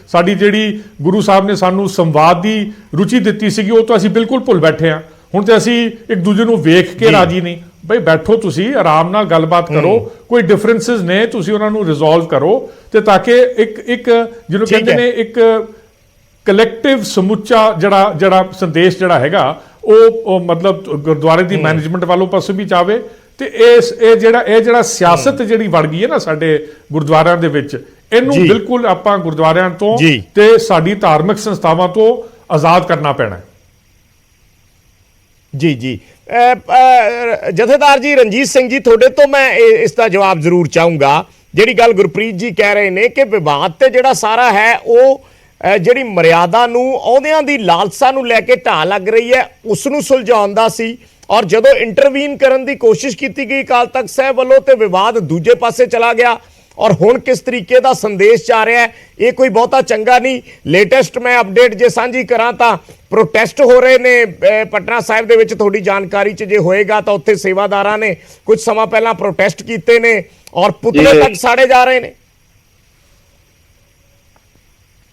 ਸਾਡੀ ਜਿਹੜੀ ਗੁਰੂ ਸਾਹਿਬ ਨੇ ਸਾਨੂੰ ਸੰਵਾਦ ਦੀ ਰੁਚੀ ਦਿੱਤੀ ਸੀਗੀ, ਉਹ ਤਾਂ ਅਸੀਂ ਬਿਲਕੁਲ ਭੁੱਲ ਬੈਠੇ ਹਾਂ। ਹੁਣ ਤੇ ਅਸੀਂ ਇੱਕ ਦੂਜੇ ਨੂੰ ਵੇਖ ਕੇ ਰਾਜੀ ਨਹੀਂ। ਬਈ ਬੈਠੋ, ਤੁਸੀਂ ਆਰਾਮ ਨਾਲ ਗੱਲਬਾਤ ਕਰੋ, ਕੋਈ ਡਿਫਰੈਂਸਸ ਨੇ ਤੁਸੀਂ ਉਹਨਾਂ ਨੂੰ ਰਿਜ਼ੋਲਵ ਕਰੋ ਤੇ ਤਾਂ ਕਿ ਇੱਕ ਜਿਹਨੂੰ ਕਹਿੰਦੇ ਨੇ ਇੱਕ ਕਲੈਕਟਿਵ ਸਮੁੱਚਾ ਜਿਹੜਾ ਸੰਦੇਸ਼ ਜਿਹੜਾ ਹੈਗਾ ਉਹ ਮਤਲਬ ਗੁਰਦੁਆਰੇ ਦੀ ਮੈਨੇਜਮੈਂਟ ਵੱਲੋਂ ਪਾਸੋਂ ਵੀ ਜਾਵੇ ਤੇ ਇਹ ਜਿਹੜਾ ਸਿਆਸਤ ਜਿਹੜੀ ਵੜ ਗਈ ਹੈ ਨਾ ਸਾਡੇ ਗੁਰਦੁਆਰਿਆਂ ਦੇ ਵਿੱਚ, ਇਹਨੂੰ ਬਿਲਕੁਲ ਆਪਾਂ ਗੁਰਦੁਆਰਿਆਂ ਤੋਂ ਤੇ ਸਾਡੀ ਧਾਰਮਿਕ ਸੰਸਥਾਵਾਂ ਤੋਂ ਆਜ਼ਾਦ ਕਰਨਾ ਪੈਣਾ। ਜੀ ਜਥੇਦਾਰ ਜੀ ਰਣਜੀਤ ਸਿੰਘ ਜੀ, ਤੁਹਾਡੇ ਤੋਂ ਮੈਂ ਇਸ ਦਾ ਜਵਾਬ ਜ਼ਰੂਰ ਚਾਹੂੰਗਾ। ਜਿਹੜੀ ਗੱਲ ਗੁਰਪ੍ਰੀਤ ਜੀ ਕਹਿ ਰਹੇ ਨੇ ਕਿ ਵਿਵਾਦ ਤੇ ਜਿਹੜਾ ਸਾਰਾ ਹੈ ਉਹ ਜਿਹੜੀ ਮਰਿਆਦਾ ਨੂੰ, ਅਹੁਦਿਆਂ ਦੀ ਲਾਲਸਾ ਨੂੰ ਲੈ ਕੇ ਢਾਹ ਲੱਗ ਰਹੀ ਹੈ, ਉਸ ਨੂੰ ਸੁਲਝਾਉਣ ਦਾ ਸੀ, ਔਰ ਜਦੋਂ ਇੰਟਰਵੀਨ ਕਰਨ ਦੀ ਕੋਸ਼ਿਸ਼ ਕੀਤੀ ਗਈ ਅਕਾਲ ਤਖਤ ਸਾਹਿਬ ਵੱਲੋਂ ਤੇ ਵਿਵਾਦ ਦੂਜੇ ਪਾਸੇ ਚਲਾ ਗਿਆ ਔਰ ਹੁਣ ਕਿਸ ਤਰੀਕੇ ਦਾ ਸੰਦੇਸ਼ ਜਾ ਰਿਹਾ ਹੈ, ਇਹ ਕੋਈ ਬਹੁਤਾ ਚੰਗਾ ਨਹੀਂ। ਲੇਟੈਸਟ ਮੈਂ ਅਪਡੇਟ ਜੇ ਸਾਂਝੀ ਕਰਾਂ ਤਾਂ ਪ੍ਰੋਟੈਸਟ ਹੋ ਰਹੇ ਨੇ ਪਟਨਾ ਸਾਹਿਬ ਦੇ ਵਿੱਚ, ਤੁਹਾਡੀ ਜਾਣਕਾਰੀ 'ਚ ਜੇ ਹੋਏਗਾ ਤਾਂ ਉੱਥੇ ਸੇਵਾਦਾਰਾਂ ਨੇ ਕੁਝ ਸਮਾਂ ਪਹਿਲਾਂ ਪ੍ਰੋਟੈਸਟ ਕੀਤੇ ਨੇ ਔਰ ਪੁਤਲੇ ਤੱਕ ਸਾੜੇ ਜਾ ਰਹੇ ਨੇ।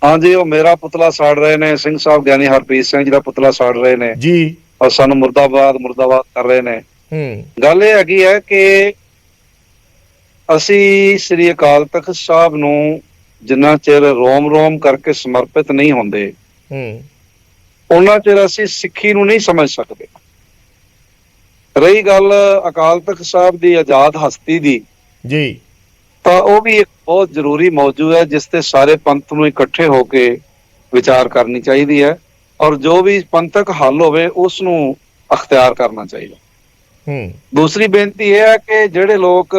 ਹਾਂਜੀ, ਉਹ ਮੇਰਾ ਪੁਤਲਾ ਸਾੜ ਰਹੇ ਨੇ, ਸਿੰਘ ਸਾਹਿਬ ਗਿਆਨੀ ਹਰਪ੍ਰੀਤ ਸਿੰਘ ਜੀ ਦਾ ਪੁਤਲਾ ਸਾੜ ਰਹੇ ਨੇ ਜੀ, ਔਰ ਸਾਨੂੰ ਮੁਰਦਾਬਾਦ ਮੁਰਦਾਬਾਦ ਕਰ ਰਹੇ ਨੇ। ਹੂੰ, ਗੱਲ ਇਹ ਹੈਗੀ ਹੈ ਕਿ ਅਸੀਂ ਸ੍ਰੀ ਅਕਾਲ ਤਖਤ ਸਾਹਿਬ ਨੂੰ ਜਿੰਨਾ ਚਿਰ ਰੋਮ ਰੋਮ ਕਰਕੇ ਸਮਰਪਿਤ ਨਹੀਂ ਹੁੰਦੇ, ਹੂੰ, ਉਹਨਾਂ ਚਿਰ ਅਸੀਂ ਸਿੱਖੀ ਨੂੰ ਨਹੀਂ ਸਮਝ ਸਕਦੇ। ਰਹੀ ਗੱਲ ਅਕਾਲ ਤਖਤ ਸਾਹਿਬ ਦੀ ਆਜ਼ਾਦ ਹਸਤੀ ਦੀ, ਜੀ, ਤਾਂ ਉਹ ਵੀ ਇੱਕ ਬਹੁਤ ਜ਼ਰੂਰੀ ਮੌਜੂ ਹੈ ਜਿਸ ਤੇ ਸਾਰੇ ਪੰਥ ਨੂੰ ਇਕੱਠੇ ਹੋ ਕੇ ਵਿਚਾਰ ਕਰਨੀ ਚਾਹੀਦੀ ਹੈ ਔਰ ਜੋ ਵੀ ਪੰਥਕ ਹੱਲ ਹੋਵੇ ਉਸ ਨੂੰ ਅਖਤਿਆਰ ਕਰਨਾ ਚਾਹੀਦਾ। ਹੂੰ, ਦੂਸਰੀ ਬੇਨਤੀ ਇਹ ਹੈ ਕਿ ਜਿਹੜੇ ਲੋਕ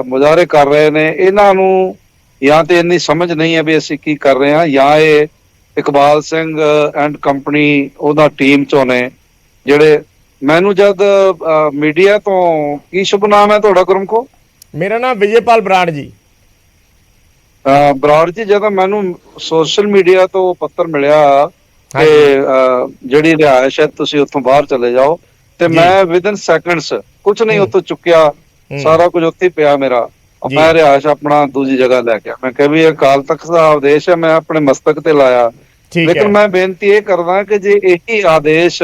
ਮੁਜ਼ਾਹਰੇ ਕਰ ਰਹੇ ਨੇ, ਇਹਨਾਂ ਨੂੰ ਜਾਂ ਤੇ ਇੰਨੀ ਸਮਝ ਨਹੀਂ ਹੈ ਵੀ ਅਸੀਂ ਕੀ ਕਰ ਰਹੇ ਹਾਂ, ਜਾਂ ਇਹ ਇਕਬਾਲ ਸਿੰਘ ਐਂਡ ਕੰਪਨੀ ਉਹਦਾ ਟੀਮ ਚੋਂ ਨੇ ਜਿਹੜੇ। ਮੈਨੂੰ ਜਦ ਮੀਡੀਆ ਤੋਂ, ਕੀ ਸ਼ੁਭ ਨਾਮ ਹੈ ਤੁਹਾਡਾ ਗੁਰਮਖੋ? ਮੇਰਾ ਨਾਮ ਵਿਜੇਪਾਲ ਬਰਾੜ ਜੀ। ਬਰਾੜ ਜੀ, ਜਦੋਂ ਮੈਨੂੰ ਸੋਸ਼ਲ ਮੀਡੀਆ ਤੋਂ ਪੱਤਰ ਮਿਲਿਆ ਕਿ ਜਿਹੜੀ ਰਿਹਾਇਸ਼ ਹੈ ਤੁਸੀਂ ਉੱਥੋਂ ਬਾਹਰ ਚਲੇ ਜਾਓ, ਤੇ ਮੈਂ ਵਿਦਨ ਸੈਕਿੰਡਸ ਕੁਝ ਨਹੀਂ ਉੱਥੋਂ ਚੁੱਕਿਆ, ਸਾਰਾ ਕੁਝ ਉੱਥੇ ਪਿਆ ਮੇਰਾ। ਮੈਂ ਰਿਹਾਇਸ਼ ਆਪਣਾ ਦੂਜੀ ਜਗ੍ਹਾ ਲੈ ਗਿਆ। ਮੈਂ ਕਿਹਾ ਵੀ ਇਹ ਅਕਾਲ ਤਖਤ ਦਾ ਆਦੇਸ਼ ਹੈ, ਮੈਂ ਆਪਣੇ ਮਸਤਕ ਤੇ ਲਾਇਆ। ਲੇਕਿਨ ਮੈਂ ਬੇਨਤੀ ਇਹ ਕਰਦਾ ਕਿ ਜੇ ਇਹੀ ਆਦੇਸ਼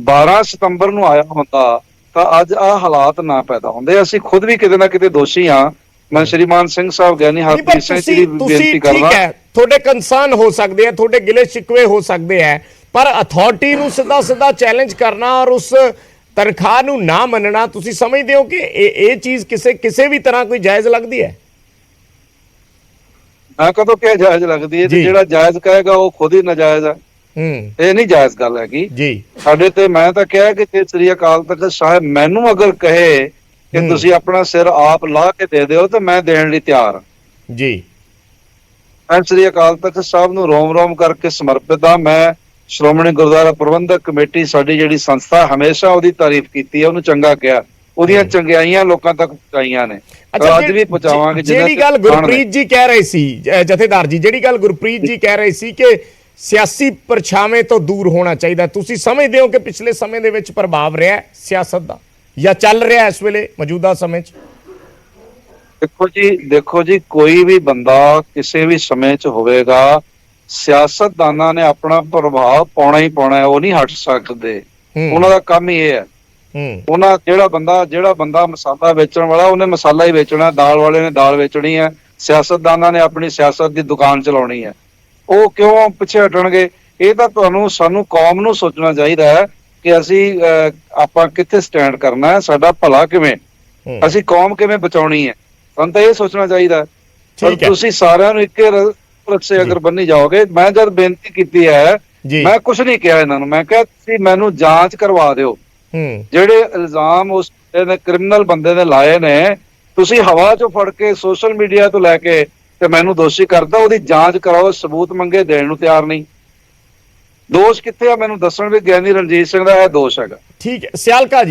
12 ਸਤੰਬਰ ਨੂੰ ਆਇਆ ਹੁੰਦਾ ਤਾਂ ਅੱਜ ਆਹ ਹਾਲਾਤ ਨਾ ਪੈਦਾ ਹੁੰਦੇ। ਅਸੀਂ ਖੁਦ ਵੀ ਕਿਤੇ ਨਾ ਕਿਤੇ ਦੋਸ਼ੀ ਹਾਂ। ਮੈਂ ਸ਼੍ਰੀਮਾਨ ਸਿੰਘ ਸਾਹਿਬ ਗਿਆਨੀ ਹਰਪ੍ਰੀਤ ਸਿੰਘ ਜੀ ਦੀ ਬੇਨਤੀ ਕਰਦਾ, ਤੁਹਾਡੇ ਕੰਸਰਨ ਹੋ ਸਕਦੇ ਆ, ਤੁਹਾਡੇ ਗਿਲੇ ਸ਼ਿਕਵੇ ਹੋ ਸਕਦੇ ਆ, ਪਰ ਅਥਾਰਟੀ ਨੂੰ ਸਿੱਧਾ ਸਿੱਧਾ ਚੈਲੰਜ ਕਰਨਾ ਔਰ ਉਸ ਤਨਖਾਹ ਨੂੰ ਨਾ ਮੰਨਣਾ, ਤੁਸੀਂ ਸਮਝਦੇ ਹੋ ਕਿ ਇਹ ਚੀਜ਼ ਕਿਸੇ ਵੀ ਤਰ੍ਹਾਂ ਕੋਈ ਜਾਇਜ਼ ਲੱਗਦੀ ਹੈ? ਮੈਂ ਕਦੋਂ ਕਿਹਾ ਜਾਇਜ਼ ਲੱਗਦੀ ਹੈ? ਤੇ ਜਿਹੜਾ ਜਾਇਜ਼ ਕਹੇਗਾ ਉਹ ਖੁਦ ਹੀ ਨਾਜਾਇਜ਼ ਹੈ। ਇਹ ਨਹੀਂ ਜਾਇਜ਼ ਗੱਲ ਹੈਗੀ ਜੀ ਸਾਡੇ ਤੇ। ਮੈਂ ਤਾਂ ਕਿਹਾ ਕਿ ਜੇ ਸ੍ਰੀ ਅਕਾਲ ਤਖਤ ਸਾਹਿਬ ਮੈਨੂੰ ਅਗਰ ਕਹੇ ਕਿ ਤੁਸੀਂ ਆਪਣਾ ਸਿਰ ਆਪ ਲਾ ਕੇ ਦੇ ਦਿਓ ਤਾਂ ਮੈਂ ਦੇਣ ਲਈ ਤਿਆਰ ਹਾਂ ਜੀ। ਮੈਂ ਸ੍ਰੀ ਅਕਾਲ ਤਖਤ ਸਾਹਿਬ ਨੂੰ ਰੋਮ ਰੋਮ ਕਰਕੇ ਸਮਰਪਿਤ ਹਾਂ। ਮੈਂ ਸ਼੍ਰੋਮਣੀ ਗੁਰਦੁਆਰਾ ਪ੍ਰਬੰਧਕ ਕਮੇਟੀ, ਸਾਡੀ ਜਿਹੜੀ ਸੰਸਥਾ, ਹਮੇਸ਼ਾ ਉਹਦੀ ਤਾਰੀਫ ਕੀਤੀ ਹੈ, ਉਹਨੂੰ ਚੰਗਾ ਕਿਹਾ, ਉਹਦੀਆਂ ਚੰਗਿਆਈਆਂ ਲੋਕਾਂ ਤੱਕ ਪਹੁੰਚਾਈਆਂ ਨੇ, ਅੱਜ ਵੀ ਪਹੁੰਚਾਵਾਂਗੇ। ਜਿਹੜੀ ਗੱਲ ਗੁਰਪ੍ਰੀਤ ਜੀ ਕਹਿ ਰਹੇ ਸੀ, ਜਥੇਦਾਰ ਜੀ, ਜਿਹੜੀ ਗੱਲ ਗੁਰਪ੍ਰੀਤ ਜੀ ਕਹਿ ਰਹੇ ਸੀ ਕਿ ਸਿਆਸੀ ਪਰਛਾਵੇਂ ਤੋਂ ਦੂਰ ਹੋਣਾ ਚਾਹੀਦਾ, ਤੁਸੀਂ ਸਮਝਦੇ ਹੋ ਕਿ ਪਿਛਲੇ ਸਮੇਂ ਦੇ ਵਿੱਚ ਪ੍ਰਭਾਵ ਰਿਹਾ ਸਿਆਸਤ ਦਾ ਜਾਂ ਚੱਲ ਰਿਹਾ ਇਸ ਵੇਲੇ ਮੌਜੂਦਾ ਸਮੇਂ 'ਚ? ਦੇਖੋ ਜੀ, ਕੋਈ ਵੀ ਬੰਦਾ ਕਿਸੇ ਵੀ ਸਮੇਂ 'ਚ ਹੋਵੇਗਾ, ਸਿਆਸਤਦਾਨਾਂ ਨੇ ਆਪਣਾ ਪ੍ਰਭਾਵ ਪਾਉਣਾ ਹੀ ਪਾਉਣਾ ਹੈ, ਉਹ ਨਹੀਂ ਹਟ ਸਕਦੇ। ਉਹਨਾਂ ਦਾ ਕੰਮ ਹੀ ਇਹ ਹੈ। ਉਹਨਾਂ ਜਿਹੜਾ ਬੰਦਾ ਮਸਾਲਾ ਵੇਚਣ ਵਾਲਾ, ਉਹਨੇ ਮਸਾਲਾ ਹੀ ਵੇਚਣਾ, ਦਾਲ ਵਾਲੇ ਨੇ ਦਾਲ ਵੇਚਣੀ ਹੈ, ਸਿਆਸਤਦਾਨਾਂ ਨੇ ਆਪਣੀ ਸਿਆਸਤ ਦੀ ਦੁਕਾਨ ਚਲਾਉਣੀ ਹੈ। ਉਹ ਕਿਉਂ ਪਿੱਛੇ ਹਟਣਗੇ? ਇਹ ਤਾਂ ਸਾਨੂੰ ਕੌਮ ਨੂੰ ਸੋਚਣਾ ਚਾਹੀਦਾ ਹੈ ਕਿ ਅਸੀਂ ਆਪਾਂ ਕਿੱਥੇ ਸਟੈਂਡ ਕਰਨਾ ਹੈ, ਸਾਡਾ ਭਲਾ ਕਿਵੇਂ, ਅਸੀਂ ਕੌਮ ਕਿਵੇਂ ਬਚਾਉਣੀ ਹੈ, ਸਾਨੂੰ ਤਾਂ ਇਹ ਸੋਚਣਾ ਚਾਹੀਦਾ ਹੈ। ਤੁਸੀਂ ਸਾਰਿਆਂ ਨੂੰ ਇੱਕੇ ਰਕਸੇ ਅਗਰ ਬੰਨੀ ਜਾਓਗੇ। ਮੈਂ ਜਦ ਬੇਨਤੀ ਕੀਤੀ ਹੈ, ਮੈਂ ਕੁਝ ਨਹੀਂ ਕਿਹਾ ਇਹਨਾਂ ਨੂੰ, ਮੈਂ ਕਿਹਾ ਤੁਸੀਂ ਮੈਨੂੰ ਜਾਂਚ ਕਰਵਾ ਦਿਓ। ਜਿਹੜੇ ਇਲਜ਼ਾਮ ਉਸ ਕ੍ਰਿਮੀਨਲ ਬੰਦੇ ਨੇ ਲਾਏ ਨੇ, ਤੁਸੀਂ ਹਵਾ ਚੋਂ ਫੜ ਕੇ ਸੋਸ਼ਲ ਮੀਡੀਆ ਤੋਂ ਲੈ ਕੇ ਤੇ ਮੈਨੂੰ ਦੋਸ਼ੀ ਕਰਦਾ, ਉਹਦੀ ਜਾਂਚ ਕਰਾਓ। ਸਬੂਤ ਮੰਗੇ ਦੇਣ ਨੂੰ ਤਿਆਰ ਨਹੀਂ। ਦੋਸ਼ ਕਿੱਥੇ ਆ ਮੈਨੂੰ ਦੱਸਣ ਵੀ ਗਿਆਨੀ ਰਣਜੀਤ ਸਿੰਘ ਦਾ ਇਹ ਦੋਸ਼ ਹੈਗਾ। ਠੀਕ ਹੈ ਸਿਆਲਕਾ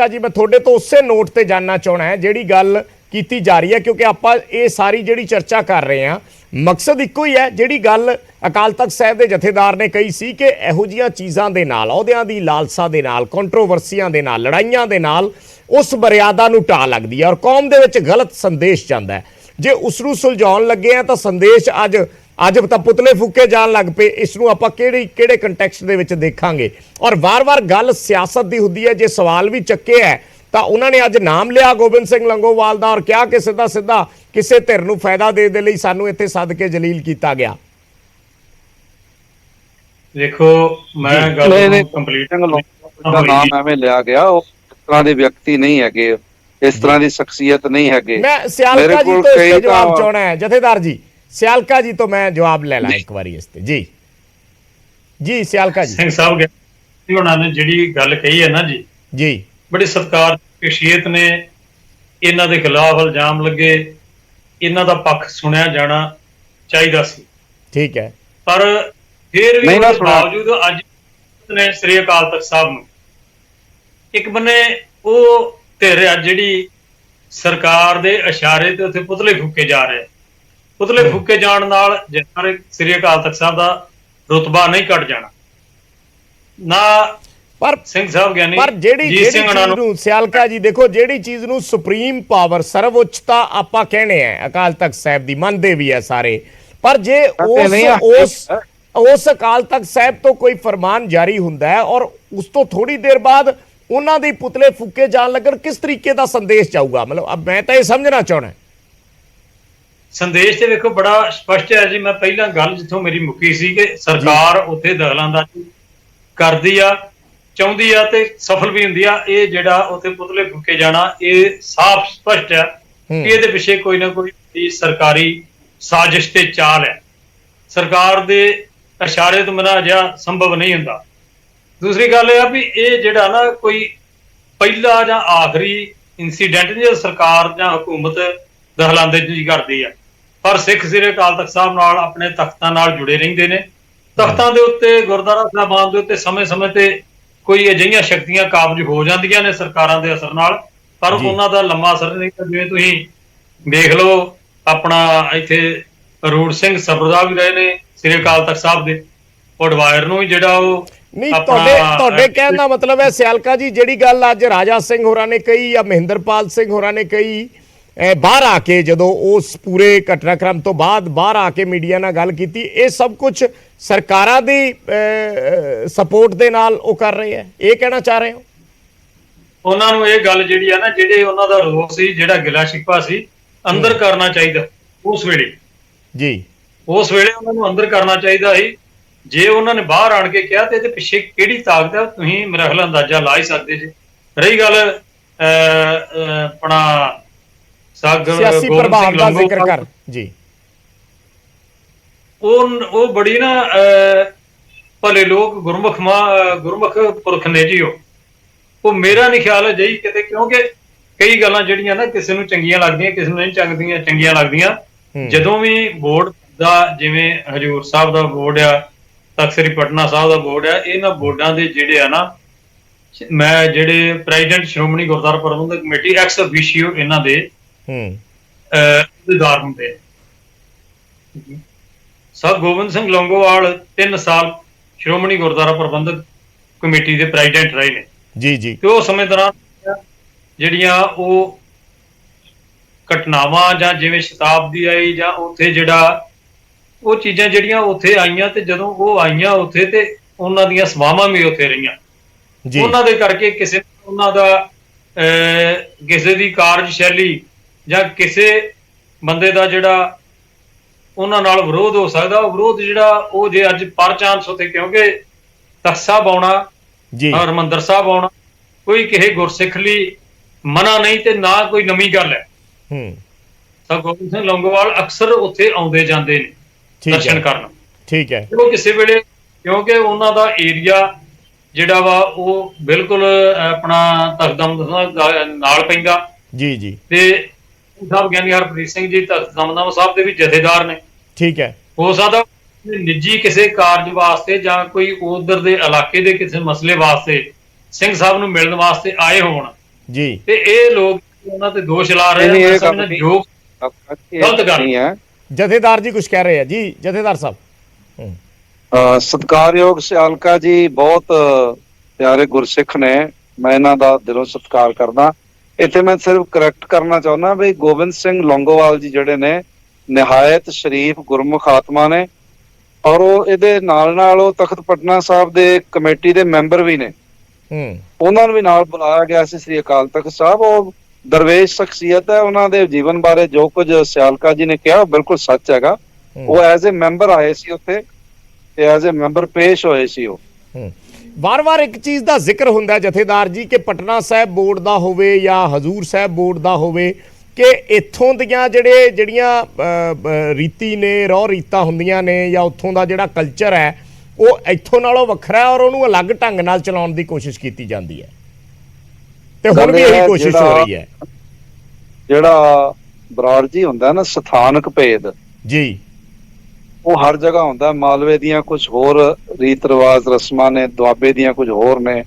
ਜੀ, ਮੈਂ ਤੁਹਾਡੇ ਤੋਂ ਉਸੇ ਨੋਟ ਤੇ ਜਾਨਣਾ ਚਾਹਣਾ ਹੈ ਜਿਹੜੀ ਗੱਲ ਕੀਤੀ ਜਾ ਰਹੀ ਹੈ, ਕਿਉਂਕਿ ਆਪਾਂ ਇਹ ਸਾਰੀ ਜਿਹੜੀ ਚਰਚਾ ਕਰ ਰਹੇ ਹਾਂ, ਮਕਸਦ ਇੱਕੋ ਹੀ ਹੈ। ਜਿਹੜੀ ਗੱਲ ਅਕਾਲ ਤਖਤ ਸਾਹਿਬ ਦੇ ਜਥੇਦਾਰ ਨੇ ਕਹੀ ਸੀ ਕਿ ਇਹੋ ਜਿਹੀਆਂ ਚੀਜ਼ਾਂ ਦੇ ਨਾਲ, ਅਹੁਦਿਆਂ ਦੀ ਲਾਲਸਾ ਦੇ ਨਾਲ, ਕੰਟਰੋਵਰਸੀਆਂ ਦੇ ਨਾਲ, ਲੜਾਈਆਂ ਦੇ ਨਾਲ ਉਸ ਮਰਿਆਦਾ ਨੂੰ ਢਾਹ ਲੱਗਦੀ ਹੈ ਔਰ ਕੌਮ ਦੇ ਵਿੱਚ ਗਲਤ ਸੰਦੇਸ਼ ਜਾਂਦਾ ਹੈ। ਜੇ ਉਸ ਨੂੰ ਸੁਲਝਾਉਣ ਲੱਗੇ ਆ ਤਾਂ ਸੰਦੇਸ਼ ਅੱਜ ਤਾਂ ਪੁਤਲੇ ਫੂਕੇ ਜਾਣ ਲੱਗ ਪਏ। ਇਸ ਨੂੰ ਆਪਾਂ ਕਿਹੜੇ ਕੰਟੈਕਸਟ ਦੇ ਵਿੱਚ ਦੇਖਾਂਗੇ? ਔਰ ਵਾਰ-ਵਾਰ ਗੱਲ ਸਿਆਸਤ ਦੀ ਹੁੰਦੀ ਹੈ। ਜੇ ਸਵਾਲ ਵੀ ਚੱਕੇ ਹੈ ਤਾਂ ਉਹਨਾਂ ਨੇ ਅੱਜ ਨਾਮ ਲਿਆ ਗੋਬਿੰਦ ਸਿੰਘ ਲੰਗੋਵਾਲ ਦਾ ਔਰ ਕਿਹਾ ਕਿ ਸਿੱਧਾ ਕਿਸੇ ਧਿਰ ਨੂੰ ਫਾਇਦਾ ਦੇ ਲਈ ਸਾਨੂੰ ਇੱਥੇ ਸੱਦ ਕੇ ਜਲੀਲ ਕੀਤਾ ਗਿਆ। ਦੇਖੋ, ਮੈਂ ਗੱਲ ਕੰਪਲੀਟ ਦਾ ਨਾਮ ਐਵੇਂ ਲਿਆ ਗਿਆ, ਉਹ ਇਸ ਤਰ੍ਹਾਂ ਦੇ ਵਿਅਕਤੀ ਨਹੀਂ ਹੈਗੇ, ਇਸ ਤਰ੍ਹਾਂ ਦੀ ਸ਼ਖਸੀਅਤ ਨਹੀਂ ਹੈਗੇ। ਮੈਂ ਸਿਆਲਕਾ ਜੀ ਤੋਂ ਇਸ ਤੇ ਜਵਾਬ ਚਾਹਣਾ ਹੈ। ਜਥੇਦਾਰ ਜੀ, ਸਿਆਲਕਾ ਜੀ ਤੋਂ ਮੈਂ ਜਵਾਬ ਲੈ ਲਾਂ ਇੱਕ ਵਾਰੀ ਇਸ ਤੇ। ਜੀ ਸਿਆਲਕਾ ਜੀ। ਸਿੰਘ ਸਾਹਿਬ ਉਹਨਾਂ ਨੇ ਜਿਹੜੀ ਗੱਲ ਕਹੀ ਹੈ ਨਾ ਜੀ, ਬੜੀ ਸਤਿਕਾਰ ਸ਼ਖਸੀਅਤ ਨੇ, ਇਹਨਾਂ ਦੇ ਖਿਲਾਫ ਇਲਜ਼ਾਮ ਲੱਗੇ, ਇਹਨਾਂ ਦਾ ਪੱਖ ਸੁਣਿਆ ਜਾਣਾ ਚਾਹੀਦਾ ਸੀ। ਠੀਕ ਹੈ, ਪਰ ਫਿਰ ਵੀ ਉਸ ਬਾਵਜੂਦ ਅੱਜ ਨੇ ਸ੍ਰੀ ਅਕਾਲ ਤਖਤ ਸਾਹਿਬ ਨੂੰ ਇੱਕ ਬੰਨੇ ਉਹ ਧਿਰ ਆ ਜਿਹੜੀ ਸਰਕਾਰ ਦੇ ਇਸ਼ਾਰੇ ਤੇ ਉੱਥੇ ਪੁਤਲੇ ਫੂਕੇ ਜਾ ਰਹੇ। ਪੁਤਲੇ ਫੂਕੇ ਜਾਣ ਨਾਲ ਜਥੇਦਾਰ ਸ੍ਰੀ ਅਕਾਲ ਤਖਤ ਸਾਹਿਬ ਦਾ ਰੁਤਬਾ ਨਹੀਂ ਘਟ ਜਾਣਾ ਨਾ। ਪਰ ਸਿੰਘ ਸਾਹਿਬ ਗਿਆਨੀ ਪਰ ਜਿਹੜੀ ਜੀਤ ਸਿੰਘ ਚੀਜ਼ ਨੂੰ ਸਿਆਲਕਾ ਜੀ ਦੇਖੋ, ਜਿਹੜੀ ਚੀਜ਼ ਨੂੰ ਸੁਪਰੀਮ ਪਾਵਰ ਸਰਵਉੱਚਤਾ ਆਪਾਂ ਕਹਿੰਦੇ ਆ ਅਕਾਲ ਤਖਤ ਸਾਹਿਬ ਦੀ, ਮੰਨਦੇ ਵੀ ਹੈ ਸਾਰੇ, ਪਰ ਜੇ ਉਸ ਅਕਾਲ ਤਖਤ ਸਾਹਿਬ ਤੋਂ ਕੋਈ ਫਰਮਾਨ ਜਾਰੀ ਹੁੰਦਾ ਹੈ ਔਰ ਉਸ ਤੋਂ ਥੋੜੀ ਦੇਰ ਬਾਅਦ ਉਹਨਾਂ ਦੇ ਪੁਤਲੇ ਫੂਕੇ ਜਾਣ ਲੱਗਣ, ਕਿਸ ਤਰੀਕੇ ਦਾ ਸੰਦੇਸ਼ ਜਾਊਗਾ? ਮਤਲਬ ਮੈਂ ਤਾਂ ਇਹ ਸਮਝਣਾ ਚਾਹੁੰਦਾ। ਸੰਦੇਸ਼ ਤੇ ਵੇਖੋ ਬੜਾ ਸਪਸ਼ਟ ਹੈ ਜੀ। ਮੈਂ ਪਹਿਲਾਂ ਗੱਲ ਜਿੱਥੋਂ ਮੇਰੀ ਮੁੱਕੀ ਸੀ ਕਿ ਸਰਕਾਰ ਉੱਥੇ ਦਖਲਅੰਦਾਜ਼ੀ ਕਰਦੀ ਆ, ਚਾਹੁੰਦੀ ਆ ਤੇ ਸਫਲ ਵੀ ਹੁੰਦੀ ਆ। ਇਹ ਜਿਹੜਾ ਉੱਥੇ ਪੁਤਲੇ ਫੂਕੇ ਜਾਣਾ, ਇਹ ਸਾਫ਼ ਸਪਸ਼ਟ ਹੈ ਕਿ ਇਹਦੇ ਪਿੱਛੇ ਕੋਈ ਨਾ ਕੋਈ ਸਰਕਾਰੀ ਸਾਜ਼ਿਸ਼ ਤੇ ਚਾਲ ਹੈ। ਸਰਕਾਰ ਦੇ ਇਸ਼ਾਰੇ ਤੋਂ ਬਿਨਾਂ ਅਜਿਹਾ ਸੰਭਵ ਨਹੀਂ ਹੁੰਦਾ। ਦੂਸਰੀ ਗੱਲ ਇਹ ਆ ਵੀ ਇਹ ਜਿਹੜਾ ਨਾ ਕੋਈ ਪਹਿਲਾ ਜਾਂ ਆਖਰੀ ਇਨਸੀਡੈਂਟ ਨਹੀਂ, ਸਰਕਾਰ ਜਾਂ ਹਕੂਮਤ ਦਖਲਅੰਦਾਜ਼ੀ ਕਰਦੀ ਆ। ਪਰ ਸਿੱਖ ਸ੍ਰੀ ਅਕਾਲ ਤਖਤ ਸਾਹਿਬ ਨਾਲ ਆਪਣੇ ਤਖਤਾਂ ਨਾਲ ਜੁੜੇ ਰਹਿੰਦੇ ਨੇ। ਤਖਤਾਂ ਦੇ ਉੱਤੇ, ਗੁਰਦੁਆਰਾ ਸਾਹਿਬਾਨ ਦੇ ਉੱਤੇ ਸਮੇਂ-ਸਮੇਂ ਤੇ ਕੋਈ ਅਜਿਹੀਆਂ ਸ਼ਕਤੀਆਂ ਕਾਬਜ ਹੋ ਜਾਂਦੀਆਂ ਨੇ ਸਰਕਾਰਾਂ ਦੇ ਅਸਰ ਨਾਲ, ਪਰ ਉਹਨਾਂ ਦਾ ਲੰਮਾ ਅਸਰ ਨਹੀਂ। ਜਿਵੇਂ ਤੁਸੀਂ ਦੇਖ ਲਓ ਆਪਣਾ ਇੱਥੇ ਰੂੜ ਸਿੰਘ ਸਬਰਦਾ ਵੀ ਰਹੇ ਨੇ ਸ੍ਰੀ ਅਕਾਲ ਤਖਤ ਸਾਹਿਬ ਦੇ, ਉਡਵਾਇਰ ਨੂੰ ਜਿਹੜਾ ਉਹ ਨਹੀਂ, ਤੁਹਾਡੇ ਕਹਿਣ ਦਾ ਮਤਲਬ ਹੈ ਸਿਆਲਕਾ ਜੀ, ਜਿਹੜੀ ਗੱਲ ਅੱਜ ਰਾਜਾ ਸਿੰਘ ਹੋਰਾਂ ਨੇ ਕਹੀ ਜਾਂ ਮਹਿੰਦਰਪਾਲ ਸਿੰਘ ਹੋਰਾਂ ਨੇ ਕਹੀ, ਬਾਹਰ ਆ ਕੇ ਜਦੋਂ ਉਸ ਪੂਰੇ ਘਟਨਾਕ੍ਰਮ ਤੋਂ ਬਾਅਦ ਬਾਹਰ ਆ ਕੇ ਮੀਡੀਆ ਨਾਲ ਗੱਲ ਕੀਤੀ, ਇਹ ਸਭ ਕੁਝ ਸਰਕਾਰਾਂ ਦੀ ਸਪੋਰਟ ਦੇ ਨਾਲ ਉਹ ਕਰ ਰਹੇ ਹੈ, ਇਹ ਕਹਿਣਾ ਚਾਹ ਰਹੇ ਹੋ? ਉਹਨਾਂ ਨੂੰ ਇਹ ਗੱਲ ਜਿਹੜੀ ਆ ਨਾ, ਜਿਹੜੇ ਉਹਨਾਂ ਦਾ ਰੋਸ ਸੀ, ਜਿਹੜਾ ਗਿਲਾ ਸ਼ਿਕਵਾ ਸੀ, ਅੰਦਰ ਕਰਨਾ ਚਾਹੀਦਾ ਉਸ ਵੇਲੇ ਜੀ। ਉਸ ਵੇਲੇ ਉਹਨਾਂ ਨੂੰ ਅੰਦਰ ਕਰਨਾ ਚਾਹੀਦਾ ਸੀ। ਜੇ ਉਹਨਾਂ ਨੇ ਬਾਹਰ ਆਣ ਕੇ ਕਿਹਾ ਤੇ ਇਹਦੇ ਪਿੱਛੇ ਕਿਹੜੀ ਤਾਕਤ ਹੈ ਤੁਸੀਂ ਮੇਰਾ ਖਿਆਲ ਅੰਦਾਜ਼ਾ ਲਾ ਹੀ ਸਕਦੇ ਜੀ। ਰਹੀ ਗੱਲ ਆਪਣਾ ਸਿਆਸੀ ਪ੍ਰਭਾਵ ਦਾ ਜ਼ਿਕਰ ਕਰ ਜੀ, ਉਹ ਬੜੀ ਨਾ ਭਲੇ ਲੋਕ ਗੁਰਮੁਖ ਪੁਰਖ ਨੇ ਜੀ। ਉਹ ਮੇਰਾ ਨਹੀਂ ਖਿਆਲ ਹੈ ਜੀ ਕਿਤੇ, ਕਿਉਂਕਿ ਕਈ ਗੱਲਾਂ ਜਿਹੜੀਆਂ ਨਾ ਕਿਸੇ ਨੂੰ ਚੰਗੀਆਂ ਲੱਗਦੀਆਂ, ਕਿਸੇ ਨੂੰ ਨਹੀਂ ਚੰਗੀਆਂ ਲੱਗਦੀਆਂ। ਜਦੋਂ ਵੀ ਬੋਰਡ ਦਾ, ਜਿਵੇਂ ਹਜੂਰ ਸਾਹਿਬ ਦਾ ਬੋਰਡ ਆ, ਤਖਤ ਸ੍ਰੀ ਪਟਨਾ ਸਾਹਿਬ ਦਾ ਬੋਰਡ ਆ, ਇਹਨਾਂ ਬੋਰਡਾਂ ਦੇ ਜਿਹੜੇ ਆ ਨਾ, ਮੈਂ ਜਿਹੜੇ ਪ੍ਰੈਜ਼ੀਡੈਂਟ ਸ਼੍ਰੋਮਣੀ ਗੁਰਦੁਆਰਾ ਪ੍ਰਬੰਧਕ ਕਮੇਟੀ ਐਕਸ ਅਫੀਸ਼ੀਓ ਇਹਨਾਂ ਦੇ ਅਹੁਦੇਦਾਰ ਹੁੰਦੇ। ਸਰ ਗੋਬਿੰਦ ਸਿੰਘ ਲੌਂਗੋਵਾਲ 3 ਸਾਲ ਸ਼੍ਰੋਮਣੀ ਗੁਰਦੁਆਰਾ ਪ੍ਰਬੰਧਕ ਕਮੇਟੀ ਦੇ ਪ੍ਰੈਜ਼ੀਡੈਂਟ ਰਹੇ ਨੇ ਜੀ ਜੀ। ਤੇ ਉਹ ਸਮੇਂ ਦੌਰਾਨ ਜਿਹੜੀਆਂ ਉਹ ਘਟਨਾਵਾਂ ਜਾਂ ਜਿਵੇਂ ਸ਼ਤਾਬਦੀ ਆਈ ਜਾਂ ਉੱਥੇ ਜਿਹੜਾ ਉਹ ਚੀਜ਼ਾਂ ਜਿਹੜੀਆਂ ਉੱਥੇ ਆਈਆਂ, ਤੇ ਜਦੋਂ ਉਹ ਆਈਆਂ ਉੱਥੇ ਤੇ ਉਹਨਾਂ ਦੀਆਂ ਸਭਾਵਾਂ ਵੀ ਉੱਥੇ ਰਹੀਆਂ। ਉਹਨਾਂ ਦੇ ਕਰਕੇ ਕਿਸੇ ਉਹਨਾਂ ਦਾ ਕਿਸੇ ਦੀ ਕਾਰਜਸ਼ੈਲੀ ਜਾਂ ਕਿਸੇ ਬੰਦੇ ਦਾ ਜਿਹੜਾ ਉਹਨਾਂ ਨਾਲ ਵਿਰੋਧ ਹੋ ਸਕਦਾ, ਉਹ ਵਿਰੋਧ ਜਿਹੜਾ ਉਹ ਜੇ ਅੱਜ ਪਰ ਚਾਂਸ ਉੱਥੇ, ਕਿਉਂਕਿ ਤਖਤ ਸਾਹਿਬ ਆਉਣਾ, ਹਰਿਮੰਦਰ ਸਾਹਿਬ ਆਉਣਾ ਕੋਈ ਕਿਸੇ ਗੁਰਸਿੱਖ ਲਈ ਮਨਾ ਨਹੀਂ ਤੇ ਨਾ ਕੋਈ ਨਵੀਂ ਗੱਲ ਹੈ। ਸਰ ਗੋਬਿੰਦ ਸਿੰਘ ਲੌਂਗੋਵਾਲ ਅਕਸਰ ਉੱਥੇ ਆਉਂਦੇ ਜਾਂਦੇ ਨੇ ਦਰਸ਼ਨ ਕਰਨ। ਠੀਕ ਹੈ। ਉਹ ਕਿਸੇ ਵੇਲੇ, ਕਿਉਂਕਿ ਉਹਨਾਂ ਦਾ ਏਰੀਆ ਜਿਹੜਾ ਵਾ ਉਹ ਬਿਲਕੁਲ ਆਪਣਾ ਤਖਤ ਨਾਲ ਪੈਂਦਾ ਜੀ ਜੀ। ਤੇ ਸਾਹਿਬ ਗਿਆਨੀ ਹਰਪ੍ਰੀਤ ਸਿੰਘ ਜੀ ਤਖਤ ਦਮਦਮਾ ਸਾਹਿਬ ਦੇ ਵੀ ਜਥੇਦਾਰ ਨੇ। ਠੀਕ ਹੈ। ਹੋ ਸਕਦਾ ਨਿੱਜੀ ਕਿਸੇ ਕਾਰਜ ਵਾਸਤੇ ਜਾਂ ਕੋਈ ਉਧਰ ਦੇ ਇਲਾਕੇ ਦੇ ਕਿਸੇ ਮਸਲੇ ਵਾਸਤੇ ਸਿੰਘ ਸਾਹਿਬ ਨੂੰ ਮਿਲਣ ਵਾਸਤੇ ਆਏ ਹੋਣ ਜੀ, ਤੇ ਇਹ ਲੋਕ ਉਹਨਾਂ ਤੇ ਦੋਸ਼ ਲਾ ਰਹੇ ਨੇ। ਜੋ ਗਲਤ ਗੱਲ ਹੈ। ਜਥੇਦਾਰ ਜੀ ਕੁਝ ਕਹਿ ਰਹੇ ਆ ਜੀ, ਜਥੇਦਾਰ ਸਾਹਿਬ। ਸਤਿਕਾਰਯੋਗ ਸਿਆਲਕਾ ਜੀ ਬਹੁਤ ਪਿਆਰੇ ਗੁਰਸਿੱਖ ਨੇ, ਮੈਂ ਇਹਨਾਂ ਦਾ ਦਿਲੋਂ ਸਤਿਕਾਰ ਕਰਦਾ। ਇੱਥੇ ਮੈਂ ਸਿਰਫ ਕਰੈਕਟ ਕਰਨਾ ਚਾਹੁੰਦਾ ਵੀ ਗੋਬਿੰਦ ਸਿੰਘ ਲੌਂਗੋਵਾਲ ਜੀ ਜਿਹੜੇ ਨੇ ਨਿਹਾਇਤ ਸ਼ਰੀਫ ਗੁਰਮੁਖ ਆਤਮਾ ਨੇ, ਔਰ ਉਹ ਇਹਦੇ ਨਾਲ ਉਹ ਤਖਤ ਪਟਨਾ ਸਾਹਿਬ ਦੇ ਕਮੇਟੀ ਦੇ ਮੈਂਬਰ ਵੀ ਨੇ। ਉਹਨਾਂ ਨੂੰ ਵੀ ਨਾਲ ਬੁਲਾਇਆ ਗਿਆ ਸੀ ਸ੍ਰੀ ਅਕਾਲ ਤਖਤ ਸਾਹਿਬ। ਉਹ ਦਰਵੇਸ਼ ਸ਼ਖਸੀਅਤ ਹੈ, ਉਹਨਾਂ ਦੇ ਜੀਵਨ ਬਾਰੇ ਜੋ ਕੁਝ ਸਿਆਲਕਾ ਜੀ ਨੇ ਕਿਹਾ ਬਿਲਕੁਲ ਸੱਚ ਹੈਗਾ। ਉਹ ਐਜ਼ ਏ ਮੈਂਬਰ ਆਏ ਸੀ ਉੱਥੇ ਤੇ ਐਜ਼ ਏ ਮੈਂਬਰ ਪੇਸ਼ ਹੋਏ ਸੀ। ਉਹ ਵਾਰ-ਵਾਰ ਇੱਕ ਚੀਜ਼ ਦਾ ਜ਼ਿਕਰ ਹੁੰਦਾ ਜਥੇਦਾਰ ਜੀ ਕਿ ਪਟਨਾ ਸਾਹਿਬ ਬੋਰਡ ਦਾ ਹੋਵੇ ਜਾਂ ਹਜ਼ੂਰ ਸਾਹਿਬ ਬੋਰਡ ਦਾ ਹੋਵੇ, ਕਿ ਇੱਥੋਂ ਦੀਆਂ ਜਿਹੜੀਆਂ ਰੀਤੀ ਨੇ, ਰਹੁ ਰੀਤਾਂ ਹੁੰਦੀਆਂ ਨੇ, ਜਾਂ ਉੱਥੋਂ ਦਾ ਜਿਹੜਾ ਕਲਚਰ ਹੈ ਉਹ ਇੱਥੋਂ ਨਾਲੋਂ ਵੱਖਰਾ ਔਰ ਉਹਨੂੰ ਅਲੱਗ ਢੰਗ ਨਾਲ ਚਲਾਉਣ ਦੀ ਕੋਸ਼ਿਸ਼ ਕੀਤੀ ਜਾਂਦੀ ਹੈ, ਤੇ ਹੁਣ ਵੀ ਇਹੀ ਕੋਸ਼ਿਸ਼ ਹੋ ਰਹੀ ਹੈ। ਜਿਹੜਾ ਬਰਾੜ ਜੀ ਹੁੰਦਾ ਨਾ ਸਥਾਨਕ ਭੇਦ ਜੀ, ਉਹ ਹਰ ਜਗ੍ਹਾ ਹੁੰਦਾ। ਮਾਲਵੇ ਦੀਆਂ ਕੁਝ ਹੋਰ ਰੀਤ ਰਿਵਾਜ ਰਸਮਾਂ ਨੇ, ਦੁਆਬੇ ਦੀਆਂ ਕੁਝ ਹੋਰ ਨੇ,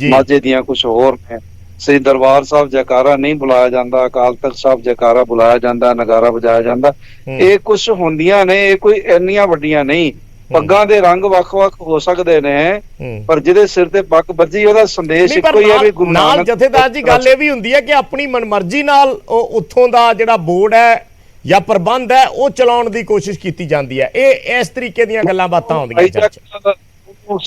ਮਾਝੇ ਦੀਆਂ ਕੁਝ ਹੋਰ ਨੇ, ਸ੍ਰੀ ਦਰਬਾਰ ਸਾਹਿਬ ਜੈਕਾਰਾ ਨਹੀਂ ਬੁਲਾਇਆ ਜਾਂਦਾ, ਅਕਾਲ ਤਖਤ ਸਾਹਿਬ ਜੈਕਾਰਾ ਬੁਲਾਇਆ ਜਾਂਦਾ, ਨਗਾਰਾ ਵਜਾਇਆ ਜਾਂਦਾ। ਇਹ ਕੁਝ ਹੁੰਦੀਆਂ ਨੇ, ਇਹ ਕੋਈ ਇੰਨੀਆਂ ਵੱਡੀਆਂ ਨਹੀਂ। ਪੱਗਾਂ ਦੇ ਰੰਗ ਵੱਖ-ਵੱਖ ਹੋ ਸਕਦੇ ਨੇ, ਪਰ ਜਿਹਦੇ ਸਿਰ ਤੇ ਪੱਗ ਬੱਜੀ ਉਹਦਾ ਸੰਦੇਸ਼ ਇੱਕੋ ਹੀ ਹੈ ਵੀ ਗੁਰੂ ਨਾਲ ਨਾਨਕ। ਜਥੇਦਾਰ ਜੀ ਗੱਲ ਇਹ ਵੀ ਹੁੰਦੀ ਹੈ ਕਿ ਆਪਣੀ ਮਨਮਰਜ਼ੀ ਨਾਲ ਉੱਥੋਂ ਦਾ ਜਿਹੜਾ ਬੋਰਡ ਹੈ ਜਾਂ ਪ੍ਰਬੰਧ ਹੈ ਉਹ ਚਲਾਉਣ ਦੀ ਕੋਸ਼ਿਸ਼ ਕੀਤੀ ਜਾਂਦੀ ਹੈ। ਇਹ ਇਸ ਤਰੀਕੇ ਦੀਆਂ ਗੱਲਾਂ ਬਾਤਾਂ ਹੁੰਦੀਆਂ,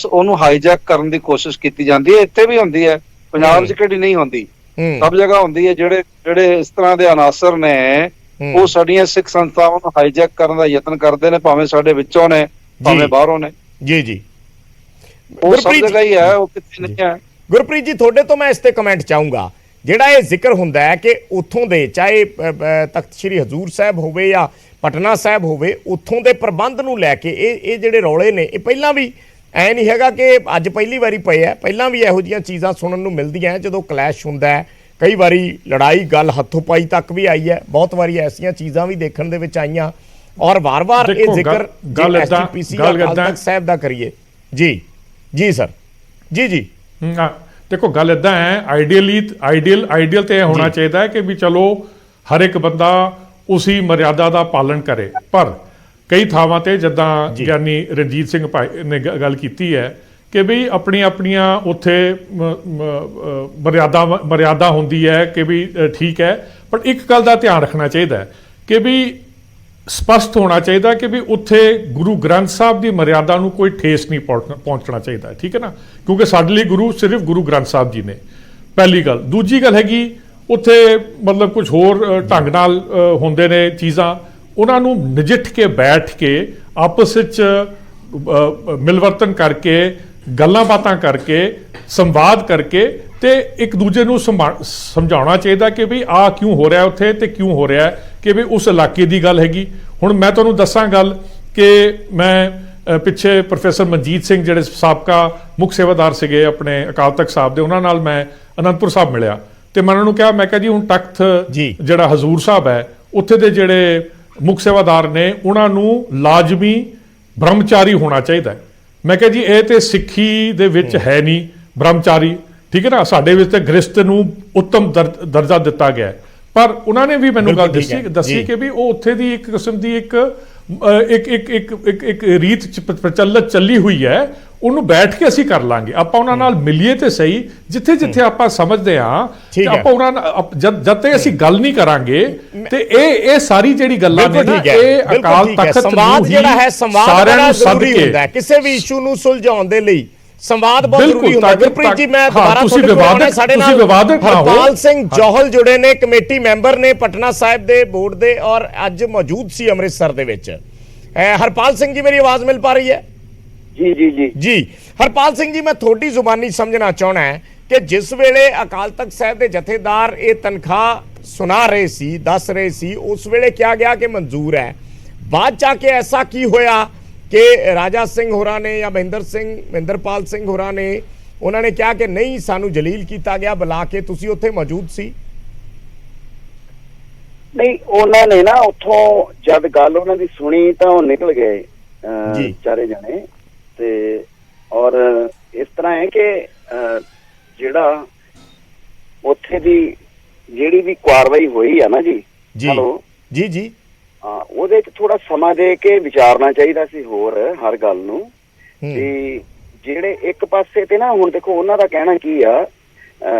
ਉਹਨੂੰ ਹਾਈਜੈਕ ਕਰਨ ਦੀ ਕੋਸ਼ਿਸ਼ ਕੀਤੀ ਜਾਂਦੀ ਹੈ। ਇੱਥੇ ਵੀ ਹੁੰਦੀ ਹੈ, ਪੰਜਾਬ 'ਚ ਕਿਹੜੀ ਨਹੀਂ ਹੁੰਦੀ, ਸਭ ਜਗ੍ਹਾ ਹੁੰਦੀ ਹੈ। ਜਿਹੜੇ ਇਸ ਤਰ੍ਹਾਂ ਦੇ ਅਨਾਸਰ ਨੇ ਉਹ ਸਾਡੀਆਂ ਸਿੱਖ ਸੰਸਥਾਵਾਂ ਨੂੰ ਹਾਈਜੈਕ ਕਰਨ ਦਾ ਯਤਨ ਕਰਦੇ ਨੇ, ਭਾਵੇਂ ਸਾਡੇ ਵਿੱਚੋਂ ਨੇ ਭਾਵੇਂ ਬਾਹਰੋਂ ਨੇ। ਜੀ ਜੀ, ਉਹ ਸਭ ਜਗ੍ਹਾ ਹੀ ਹੈ, ਉਹ ਕਿੱਥੇ ਨਹੀਂ ਹੈ। ਗੁਰਪ੍ਰੀਤ ਜੀ, ਤੁਹਾਡੇ ਤੋਂ ਮੈਂ ਇਸ ਤੇ ਕਮੈਂਟ ਚਾਹੂੰਗਾ। ਜਿਹੜਾ ਇਹ ਜ਼ਿਕਰ ਹੁੰਦਾ ਹੈ ਕਿ ਉੱਥੋਂ ਦੇ ਚਾਹੇ ਤਖਤ ਸ੍ਰੀ ਹਜ਼ੂਰ ਸਾਹਿਬ ਹੋਵੇ ਜਾਂ ਪਟਨਾ ਸਾਹਿਬ ਹੋਵੇ, ਉੱਥੋਂ ਦੇ ਪ੍ਰਬੰਧ ਨੂੰ ਲੈ ਕੇ ਇਹ ਜਿਹੜੇ ਰੌਲੇ ਨੇ, ਇਹ ਪਹਿਲਾਂ ਵੀ ਐ ਨਹੀਂ ਹੈਗਾ ਕਿ ਅੱਜ ਪਹਿਲੀ ਵਾਰੀ ਪਏ ਆ, ਪਹਿਲਾਂ ਵੀ ਇਹੋ ਜਿਹੀਆਂ ਚੀਜ਼ਾਂ ਸੁਣਨ ਨੂੰ ਮਿਲਦੀਆਂ ਜਦੋਂ ਕਲੈਸ਼ ਹੁੰਦਾ ਹੈ। ਕਈ ਵਾਰੀ ਲੜਾਈ ਗੱਲ ਹੱਥੋਂ ਪਾਈ ਤੱਕ ਵੀ ਆਈ ਹੈ, ਬਹੁਤ ਵਾਰੀ ਐਸੀਆਂ ਚੀਜ਼ਾਂ ਵੀ ਦੇਖਣ ਦੇ ਵਿੱਚ ਆਈਆਂ, ਔਰ ਵਾਰ-ਵਾਰ ਇਹ ਜ਼ਿਕਰ ਐਸਜੀਪੀਸੀ ਅਕਾਲ ਤਖਤ ਸਾਹਿਬ ਦਾ ਕਰੀਏ। ਜੀ ਜੀ ਸਰ, ਜੀ ਜੀ। ਦੇਖੋ ਗੱਲ ਇਦਾਂ ਹੈ, ਆਈਡੀਅਲ ਤੇ ਇਹ ਹੋਣਾ ਚਾਹੀਦਾ ਹੈ ਕਿ ਵੀ ਚਲੋ ਹਰ ਇੱਕ ਬੰਦਾ ਉਸੀ ਮਰਿਆਦਾ ਦਾ ਪਾਲਣ ਕਰੇ, ਪਰ ਕਈ ਥਾਵਾਂ ਤੇ ਜਿੱਦਾਂ ਗਿਆਨੀ ਰਣਜੀਤ ਸਿੰਘ ਭਾਈ ਨੇ ਗੱਲ ਕੀਤੀ ਹੈ ਕਿ ਵੀ ਆਪਣੀਆਂ ਉੱਥੇ ਮਰਿਆਦਾ ਹੁੰਦੀ ਹੈ ਕਿ ਵੀ ਠੀਕ ਹੈ, ਪਰ ਇੱਕ ਗੱਲ ਦਾ ਧਿਆਨ ਰੱਖਣਾ ਚਾਹੀਦਾ ਕਿ ਵੀ ਸਪਸ਼ਟ ਹੋਣਾ ਚਾਹੀਦਾ ਕਿ ਵੀ ਉੱਥੇ ਗੁਰੂ ਗ੍ਰੰਥ ਸਾਹਿਬ ਦੀ ਮਰਿਆਦਾ ਨੂੰ ਕੋਈ ਠੇਸ ਨਹੀਂ ਪਹੁੰਚਣਾ ਚਾਹੀਦਾ, ਠੀਕ ਹੈ ਨਾ, ਕਿਉਂਕਿ ਸਾਡੇ ਲਈ ਗੁਰੂ ਸਿਰਫ ਗੁਰੂ ਗ੍ਰੰਥ ਸਾਹਿਬ ਜੀ ਨੇ, ਪਹਿਲੀ ਗੱਲ। ਦੂਜੀ ਗੱਲ ਹੈਗੀ ਉੱਥੇ ਮਤਲਬ ਕੁਝ ਹੋਰ ਢੰਗ ਨਾਲ ਹੁੰਦੇ ਨੇ ਚੀਜ਼ਾਂ, ਉਹਨਾਂ ਨੂੰ ਨਜਿੱਠ ਕੇ ਬੈਠ ਕੇ ਆਪਸ ਵਿੱਚ ਮਿਲਵਰਤਨ ਕਰਕੇ ਗੱਲਾਂ ਬਾਤਾਂ ਕਰਕੇ ਸੰਵਾਦ ਕਰਕੇ ਤੇ ਇੱਕ ਦੂਜੇ ਨੂੰ ਸਮਝਾਉਣਾ ਚਾਹੀਦਾ ਕਿ ਵੀ ਆਹ ਕਿਉਂ ਹੋ ਰਿਹਾ ਉੱਥੇ ਤੇ ਕਿਉਂ ਹੋ ਰਿਹਾ, ਕਿ ਵੀ ਉਸ ਇਲਾਕੇ ਦੀ ਗੱਲ ਹੈਗੀ। ਹੁਣ ਮੈਂ ਤੁਹਾਨੂੰ ਦੱਸਾਂ ਗੱਲ ਕਿ ਮੈਂ ਪਿੱਛੇ ਪ੍ਰੋਫੈਸਰ ਮਨਜੀਤ ਸਿੰਘ ਜਿਹੜੇ ਸਾਬਕਾ ਮੁੱਖ ਸੇਵਾਦਾਰ ਸੀਗੇ ਆਪਣੇ ਅਕਾਲ ਤਖਤ ਸਾਹਿਬ ਦੇ, ਉਹਨਾਂ ਨਾਲ ਮੈਂ ਅਨੰਦਪੁਰ ਸਾਹਿਬ ਮਿਲਿਆ ਤੇ ਮੈਂ ਉਹਨਾਂ ਨੂੰ ਕਿਹਾ, ਮੈਂ ਕਿਹਾ ਜੀ ਹੁਣ ਤਖਤ ਜਿਹੜਾ ਹਜ਼ੂਰ ਸਾਹਿਬ ਹੈ ਉੱਥੇ ਦੇ ਜਿਹੜੇ ਮੁੱਖ ਸੇਵਾਦਾਰ ਨੇ ਉਹਨਾਂ ਨੂੰ ਲਾਜ਼ਮੀ ਬ੍ਰਹਮਚਾਰੀ ਹੋਣਾ ਚਾਹੀਦਾ ਹੈ। ਮੈਂ ਕਿਹਾ ਜੀ ਇਹ ਤੇ ਸਿੱਖੀ ਦੇ ਵਿੱਚ ਹੈ ਨਹੀਂ ਬ੍ਰਹਮਚਾਰੀ, ਠੀਕ ਹੈ ਨਾ, ਸਾਡੇ ਵਿੱਚ ਤੇ ਗ੍ਰਸਤ ਨੂੰ ਉੱਤਮ ਦਰਜਾ ਦਿੱਤਾ ਗਿਆ, ਪਰ ਉਹਨਾਂ ਨੇ ਵੀ ਮੈਨੂੰ ਗੱਲ ਦੱਸੀ ਕਿ ਵੀ ਉਹ ਉੱਥੇ ਦੀ ਇੱਕ ਕਿਸਮ ਦੀ ਇੱਕ ਰੀਤ ਪ੍ਰਚਲਿਤ ਚੱਲੀ ਹੋਈ ਹੈ, ਉਹਨੂੰ ਬੈਠ ਕੇ ਅਸੀਂ ਕਰ ਲਾਂਗੇ, ਆਪਾਂ ਉਹਨਾਂ ਨਾਲ ਮਿਲੀਏ ਤੇ ਸਹੀ, ਜਿੱਥੇ ਜਿੱਥੇ ਆਪਾਂ ਸਮਝਦੇ ਹਾਂ ਆਪਾਂ ਉਹਨਾਂ ਨਾਲ ਜਦ ਤੱਕ ਅਸੀਂ ਗੱਲ ਨਹੀਂ ਕਰਾਂਗੇ ਤੇ ਇਹ ਸਾਰੀ ਜਿਹੜੀ ਗੱਲਾਂ ਨੇ ਨਾ, ਇਹ ਅਕਾਲ ਤਖਤ ਸੰਵਾਦ ਜਿਹੜਾ ਹੈ, ਸੰਵਾਦ ਬੜਾ ਜ਼ਰੂਰੀ ਹੁੰਦਾ ਹੈ ਕਿਸੇ ਵੀ ਇਸ਼ੂ ਨੂੰ ਸੁਲਝਾਉਣ ਦੇ ਲਈ। ਸੰਵਾਦ ਬਹੁਤ ਜ਼ਰੂਰੀ ਹੁੰਦਾ। ਗੁਰਪ੍ਰੀਤ ਜੀ, ਮੈਂ ਦੁਬਾਰਾ ਸਾਡੇ ਨਾਲ ਹਰਪਾਲ ਸਿੰਘ ਜੋਹਲ ਜੁੜੇ ਨੇ, ਕਮੇਟੀ ਮੈਂਬਰ ਨੇ ਪਟਨਾ ਸਾਹਿਬ ਦੇ ਬੋਰਡ ਦੇ, ਔਰ ਅੱਜ ਮੌਜੂਦ ਸੀ ਅੰਮ੍ਰਿਤਸਰ ਦੇ ਵਿੱਚ। ਹਰਪਾਲ ਸਿੰਘ ਜੀ, ਮੇਰੀ ਆਵਾਜ਼ ਮਿਲ ਪਾ ਰਹੀ ਹੈ? ਜੀ ਜੀ ਜੀ ਜੀ। ਹਰਪਾਲ ਸਿੰਘ ਜੀ, ਮੈਂ ਤੁਹਾਡੀ ਜ਼ੁਬਾਨੀ ਸਮਝਣਾ ਚਾਹਣਾ ਹੈ ਕਿ ਜਿਸ ਵੇਲੇ ਅਕਾਲ ਤਖਤ ਸਾਹਿਬ ਦੇ ਜਥੇਦਾਰ ਇਹ ਤਨਖਾਹ ਸੁਣਾ ਰਹੇ ਸੀ, ਦੱਸ ਰਹੇ ਸੀ, ਉਸ ਵੇਲੇ ਕਿਹਾ ਗਿਆ ਕਿ ਮਨਜ਼ੂਰ ਹੈ, ਬਾਅਦ ਚ ਆ ਕੇ ਐਸਾ ਕੀ ਹੋਇਆ ਕਿ ਰਾਜਾ ਸਿੰਘ ਹੋਰਾਂ ਨੇ ਜਾਂ ਮਹਿੰਦਰਪਾਲ ਸਿੰਘ ਹੋਰਾਂ ਨੇ ਉਹਨਾਂ ਨੇ ਕਿਹਾ ਕਿ ਨਹੀਂ, ਸਾਨੂੰ ਜਲੀਲ ਕੀਤਾ ਗਿਆ ਬੁਲਾ ਕੇ, ਤੁਸੀਂ ਉੱਥੇ ਮੌਜੂਦ ਸੀ? ਨਹੀਂ, ਉਹਨਾਂ ਨੇ ਨਾ ਉੱਥੋਂ ਜਦ ਗੱਲ ਉਹਨਾਂ ਦੀ ਸੁਣੀ ਤਾਂ ਉਹ ਨਿਕਲ ਗਏ ਚਾਰੇ ਜਣੇ, ਤੇ ਔਰ ਇਸ ਤਰ੍ਹਾਂ ਹੈ ਕਿ ਜਿਹੜਾ ਉੱਥੇ ਦੀ ਜਿਹੜੀ ਵੀ ਕਾਰਵਾਈ ਹੋਈ ਆ ਨਾ ਜੀ, ਹੈਲੋ ਜੀ ਜੀ, ਉਹਦੇ ਚ ਥੋੜਾ ਸਮਾਂ ਦੇ ਕੇ ਵਿਚਾਰਨਾ ਚਾਹੀਦਾ ਸੀ ਹੋਰ ਹਰ ਗੱਲ ਨੂੰ। ਤੇ ਜਿਹੜੇ ਇੱਕ ਪਾਸੇ ਤੇ ਨਾ, ਹੁਣ ਦੇਖੋ ਉਹਨਾਂ ਦਾ ਕਹਿਣਾ ਕੀ ਆ,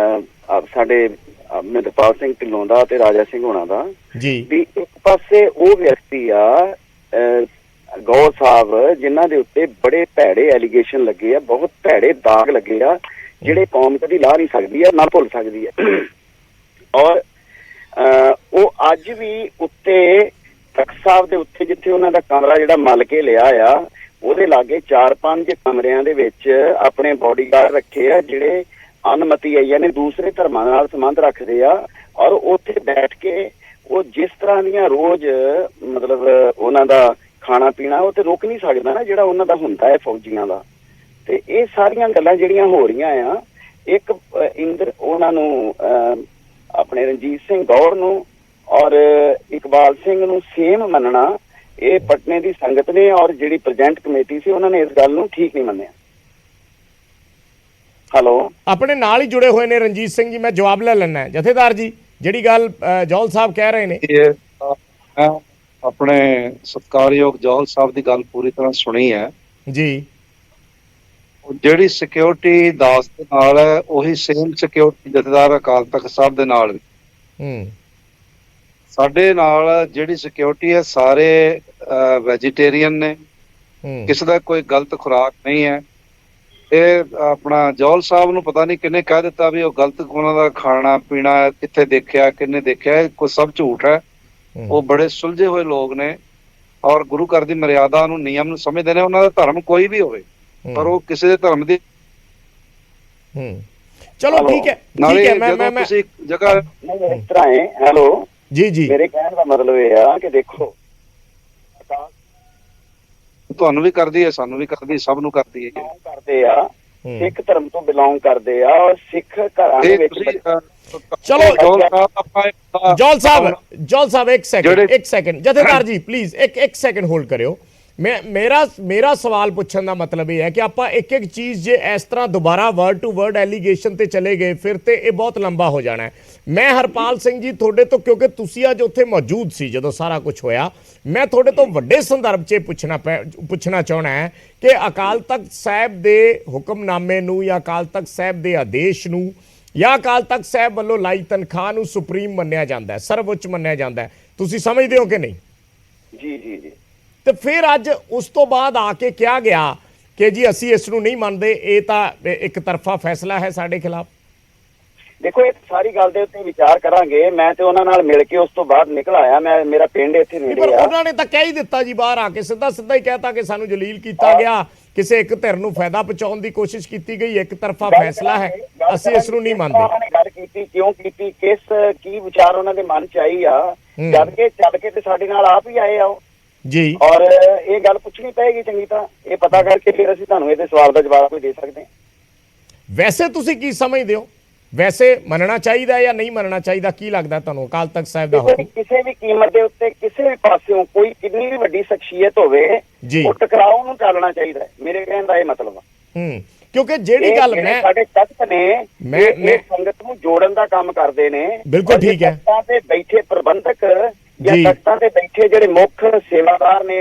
ਸਾਡੇ ਮਹਿੰਦਰਪਾਲ ਸਿੰਘ ਢਿੱਲੋਂ ਦਾ ਤੇ ਰਾਜਾ ਸਿੰਘ ਹੋਣਾ ਦਾ, ਵੀ ਇੱਕ ਪਾਸੇ ਉਹ ਵਿਅਕਤੀ ਆ ਗੌਰ ਸਾਹਿਬ ਜਿਨ੍ਹਾਂ ਦੇ ਉੱਤੇ ਬੜੇ ਭੈੜੇ ਐਲੀਗੇਸ਼ਨ ਲੱਗੇ ਆ, ਬਹੁਤ ਭੈੜੇ ਦਾਗ ਲੱਗੇ ਆ, ਜਿਹੜੇ ਕੌਮ ਕਦੀ ਲਾ ਨਹੀਂ ਸਕਦੀ ਆ, ਨਾ ਭੁੱਲ ਸਕਦੀ ਹੈ। ਔਰ ਉਹ ਅੱਜ ਵੀ ਉੱਤੇ ਤਖਤ ਸਾਹਿਬ ਦੇ ਉੱਤੇ ਜਿੱਥੇ ਉਹਨਾਂ ਦਾ ਕਮਰਾ ਜਿਹੜਾ ਮੱਲ ਕੇ ਲਿਆ ਆ, ਉਹਦੇ ਲਾਗੇ 4-5 ਕਮਰਿਆਂ ਦੇ ਵਿੱਚ ਆਪਣੇ ਬੋਡੀਗਾਰਡ ਰੱਖੇ ਆ ਜਿਹੜੇ ਅਨਮਤੀ ਆਈਆਂ ਨੇ, ਦੂਸਰੇ ਧਰਮਾਂ ਨਾਲ ਸੰਬੰਧ ਰੱਖਦੇ ਆ, ਔਰ ਉੱਥੇ ਬੈਠ ਕੇ ਉਹ ਜਿਸ ਤਰ੍ਹਾਂ ਦੀਆਂ ਰੋਜ਼ ਮਤਲਬ ਉਹਨਾਂ ਦਾ ਖਾਣਾ ਪੀਣਾ ਉਹ ਤੇ ਰੁਕ ਨਹੀਂ ਸਕਦਾ ਨਾ, ਜਿਹੜਾ ਉਹਨਾਂ ਦਾ ਹੁੰਦਾ ਹੈ ਫੌਜੀਆਂ ਦਾ। ਤੇ ਇਹ ਸਾਰੀਆਂ ਗੱਲਾਂ ਜਿਹੜੀਆਂ ਹੋ ਰਹੀਆਂ ਆ, ਇੱਕ ਉਹਨਾਂ ਨੂੰ ਆਪਣੇ ਰਣਜੀਤ ਸਿੰਘ ਗੌਰ ਨੂੰ ਔਰ ਇਕਬਾਲ ਸਿੰਘ ਨੂੰ ਸੇਮ ਮੰਨਣਾ, ਇਹ ਪਟਨੇ ਦੀ ਸੰਗਤ ਨੇ ਔਰ ਜਿਹੜੀ ਪ੍ਰੈਜ਼ੈਂਟ ਕਮੇਟੀ ਸੀ ਉਹਨਾਂ ਨੇ ਇਸ ਗੱਲ ਨੂੰ ਠੀਕ ਨਹੀਂ ਮੰਨਿਆ। ਹੈਲੋ, ਆਪਣੇ ਨਾਲ ਹੀ ਜੁੜੇ ਹੋਏ ਨੇ ਰਣਜੀਤ ਸਿੰਘ ਜੀ, ਮੈਂ ਜਵਾਬ ਲੈ ਲੈਣਾ। ਜਥੇਦਾਰ ਜੀ, ਜਿਹੜੀ ਗੱਲ ਜੌਹਲ ਸਾਹਿਬ ਕਹਿ ਰਹੇ ਨੇ, ਮੈਂ ਆਪਣੇ ਸਤਿਕਾਰਯੋਗ ਜੌਹਲ ਸਾਹਿਬ ਦੀ ਗੱਲ ਪੂਰੀ ਤਰ੍ਹਾਂ ਸੁਣੀ ਹੈ ਜੀ। ਜਿਹੜੀ ਸਿਕਿਉਰਿਟੀ ਦਾਸ ਦੇ ਨਾਲ ਹੈ ਉਹੀ ਸੇਮ ਸਿਕਿਉਰਿਟੀ ਜਥੇਦਾਰ ਅਕਾਲ ਤਖਤ ਸਾਹਿਬ ਦੇ ਨਾਲ ਵੀ। ਸਾਡੇ ਨਾਲ ਜਿਹੜੀ ਸਿਕਿਉਰਿਟੀ ਹੈ ਸਾਰੇ ਵੈਜੀਟੇਰੀਅਨ ਨੇ, ਕਿਸੇ ਦਾ ਕੋਈ ਗਲਤ ਖੁਰਾਕ ਨਹੀਂ ਹੈ। ਇਹ ਆਪਣਾ ਜੌਹਲ ਸਾਹਿਬ ਨੂੰ ਪਤਾ ਨਹੀਂ ਕਿੰਨੇ ਕਹਿ ਦਿੱਤਾ ਵੀ ਉਹ ਗਲਤ ਉਹਨਾਂ ਦਾ ਖਾਣਾ ਪੀਣਾ ਕਿੱਥੇ ਦੇਖਿਆ, ਕਿੰਨੇ ਦੇਖਿਆ, ਕੋਈ ਸਭ ਝੂਠ ਹੈ। ਉਹ ਬੜੇ ਸੁਲਝੇ ਹੋਏ ਲੋਕ ਨੇ ਔਰ ਗੁਰੂ ਘਰ ਦੀ ਮਰਿਆਦਾ ਨੂੰ, ਨਿਯਮ ਨੂੰ ਸਮਝਦੇ ਨੇ। ਉਹਨਾਂ ਦਾ ਧਰਮ ਕੋਈ ਵੀ ਹੋਵੇ, ਪਰ ਉਹ ਕਿਸੇ ਦੇ ਧਰਮ ਦੀ ਚਲੋ ਠੀਕ ਹੈ, ਨਾਲੇ ਠੀਕ ਹੈ। ਮੈਂ ਜਦੋਂ ਤੁਸੀਂ ਜਗ੍ਹਾ ਇਸ ਤਰ੍ਹਾਂ ਹੈ। ਹੈਲੋ ਜੀ, ਮੇਰੇ ਕਹਿਣ ਦਾ ਮਤਲਬ ਇਹ ਆ ਕਿ ਦੇਖੋ, ਤੁਹਾਨੂੰ ਵੀ ਕਰਦੀ ਹੈ, ਸਾਨੂੰ ਵੀ ਕਰਦੀ, ਸਭ ਨੂੰ ਕਰਦੀ ਹੈ। ਕਰਦੇ ਆ, ਸਿੱਖ ਧਰਮ ਤੋਂ ਬਿਲੋਂਗ ਕਰਦੇ ਆ, ਔਰ ਸਿੱਖ ਘਰਾਂ ਦੇ ਵਿੱਚ ਚਲੋ ਜੌਹਲ ਸਾਹਿਬ ਸਾਹਿਬ ਇੱਕ ਸੈਕਿੰਡ ਜਥੇਦਾਰ ਜੀ ਪਲੀਜ਼ ਇੱਕ ਸੈਕਿੰਡ ਹੋਲਡ ਕਰਿਓ। ਮੇਰਾ ਸਵਾਲ ਪੁੱਛਣ ਦਾ ਮਤਲਬ ਇਹ ਹੈ ਕਿ ਆਪਾਂ ਇੱਕ ਚੀਜ਼ ਜੇ ਇਸ ਤਰ੍ਹਾਂ ਦੁਬਾਰਾ ਵਰਡ ਟੂ ਵਰਡ ਐਲੀਗੇਸ਼ਨ ਤੇ ਚਲੇ ਗਏ ਫਿਰ ਤੇ ਇਹ ਬਹੁਤ ਲੰਬਾ ਹੋ ਜਾਣਾ ਹੈ। ਮੈਂ ਹਰਪਾਲ ਸਿੰਘ ਜੀ ਤੁਹਾਡੇ ਤੋਂ, ਕਿਉਂਕਿ ਤੁਸੀਂ ਅੱਜ ਉੱਥੇ ਮੌਜੂਦ ਸੀ ਜਦੋਂ ਸਾਰਾ ਕੁਝ ਹੋਇਆ, ਮੈਂ ਤੁਹਾਡੇ ਤੋਂ ਵੱਡੇ ਸੰਦਰਭ 'ਚ ਪੁੱਛਣਾ ਚਾਹਣਾ ਹੈ ਕਿ ਅਕਾਲ ਤਖਤ ਸਾਹਿਬ ਦੇ ਹੁਕਮਨਾਮੇ ਨੂੰ ਜਾਂ ਅਕਾਲ ਤਖਤ ਸਾਹਿਬ ਦੇ ਆਦੇਸ਼ ਨੂੰ ਜਾਂ ਅਕਾਲ ਤਖਤ ਸਾਹਿਬ ਵੱਲੋਂ ਲਾਈ ਤਨਖਾਹ ਨੂੰ ਸੁਪਰੀਮ ਮੰਨਿਆ ਜਾਂਦਾ ਹੈ, ਸਰਵਉੱਚ ਮੰਨਿਆ ਜਾਂਦਾ ਹੈ। ਤੁਸੀਂ ਸਮਝਦੇ ਹੋ ਕਿ ਨਹੀਂ? ਜੀ ਜੀ ਜੀ। ਤੇ ਫਿਰ ਅੱਜ ਉਸ ਤੋਂ ਬਾਅਦ ਆ ਕੇ ਕਿਹਾ ਗਿਆ ਕਿ ਜੀ ਅਸੀਂ ਇਸ ਨੂੰ ਨਹੀਂ ਮੰਨਦੇ, ਇਹ ਤਾਂ ਇੱਕ ਤਰਫਾ ਫੈਸਲਾ ਹੈ ਸਾਡੇ ਖਿਲਾਫ। ਦੇਖੋ, ਇਹ ਸਾਰੀ ਗੱਲ ਦੇ ਉੱਤੇ ਵਿਚਾਰ ਕਰਾਂਗੇ। ਮੈਂ ਤੇ ਉਹਨਾਂ ਨਾਲ ਮਿਲ ਕੇ ਉਸ ਤੋਂ ਬਾਅਦ ਨਿਕਲ ਆਇਆ। ਮੇਰਾ ਪਿੰਡ ਇੱਥੇ ਨੇੜੇ ਆ। ਉਹਨਾਂ ਨੇ ਤਾਂ ਕਹਿ ਹੀ ਦਿੱਤਾ ਜੀ, ਬਾਹਰ ਆ ਕੇ ਸਿੱਧਾ ਹੀ ਕਹਿਤਾ ਕਿ ਸਾਨੂੰ ਜਲੀਲ ਕੀਤਾ ਗਿਆ, ਕਿਸੇ ਇੱਕ ਧਿਰ ਨੂੰ ਫਾਇਦਾ ਪਹੁੰਚਾਉਣ ਦੀ ਕੋਸ਼ਿਸ਼ ਕੀਤੀ ਗਈ, ਇੱਕ ਤਰਫਾ ਫੈਸਲਾ ਹੈ, ਅਸੀਂ ਇਸ ਨੂੰ ਨਹੀਂ ਮੰਨਦੇ। ਉਹਨਾਂ ਨੇ ਗੱਲ ਕੀਤੀ, ਕਿਉਂ ਕੀਤੀ, ਕੀ ਵਿਚਾਰ ਉਹਨਾਂ ਦੇ ਮਨ 'ਚ ਆਈ ਆ, ਚੱਲ ਕੇ ਤੇ ਸਾਡੇ ਨਾਲ ਆਪ ਹੀ ਆਏ ਆ ਜੀ। ਔਰ ਇਹ ਗੱਲ ਪੁੱਛਣੀ ਪਏਗੀ ਚੰਗੀ ਤਰ੍ਹਾਂ, ਇਹ ਪਤਾ ਕਰਕੇ ਫਿਰ ਅਸੀਂ ਤੁਹਾਨੂੰ ਇਹਦੇ ਸਵਾਲ ਦਾ ਜਵਾਬ ਕੋਈ ਦੇ ਸਕਦੇ ਹਾਂ। ਵੈਸੇ ਤੁਸੀਂ ਕੀ ਸਮਝਦੇ ਹੋ? ਵੈਸੇ ਮੰਨਣਾ ਚਾਹੀਦਾ ਜਾਂ ਨਹੀਂ ਮੰਨਣਾ ਚਾਹੀਦਾ? ਕੀ ਲੱਗਦਾ ਤੁਹਾਨੂੰ ਅਕਾਲ ਤਖਤ ਸਾਹਿਬ ਦਾ ਹੁਕਮ? ਕਿਸੇ ਵੀ ਕੀਮਤ ਦੇ ਉੱਤੇ, ਕਿਸੇ ਵੀ ਪਾਸਿਓਂ, ਕੋਈ ਕਿੰਨੀ ਵੀ ਵੱਡੀ ਸ਼ਖਸੀਅਤ ਹੋਵੇ, ਉਹ ਟਕਰਾਓ ਨੂੰ ਟਾਲਣਾ ਚਾਹੀਦਾ ਹੈ। ਮੇਰੇ ਕਹਿਣ ਦਾ ਇਹ ਮਤਲਬ ਆ। ਕਿਉਂਕਿ ਜਿਹੜੀ ਗੱਲ ਮੈਂ ਸਾਡੇ ਤਖਤ ਨੇ ਇਹ ਸੰਗਤ ਨੂੰ ਜੋੜਨ ਦਾ ਕੰਮ ਕਰਦੇ ਨੇ। ਬਿਲਕੁਲ ਠੀਕ ਹੈ। ਤਖਤਾਂ ਤੇ ਬੈਠੇ ਪ੍ਰਬੰਧਕ ਜਾਂ ਤਖਤਾਂ ਤੇ ਬੈਠੇ ਜਿਹੜੇ ਮੁੱਖ ਸੇਵਾਦਾਰ ਨੇ,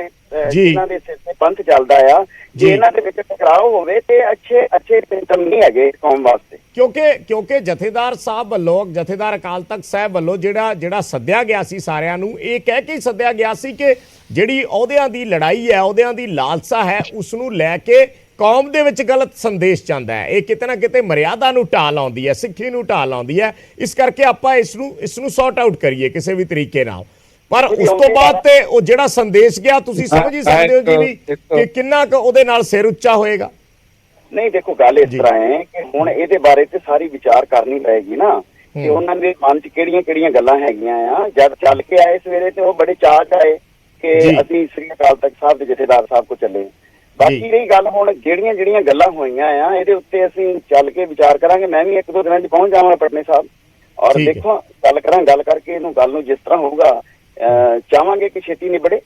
ਜਿਨ੍ਹਾਂ ਦੇ ਸਿਰ ਤੇ ਪੰਥ ਚੱਲਦਾ ਆ, ਜੇ ਇਹਨਾਂ ਦੇ ਵਿੱਚ ਟਕਰਾਓ ਹੋਵੇ ਤੇ ਅੱਛੇ ਸਿੰਪਟਮ ਨਹੀਂ ਹੈਗੇ ਕੌਮ ਵਾਸਤੇ। ਕਿਉਂਕਿ ਜਥੇਦਾਰ ਸਾਹਿਬ ਵੱਲੋਂ, ਜਥੇਦਾਰ ਅਕਾਲ ਤਖਤ ਸਾਹਿਬ ਵੱਲੋਂ ਜਿਹੜਾ ਸੱਦਿਆ ਗਿਆ ਸੀ ਸਾਰਿਆਂ ਨੂੰ, ਇਹ ਕਹਿ ਕੇ ਸੱਦਿਆ ਗਿਆ ਸੀ ਕਿ ਜਿਹੜੀ ਅਹੁਦਿਆਂ ਦੀ ਲੜਾਈ ਹੈ, ਅਹੁਦਿਆਂ ਦੀ ਲਾਲਸਾ ਹੈ, ਉਸ ਨੂੰ ਲੈ ਕੇ ਕੌਮ ਦੇ ਵਿੱਚ ਗਲਤ ਸੰਦੇਸ਼ ਜਾਂਦਾ ਹੈ। ਇਹ ਕਿਤੇ ਨਾ ਕਿਤੇ ਮਰਿਆਦਾ ਨੂੰ ਢਾਹ ਲਾਉਂਦੀ ਹੈ, ਸਿੱਖੀ ਨੂੰ ਢਾਹ ਲਾਉਂਦੀ ਹੈ। ਇਸ ਕਰਕੇ ਆਪਾਂ ਇਸ ਨੂੰ ਸੌਟ ਆਊਟ ਕਰੀਏ ਕਿਸੇ ਵੀ ਤਰੀਕੇ ਨਾਲ। ਪਰ ਉਸ ਤੋਂ ਬਾਅਦ ਤੇ ਉਹ ਜਿਹੜਾ ਸੰਦੇਸ਼ ਗਿਆ, ਤੁਸੀਂ ਸਮਝ ਹੀ ਸਕਦੇ ਹੋ ਜੀ ਵੀ ਕਿ ਕਿੰਨਾ ਕੁ ਉਹਦੇ ਨਾਲ ਸਿਰ ਉੱਚਾ ਹੋਏਗਾ। ਨਹੀਂ, ਦੇਖੋ ਗੱਲ ਇਸ ਤਰ੍ਹਾਂ ਹੈ ਕਿ ਹੁਣ ਇਹਦੇ ਬਾਰੇ ਤੇ ਸਾਰੀ ਵਿਚਾਰ ਕਰਨੀ ਪਏਗੀ ਨਾ, ਕਿ ਉਹਨਾਂ ਦੇ ਮਨ 'ਚ ਕਿਹੜੀਆਂ ਗੱਲਾਂ ਹੈਗੀਆਂ ਆ। ਜਦ ਚੱਲ ਕੇ ਆਏ ਸਵੇਰੇ ਤੇ ਉਹ ਬੜੇ ਚਾਅ 'ਚ ਆਏ ਕਿ ਅਸੀਂ ਸ੍ਰੀ ਅਕਾਲ ਤਖਤ ਸਾਹਿਬ ਦੇ ਜਥੇਦਾਰ ਸਾਹਿਬ ਕੋਲ ਚੱਲੇ। ਬਾਕੀ ਰਹੀ ਗੱਲ ਹੁਣ ਜਿਹੜੀਆਂ ਗੱਲਾਂ ਹੋਈਆਂ ਆ, ਇਹਦੇ ਉੱਤੇ ਅਸੀਂ ਚੱਲ ਕੇ ਵਿਚਾਰ ਕਰਾਂਗੇ। ਮੈਂ ਵੀ 1-2 ਦਿਨਾਂ 'ਚ ਪਹੁੰਚ ਜਾਵਾਂਗਾ ਪਟਨੇ ਸਾਹਿਬ, ਔਰ ਦੇਖੋ ਗੱਲ ਕਰਕੇ ਇਹਨੂੰ ਗੱਲ ਨੂੰ ਜਿਸ ਤਰ੍ਹਾਂ ਹੋਊਗਾ ਚਾਹਾਂਗੇ ਕਿ ਛੇਤੀ ਨਿਬੜੇ।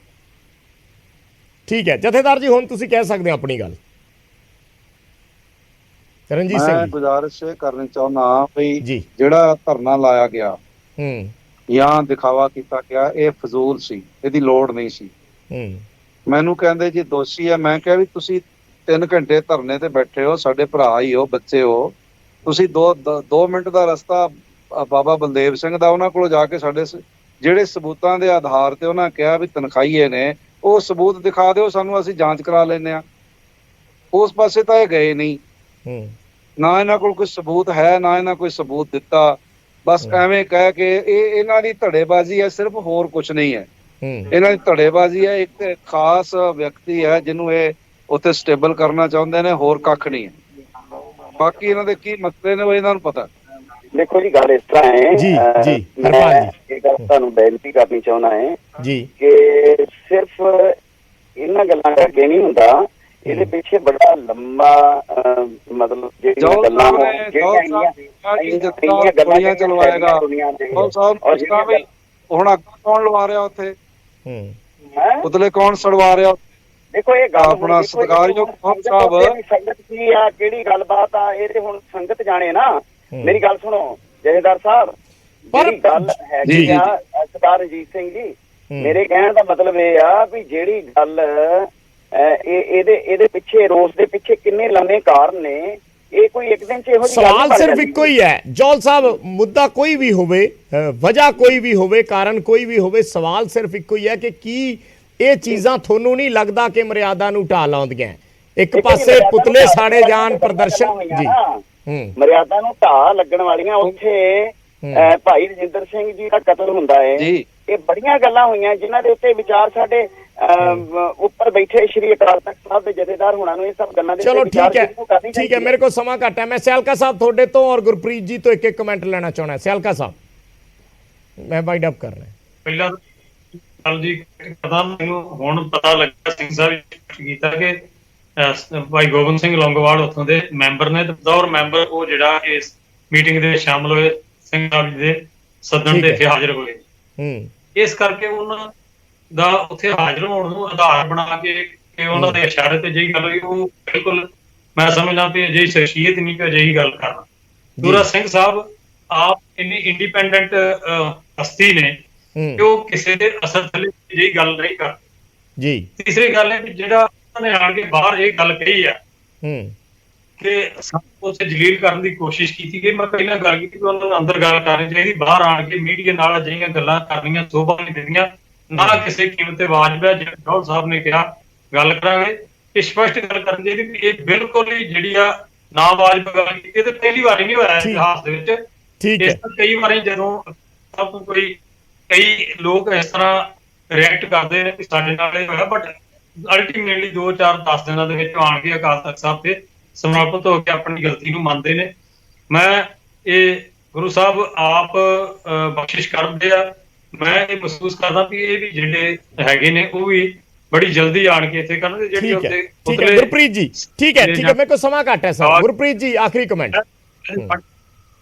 ਠੀਕ ਹੈ ਜਥੇਦਾਰ ਜੀ, ਹੁਣ ਤੁਸੀਂ ਕਹਿ ਸਕਦੇ ਹੋ ਆਪਣੀ ਗੱਲ। ਰਣਜੀਤ ਸਿੰਘ ਮੈਂ ਗੁਜ਼ਾਰਿਸ਼ ਕਰਨੀ ਚਾਹੁੰਦਾ ਵੀ ਜਿਹੜਾ ਧਰਨਾ ਲਾਇਆ ਗਿਆ ਜਾਂ ਦਿਖਾਵਾ ਕੀਤਾ ਗਿਆ, ਇਹ ਫਜ਼ੂਲ ਸੀ, ਇਹਦੀ ਲੋੜ ਨਹੀਂ ਸੀ। ਮੈਨੂੰ ਕਹਿੰਦੇ ਜੀ ਦੋਸ਼ੀ ਹੈ। ਮੈਂ ਕਿਹਾ ਵੀ ਤੁਸੀਂ 3 ਘੰਟੇ ਧਰਨੇ ਤੇ ਬੈਠੇ ਹੋ, ਸਾਡੇ ਭਰਾ ਹੀ ਹੋ, ਬੱਚੇ ਹੋ, ਤੁਸੀਂ 2 ਮਿੰਟ ਦਾ ਰਸਤਾ ਬਾਬਾ ਬਲਦੇਵ ਸਿੰਘ ਦਾ, ਉਹਨਾਂ ਕੋਲ ਜਾ ਕੇ ਸਾਡੇ ਜਿਹੜੇ ਸਬੂਤਾਂ ਦੇ ਆਧਾਰ ਤੇ ਉਹਨਾਂ ਕਿਹਾ ਵੀ ਤਨਖਾਹੀਏ ਨੇ, ਉਹ ਸਬੂਤ ਦਿਖਾ ਦਿਓ ਸਾਨੂੰ, ਅਸੀਂ ਜਾਂਚ ਕਰਾ ਲੈਂਦੇ ਹਾਂ। ਉਸ ਪਾਸੇ ਤਾਂ ਇਹ ਗਏ ਨਹੀਂ, ਨਾ ਇਹਨਾਂ ਕੋਲ ਕੋਈ ਸਬੂਤ ਹੈ, ਨਾ ਇਹਨਾਂ ਕੋਈ ਸਬੂਤ ਦਿੱਤਾ। ਬਸ ਐਵੇਂ ਕਹਿ ਕੇ ਇਹਨਾਂ ਦੀ ਧੜੇਬਾਜ਼ੀ ਹੈ, ਸਿਰਫ ਹੋਰ ਕੁਝ ਨਹੀਂ ਹੈ। ਇਹਨਾਂ ਦੀ ਧੜੇਬਾਜ਼ੀ ਹੈ, ਇੱਕ ਖਾਸ ਵਿਅਕਤੀ ਹੈ ਜਿਹਨੂੰ ਇਹ ਉੱਥੇ ਸਟੇਬਲ ਕਰਨਾ ਚਾਹੁੰਦੇ ਨੇ, ਹੋਰ ਕੱਖ ਨਹੀਂ ਹੈ। ਬਾਕੀ ਇਹਨਾਂ ਦੇ ਕੀ ਮਸਲੇ ਨੇ ਉਹ ਇਹਨਾਂ ਨੂੰ ਪਤਾ। ਦੇਖੋ ਜੀ, ਗੱਲ ਇਸ ਤਰ੍ਹਾਂ ਹੈ, ਇਹ ਗੱਲ ਤੁਹਾਨੂੰ ਬੇਨਤੀ ਕਰਨੀ ਚਾਹੁੰਦਾ ਹੈ ਕਿ ਸਿਰਫ ਇਹਨਾਂ ਗੱਲਾਂ ਕਰਕੇ ਨਹੀਂ ਹੁੰਦਾ, ਇਹਦੇ ਪਿੱਛੇ ਬੜਾ ਲੰਬਾ ਮਤਲਬ ਜਿਹੜੀਆਂ ਗੱਲਾਂ ਚਲਵਾਏਗਾ। ਹੁਣ ਅੱਗ ਕੌਣ ਲਵਾ ਰਿਹਾ ਉੱਥੇ? ਪੁਤਲੇ ਕੌਣ ਸੜਵਾ ਰਿਹਾ? ਦੇਖੋ ਇਹ ਗੱਲ ਆਪਣਾ ਸਤਿਕਾਰਯੋਗ ਸਾਹਿਬ ਸੰਗਤ ਕੀ ਆ, ਕਿਹੜੀ ਗੱਲਬਾਤ ਆ, ਇਹ ਤੇ ਹੁਣ ਸੰਗਤ ਜਾਣੇ ਨਾ। ਮੇਰੀ ਗੱਲ ਸੁਣੋ ਜਥੇਦਾਰ ਸਾਹਿਬ, ਜਿਹੜੀ ਗੱਲ ਹੈਗੀ ਆ ਸਰਦਾਰ ਰਣਜੀਤ ਸਿੰਘ ਜੀ, ਮੇਰੇ ਕਹਿਣ ਦਾ ਮਤਲਬ ਇਹ ਆ ਵੀ ਜਿਹੜੀ ਗੱਲ ਇਹਦੇ ਪਿੱਛੇ, ਰੋਸ ਦੇ ਪਿੱਛੇ ਕਿੰਨੇ ਲੰਮੇ ਕਾਰਨ ਨੇ। ਇਹ ਕੋਈ ਇੱਕ ਦਿਨ ਚ ਇਹੋ ਜਿਹੀ ਸਵਾਲ ਸਿਰਫ ਇੱਕੋ ਹੀ ਹੈ ਜੌਲ ਸਾਹਿਬ, ਮੁੱਦਾ ਕੋਈ ਵੀ ਹੋਵੇ, ਵਜ੍ਹਾ ਕੋਈ ਵੀ ਹੋਵੇ, ਕਾਰਨ ਕੋਈ ਵੀ ਹੋਵੇ, ਸਵਾਲ ਸਿਰਫ ਇੱਕੋ ਹੀ ਹੈ ਕਿ ਕੀ ਇਹ ਚੀਜ਼ਾਂ ਤੁਹਾਨੂੰ ਨਹੀਂ ਲੱਗਦਾ ਕਿ ਮਰਿਆਦਾ ਨੂੰ ਢਾਹ ਲਾਉਂਦੀਆਂ? ਇੱਕ ਪਾਸੇ ਪੁਤਲੇ ਸਾੜੇ ਜਾਣ, ਪ੍ਰਦਰਸ਼ਨ ਜੀ, ਮਰਿਆਦਾ ਨੂੰ ਢਾਹ ਲੱਗਣ ਵਾਲੀਆਂ, ਉੱਥੇ ਭਾਈ ਰਜਿੰਦਰ ਸਿੰਘ ਜੀ ਦਾ ਕਤਲ ਹੁੰਦਾ ਹੈ, ਇਹ ਬੜੀਆਂ ਗੱਲਾਂ ਹੋਈਆਂ ਜਿਨ੍ਹਾਂ ਦੇ ਉੱਤੇ ਵਿਚਾਰ ਸਾਡੇ ਉੱਪਰ ਬੈਠੇ ਸ਼੍ਰੀ ਅਕਾਲ ਤਖਤ ਸਾਹਿਬ ਦੇ ਜਥੇਦਾਰ ਹੋਣਾ ਨੂੰ ਇਹ ਸਭ ਗੱਲਾਂ ਦੇ ਚਲੋ ਠੀਕ ਹੈ, ਮੇਰੇ ਕੋਲ ਸਮਾਂ ਘੱਟ ਹੈ। ਮੈਂ ਸਿਆਲਕਾ ਸਾਹਿਬ ਤੁਹਾਡੇ ਤੋਂ ਔਰ ਗੁਰਪ੍ਰੀਤ ਜੀ ਤੋਂ ਇੱਕ ਕਮੈਂਟ ਲੈਣਾ ਚਾਹੁੰਦਾ। ਸਿਆਲਕਾ ਸਾਹਿਬ, ਮੈਂ ਵਾਈਡ ਅਪ ਕਰਨਾ ਪਹਿਲਾਂ ਗੱਲ ਜੀ ਕਰਦਾ, ਮੈਨੂੰ ਹੁਣ ਪਤਾ ਲੱਗਾ ਸਿੰਘ ਸਾਹਿਬ ਕੀਤਾ ਕਿ ਭਾਈ ਗੋਬਿੰਦ ਸਿੰਘ ਲੌਂਗੋਵਾਲ ਉੱਥੋਂ ਦੇ ਮੈਂਬਰ ਨੇ, ਤੇ ਬਤੌਰ ਮੈਂਬਰ ਉਹ ਜਿਹੜਾ ਇਸ ਮੀਟਿੰਗ ਦੇ ਸ਼ਾਮਲ ਹੋਏ ਸਿੰਘ ਸਾਹਿਬ ਜੀ ਦੇ ਸੱਦਣ ਦੇ ਇੱਥੇ ਹਾਜ਼ਰ ਹੋਏ। ਇਸ ਕਰਕੇ ਉਹਨਾਂ ਦਾ ਉੱਥੇ ਹਾਜ਼ਰ ਹੋਣ ਨੂੰ ਆਧਾਰ ਬਣਾ ਕੇ ਉਹਨਾਂ ਦੇ ਇਸ਼ਾਰੇ ਤੇ ਜਿਹੀ ਗੱਲ ਹੋਈ, ਉਹ ਬਿਲਕੁਲ ਮੈਂ ਸਮਝਦਾ ਵੀ ਅਜਿਹੀ ਸ਼ਖਸੀਅਤ ਨਹੀਂ ਕਿ ਅਜਿਹੀ ਗੱਲ ਕਰਨਾ। ਦੂਰਾ ਸਿੰਘ ਸਾਹਿਬ ਆਪ ਇੰਨੀ ਇੰਡੀਪੈਂਡੈਂਟ ਹਸਤੀ ਨੇ ਕਿ ਉਹ ਕਿਸੇ ਦੇ ਅਸਰ ਥੱਲੇ ਅਜਿਹੀ ਗੱਲ ਨਹੀਂ ਕਰਦੇ ਜੀ। ਤੀਸਰੀ ਗੱਲ ਹੈ ਕਿ ਜਿਹੜਾ ਉਹਨਾਂ ਨੇ ਆਣ ਕੇ ਬਾਹਰ ਇਹ ਗੱਲ ਕਹੀ ਆ ਕਿ ਸਾਨੂੰ ਉੱਥੇ ਜਲੀਲ ਕਰਨ ਦੀ ਕੋਸ਼ਿਸ਼ ਕੀਤੀ ਗਈ। ਮੈਂ ਪਹਿਲਾਂ ਗੱਲ ਕੀਤੀ ਕਿ ਉਹਨਾਂ ਨੂੰ ਅੰਦਰ ਗੱਲ ਕਰਨੀ ਚਾਹੀਦੀ, ਬਾਹਰ ਆਣ ਕੇ ਮੀਡੀਆ ਨਾਲ ਅਜਿਹੀਆਂ ਗੱਲਾਂ ਕਰਨੀਆਂ ਸੋਭਾ ਨਹੀਂ ਦਿੰਦੀਆਂ, ਨਾ ਕਿਸੇ ਕੀਮਤ ਤੇ ਵਾਜਬ ਹੈ। ਜਿਵੇਂ ਜੌਲ ਸਾਹਿਬ ਨੇ ਕਿਹਾ ਗੱਲ ਕਰਾਂਗੇ, ਇਹ ਸਪਸ਼ਟ ਗੱਲ ਕਰਨੀ ਚਾਹੀਦੀ ਵੀ ਇਹ ਬਿਲਕੁਲ ਹੀ ਜਿਹੜੀ ਆ ਨਾ ਵਾਜਬ ਗੱਲ ਕੀਤੀ। ਇਹ ਤਾਂ ਪਹਿਲੀ ਵਾਰੀ ਨਹੀਂ ਹੋਇਆ ਇਤਿਹਾਸ ਦੇ ਵਿੱਚ, ਇਸ ਤੋਂ ਕਈ ਵਾਰੀ ਜਦੋਂ ਕਈ ਲੋਕ ਇਸ ਤਰ੍ਹਾਂ ਰਿਐਕਟ ਕਰਦੇ ਨੇ ਕਿ ਸਾਡੇ ਨਾਲ ਇਹ ਹੋਇਆ, ਬਟ ਅਲਟੀਮੇਟਲੀ 2-4-10 ਦਿਨਾਂ ਦੇ ਵਿੱਚ ਆਣ ਕੇ ਅਕਾਲ ਤਖਤ ਸਾਹਿਬ ਤੇ ਸਮਰਪਿਤ ਹੋ ਕੇ ਆਪਣੀ ਗਲਤੀ ਨੂੰ ਮੰਨਦੇ ਨੇ। ਮੈਂ ਇਹ ਗੁਰੂ ਸਾਹਿਬ ਆਪ ਬਖਸ਼ਿਸ਼ ਕਰਦੇ ਆ। ਮੈਂ ਇਹ ਮਹਿਸੂਸ ਕਰਦਾ ਵੀ ਇਹ ਵੀ ਜਿਹੜੇ ਹੈਗੇ ਨੇ ਉਹ ਵੀ ਬੜੀ ਜਲਦੀ ਆਣ ਕੇ ਇੱਥੇ ਕਰਨਗੇ। ਜਿਹੜੀ ਉੱਤੇ ਗੁਰਪ੍ਰੀਤ ਜੀ, ਠੀਕ ਹੈ, ਮੇਰੇ ਕੋਲ ਸਮਾਂ ਘੱਟ ਹੈ ਸਰ। ਗੁਰਪ੍ਰੀਤ ਜੀ, ਆਖਰੀ ਕਮੈਂਟ।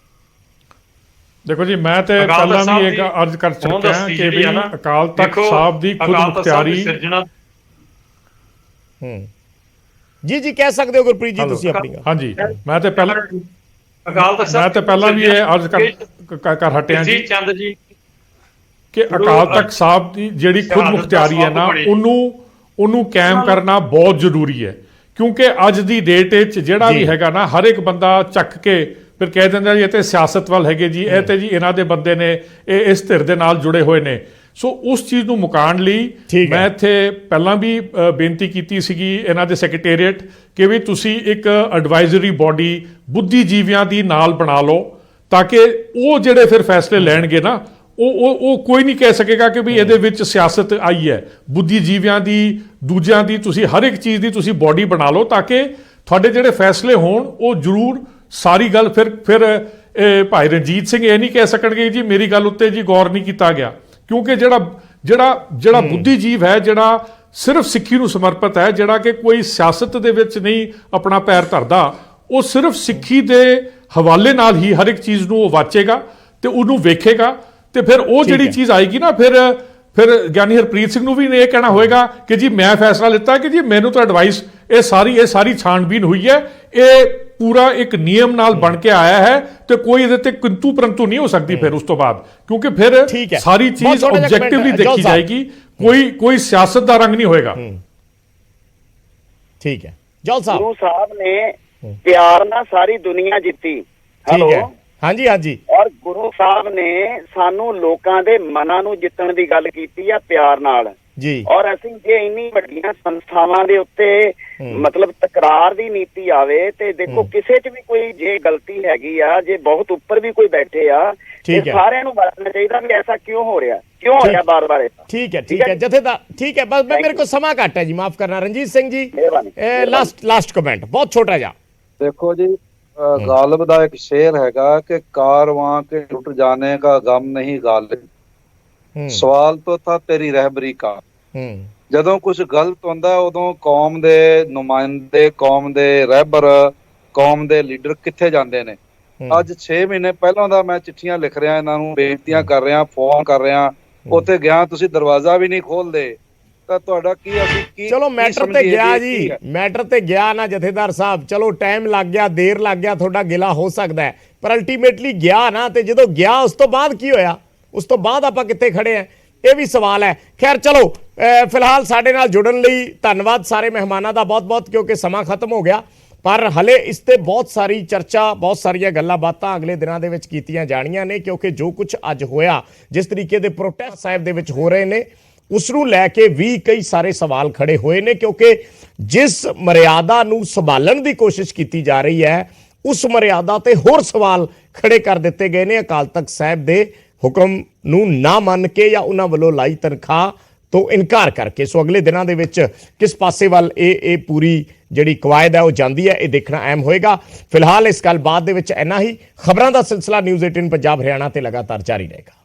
ਦੇਖੋ ਜੀ, ਮੈਂ ਤੇ ਪਹਿਲਾਂ ਵੀ ਇੱਕ ਅਰਜ਼ ਕਰ ਚੁੱਕਿਆ ਕਿ ਵੀ ਅਕਾਲ ਤਖਤ ਸਾਹਿਬ ਦੀ ਖੁਦ ਮੁਖਤਿਆਰੀ ਜੀ ਕਹਿ ਸਕਦੇ ਹੋ ਗੁਰਪ੍ਰੀਤ ਜੀ ਤੁਸੀਂ ਆਪਣੀ ਗੱਲ। ਹਾਂਜੀ, ਮੈਂ ਤੇ ਪਹਿਲਾਂ ਅਕਾਲ ਤਖਤ ਸਾਹਿਬ, ਮੈਂ ਤੇ ਪਹਿਲਾਂ ਵੀ ਇਹ ਅਰਜ਼ ਕਰ ਹਟਿਆ ਜੀ ਚੰਦ ਜੀ ਕਿ ਅਕਾਲ ਤਖਤ ਸਾਹਿਬ ਦੀ ਜਿਹੜੀ ਖੁਦ ਮੁਖਤਿਆਰੀ ਹੈ ਨਾ, ਉਹਨੂੰ ਕਾਇਮ ਕਰਨਾ ਬਹੁਤ ਜ਼ਰੂਰੀ ਹੈ। ਕਿਉਂਕਿ ਅੱਜ ਦੀ ਡੇਟ ਵਿੱਚ ਜਿਹੜਾ ਵੀ ਹੈਗਾ ਨਾ, ਹਰ ਇੱਕ ਬੰਦਾ ਚੱਕ ਕੇ ਫਿਰ ਕਹਿ ਦਿੰਦਾ ਜੀ ਇਹ ਤੇ ਸਿਆਸਤ ਵੱਲ ਹੈਗੇ ਜੀ, ਇਹ ਤੇ ਜੀ ਇਹਨਾਂ ਦੇ ਬੰਦੇ ਨੇ, ਇਹ ਇਸ ਧਿਰ ਦੇ ਨਾਲ ਜੁੜੇ ਹੋਏ ਨੇ। ਸੋ ਉਸ ਚੀਜ਼ ਨੂੰ ਮੁਕਾਉਣ ਲਈ ਮੈਂ ਇੱਥੇ ਪਹਿਲਾਂ ਵੀ ਬੇਨਤੀ ਕੀਤੀ ਸੀਗੀ ਇਹਨਾਂ ਦੇ ਸੈਕਟਰੀਏਟ ਕਿ ਵੀ ਤੁਸੀਂ ਇੱਕ ਐਡਵਾਈਜ਼ਰੀ ਬੋਡੀ ਬੁੱਧੀਜੀਵੀਆਂ ਦੀ ਨਾਲ ਬਣਾ ਲਓ, ਤਾਂ ਕਿ ਉਹ ਜਿਹੜੇ ਫਿਰ ਫੈਸਲੇ ਲੈਣਗੇ ਨਾ, ਉਹ ਕੋਈ ਨਹੀਂ ਕਹਿ ਸਕੇਗਾ ਕਿ ਵੀ ਇਹਦੇ ਵਿੱਚ ਸਿਆਸਤ ਆਈ ਹੈ। ਬੁੱਧੀਜੀਵੀਆਂ ਦੀ, ਦੂਜਿਆਂ ਦੀ, ਤੁਸੀਂ ਹਰ ਇੱਕ ਚੀਜ਼ ਦੀ ਤੁਸੀਂ ਬੋਡੀ ਬਣਾ ਲਓ, ਤਾਂ ਕਿ ਤੁਹਾਡੇ ਜਿਹੜੇ ਫੈਸਲੇ ਹੋਣ ਉਹ ਜ਼ਰੂਰ ਸਾਰੀ ਗੱਲ ਫਿਰ ਭਾਈ ਰਣਜੀਤ ਸਿੰਘ ਇਹ ਨਹੀਂ ਕਹਿ ਸਕਣਗੇ ਜੀ ਮੇਰੀ ਗੱਲ ਉੱਤੇ ਜੀ ਗੌਰ ਨਹੀਂ ਕੀਤਾ ਗਿਆ। ਕਿਉਂਕਿ ਜਿਹੜਾ ਬੁੱਧੀਜੀਵ ਹੈ, ਜਿਹੜਾ ਸਿਰਫ ਸਿੱਖੀ ਨੂੰ ਸਮਰਪਿਤ ਹੈ, ਜਿਹੜਾ ਕਿ ਕੋਈ ਸਿਆਸਤ ਦੇ ਵਿੱਚ ਨਹੀਂ ਆਪਣਾ ਪੈਰ ਧਰਦਾ, ਉਹ ਸਿਰਫ ਸਿੱਖੀ ਦੇ ਹਵਾਲੇ ਨਾਲ ਹੀ ਹਰ ਇੱਕ ਚੀਜ਼ ਨੂੰ ਉਹ ਵਾਚੇਗਾ ਤੇ ਉਹਨੂੰ ਵੇਖੇਗਾ। ਤੇ ਫਿਰ ਉਹ ਜਿਹੜੀ ਚੀਜ਼ ਆਏਗੀ ਨਾ, ਫਿਰ ਗਿਆਨੀ ਹਰਪ੍ਰੀਤ ਸਿੰਘ ਨੂੰ ਵੀ ਇਹ ਕਹਿਣਾ ਹੋਏਗਾ ਕਿ ਜੀ ਮੈਂ ਫੈਸਲਾ ਲਿੱਤਾ ਕਿ ਜੀ ਮੈਨੂੰ ਤਾਂ ਐਡਵਾਈਸ ਇਹ ਸਾਰੀ ਛਾਣਬੀਨ ਹੋਈ ਹੈ, ਇਹ ਪੂਰਾ ਇੱਕ ਨਿਯਮ ਨਾਲ ਬਣ ਕੇ ਆਇਆ ਹੈ ਤੇ ਕੋਈ ਇਹਦੇ ਤੇ ਕਿੰਤੂ ਪਰੰਤੂ ਨਹੀਂ ਹੋ ਸਕਦੀ ਫਿਰ ਉਸ ਤੋਂ ਬਾਅਦ, ਕਿਉਂਕਿ ਫਿਰ ਸਾਰੀ ਚੀਜ਼ ਆਬਜੈਕਟਿਵਲੀ ਦੇਖੀ ਜਾਏਗੀ, ਕੋਈ ਸਿਆਸਤ ਦਾ ਰੰਗ ਨਹੀਂ ਹੋਏਗਾ। ਠੀਕ ਹੈ ਜੌਲ ਸਾਹਿਬ, ਗੁਰੂ ਸਾਹਿਬ ਨੇ ਪਿਆਰ ਨਾਲ ਸਾਰੀ ਦੁਨੀਆ ਜਿੱਤੀ। ਹੈਲੋ, ਹਾਂਜੀ ਔਰ ਗੁਰੂ ਸਾਹਿਬ ਨੇ ਸਾਨੂੰ ਲੋਕਾਂ ਦੇ ਮਨਾਂ ਨੂੰ ਜਿੱਤਣ ਦੀ ਗੱਲ ਕੀਤੀ ਆ ਪਿਆਰ ਨਾਲ ਜੀ। ਔਰ ਅਸੀਂ ਜੇ ਇੰਨੀ ਵੱਡੀਆਂ ਸੰਸਥਾਵਾਂ ਦੇ ਉੱਤੇ ਮਤਲਬ ਤਕਰਾਰ ਦੀ ਨੀਤੀ ਆਵੇ ਤੇ ਦੇਖੋ ਕਿਸੇ 'ਚ ਵੀ ਕੋਈ ਜੇ ਗਲਤੀ ਹੈਗੀ ਆ, ਜੇ ਬਹੁਤ ਉੱਪਰ ਵੀ ਕੋਈ ਬੈਠੇ ਆ, ਤੇ ਸਾਰਿਆਂ ਨੂੰ ਵਰਤਣਾ ਚਾਹੀਦਾ ਵੀ ਐਸਾ ਕਿਉਂ ਹੋ ਰਿਹਾ ਬਾਰ-ਬਾਰ। ਠੀਕ ਹੈ ਜਥੇਦਾਰ, ਠੀਕ ਹੈ, ਬਸ ਮੇਰੇ ਕੋਲ ਸਮਾਂ ਘੱਟ ਹੈ ਜੀ, ਮਾਫ ਕਰਨਾ। ਰਣਜੀਤ ਸਿੰਘ ਜੀ, ਲਾਸਟ ਕਮੈਂਟ ਬਹੁਤ ਛੋਟਾ ਜਿਹਾ। ਦੇਖੋ ਜੀ, गालिब ਦਾ ਇੱਕ ਸ਼ੇਰ ਹੈਗਾ ਕਿ कारवां के टूट जाने का गम नहीं गालिब, सवाल तो था तेरी रहबरी का। ਜਦੋਂ ਕੁਝ ਗਲਤ ਹੁੰਦਾ ਉਦੋਂ ਕੌਮ ਦੇ ਨੁਮਾਇੰਦੇ, ਕੌਮ ਦੇ ਰਹਿਬਰ, ਕੌਮ ਦੇ ਲੀਡਰ ਕਿੱਥੇ ਜਾਂਦੇ ਨੇ? ਅੱਜ 6 ਮਹੀਨੇ ਪਹਿਲਾਂ ਦਾ ਮੈਂ ਚਿੱਠੀਆਂ ਲਿਖ ਰਿਹਾ, ਇਹਨਾਂ ਨੂੰ ਬੇਨਤੀਆਂ ਕਰ ਰਿਹਾ, ਫੋਨ ਕਰ ਰਿਹਾ, ਉੱਥੇ ਗਿਆ ਤੁਸੀਂ ਦਰਵਾਜ਼ਾ ਵੀ ਨਹੀਂ ਖੋਲਦੇ। ਤਾਂ ਤੁਹਾਡਾ ਕੀ ਅਸੀਂ ਕੀ ਚਲੋ ਕੀ ਮੈਟਰ ਤੇ ਸਮਝੀਏ ਗਿਆ ਇਹ ਜੀ, ਕੀ ਹੈ? ਮੈਟਰ ਤੇ ਗਿਆ ਨਾ ਜਥੇਦਾਰ ਸਾਹਿਬ, ਚਲੋ ਟਾਈਮ ਲੱਗ ਗਿਆ, ਦੇਰ ਲੱਗ ਗਿਆ, ਤੁਹਾਡਾ ਗਿਲਾ ਹੋ ਸਕਦਾ ਹੈ, ਪਰ ਅਲਟੀਮੇਟਲੀ ਗਿਆ ਨਾ। ਤੇ ਜਦੋਂ ਗਿਆ ਉਸ ਤੋਂ ਬਾਅਦ ਕੀ ਹੋਇਆ, ਉਸ ਤੋਂ ਬਾਅਦ ਆਪਾਂ ਕਿੱਥੇ ਖੜੇ ਆ, ਇਹ ਵੀ ਸਵਾਲ ਹੈ। ਖੈਰ ਚਲੋ ਫਿਲਹਾਲ ਸਾਡੇ ਨਾਲ ਜੁੜਨ ਲਈ ਧੰਨਵਾਦ ਸਾਰੇ ਮਹਿਮਾਨਾਂ ਦਾ ਬਹੁਤ-ਬਹੁਤ, ਕਿਉਂਕਿ ਸਮਾਂ ਖਤਮ ਹੋ ਗਿਆ। ਪਰ ਹਲੇ ਇਸ ਤੇ ਬਹੁਤ ਸਾਰੀ ਚਰਚਾ, ਬਹੁਤ ਸਾਰੀਆਂ ਗੱਲਾਂ ਬਾਤਾਂ ਅਗਲੇ ਦਿਨਾਂ ਦੇ ਵਿੱਚ ਕੀਤੀਆਂ ਜਾਣੀਆਂ ਨੇ, ਕਿਉਂਕਿ ਜੋ ਕੁਝ ਅੱਜ ਹੋਇਆ, ਜਿਸ ਤਰੀਕੇ ਦੇ ਪ੍ਰੋਟੈਸਟ ਸਾਹਿਬ ਦੇ ਵਿੱਚ ਹੋ ਰਹੇ ਨੇ, ਉਸ ਨੂੰ ਲੈ ਕੇ ਵੀ ਕਈ ਸਾਰੇ ਸਵਾਲ ਖੜੇ ਹੋਏ ਨੇ, ਕਿਉਂਕਿ ਜਿਸ ਮਰਿਆਦਾ ਨੂੰ ਸੰਭਾਲਣ ਦੀ ਕੋਸ਼ਿਸ਼ ਕੀਤੀ ਜਾ ਰਹੀ ਹੈ, ਉਸ ਮਰਿਆਦਾ ਤੇ ਹੋਰ ਸਵਾਲ ਖੜੇ ਕਰ ਦਿੱਤੇ ਗਏ ਨੇ ਅਕਾਲ ਤਖਤ ਸਾਹਿਬ ਦੇ ਹੁਕਮ ਨੂੰ ਨਾ ਮੰਨ ਕੇ ਜਾਂ ਉਹਨਾਂ ਵੱਲੋਂ ਲਾਈ ਤਨਖਾਹ ਤੋਂ ਇਨਕਾਰ ਕਰਕੇ। ਸੋ ਅਗਲੇ ਦਿਨਾਂ ਦੇ ਵਿੱਚ ਕਿਸ ਪਾਸੇ ਵੱਲ ਇਹ ਪੂਰੀ ਜਿਹੜੀ ਕਵਾਇਦ ਹੈ ਉਹ ਜਾਂਦੀ ਹੈ, ਇਹ ਦੇਖਣਾ ਅਹਿਮ ਹੋਏਗਾ। ਫਿਲਹਾਲ ਇਸ ਗੱਲਬਾਤ ਦੇ ਵਿੱਚ ਇੰਨਾ ਹੀ। ਖਬਰਾਂ ਦਾ ਸਿਲਸਿਲਾ ਨਿਊਜ਼ 18 ਪੰਜਾਬ ਹਰਿਆਣਾ ਤੇ ਲਗਾਤਾਰ ਜਾਰੀ ਰਹੇਗਾ।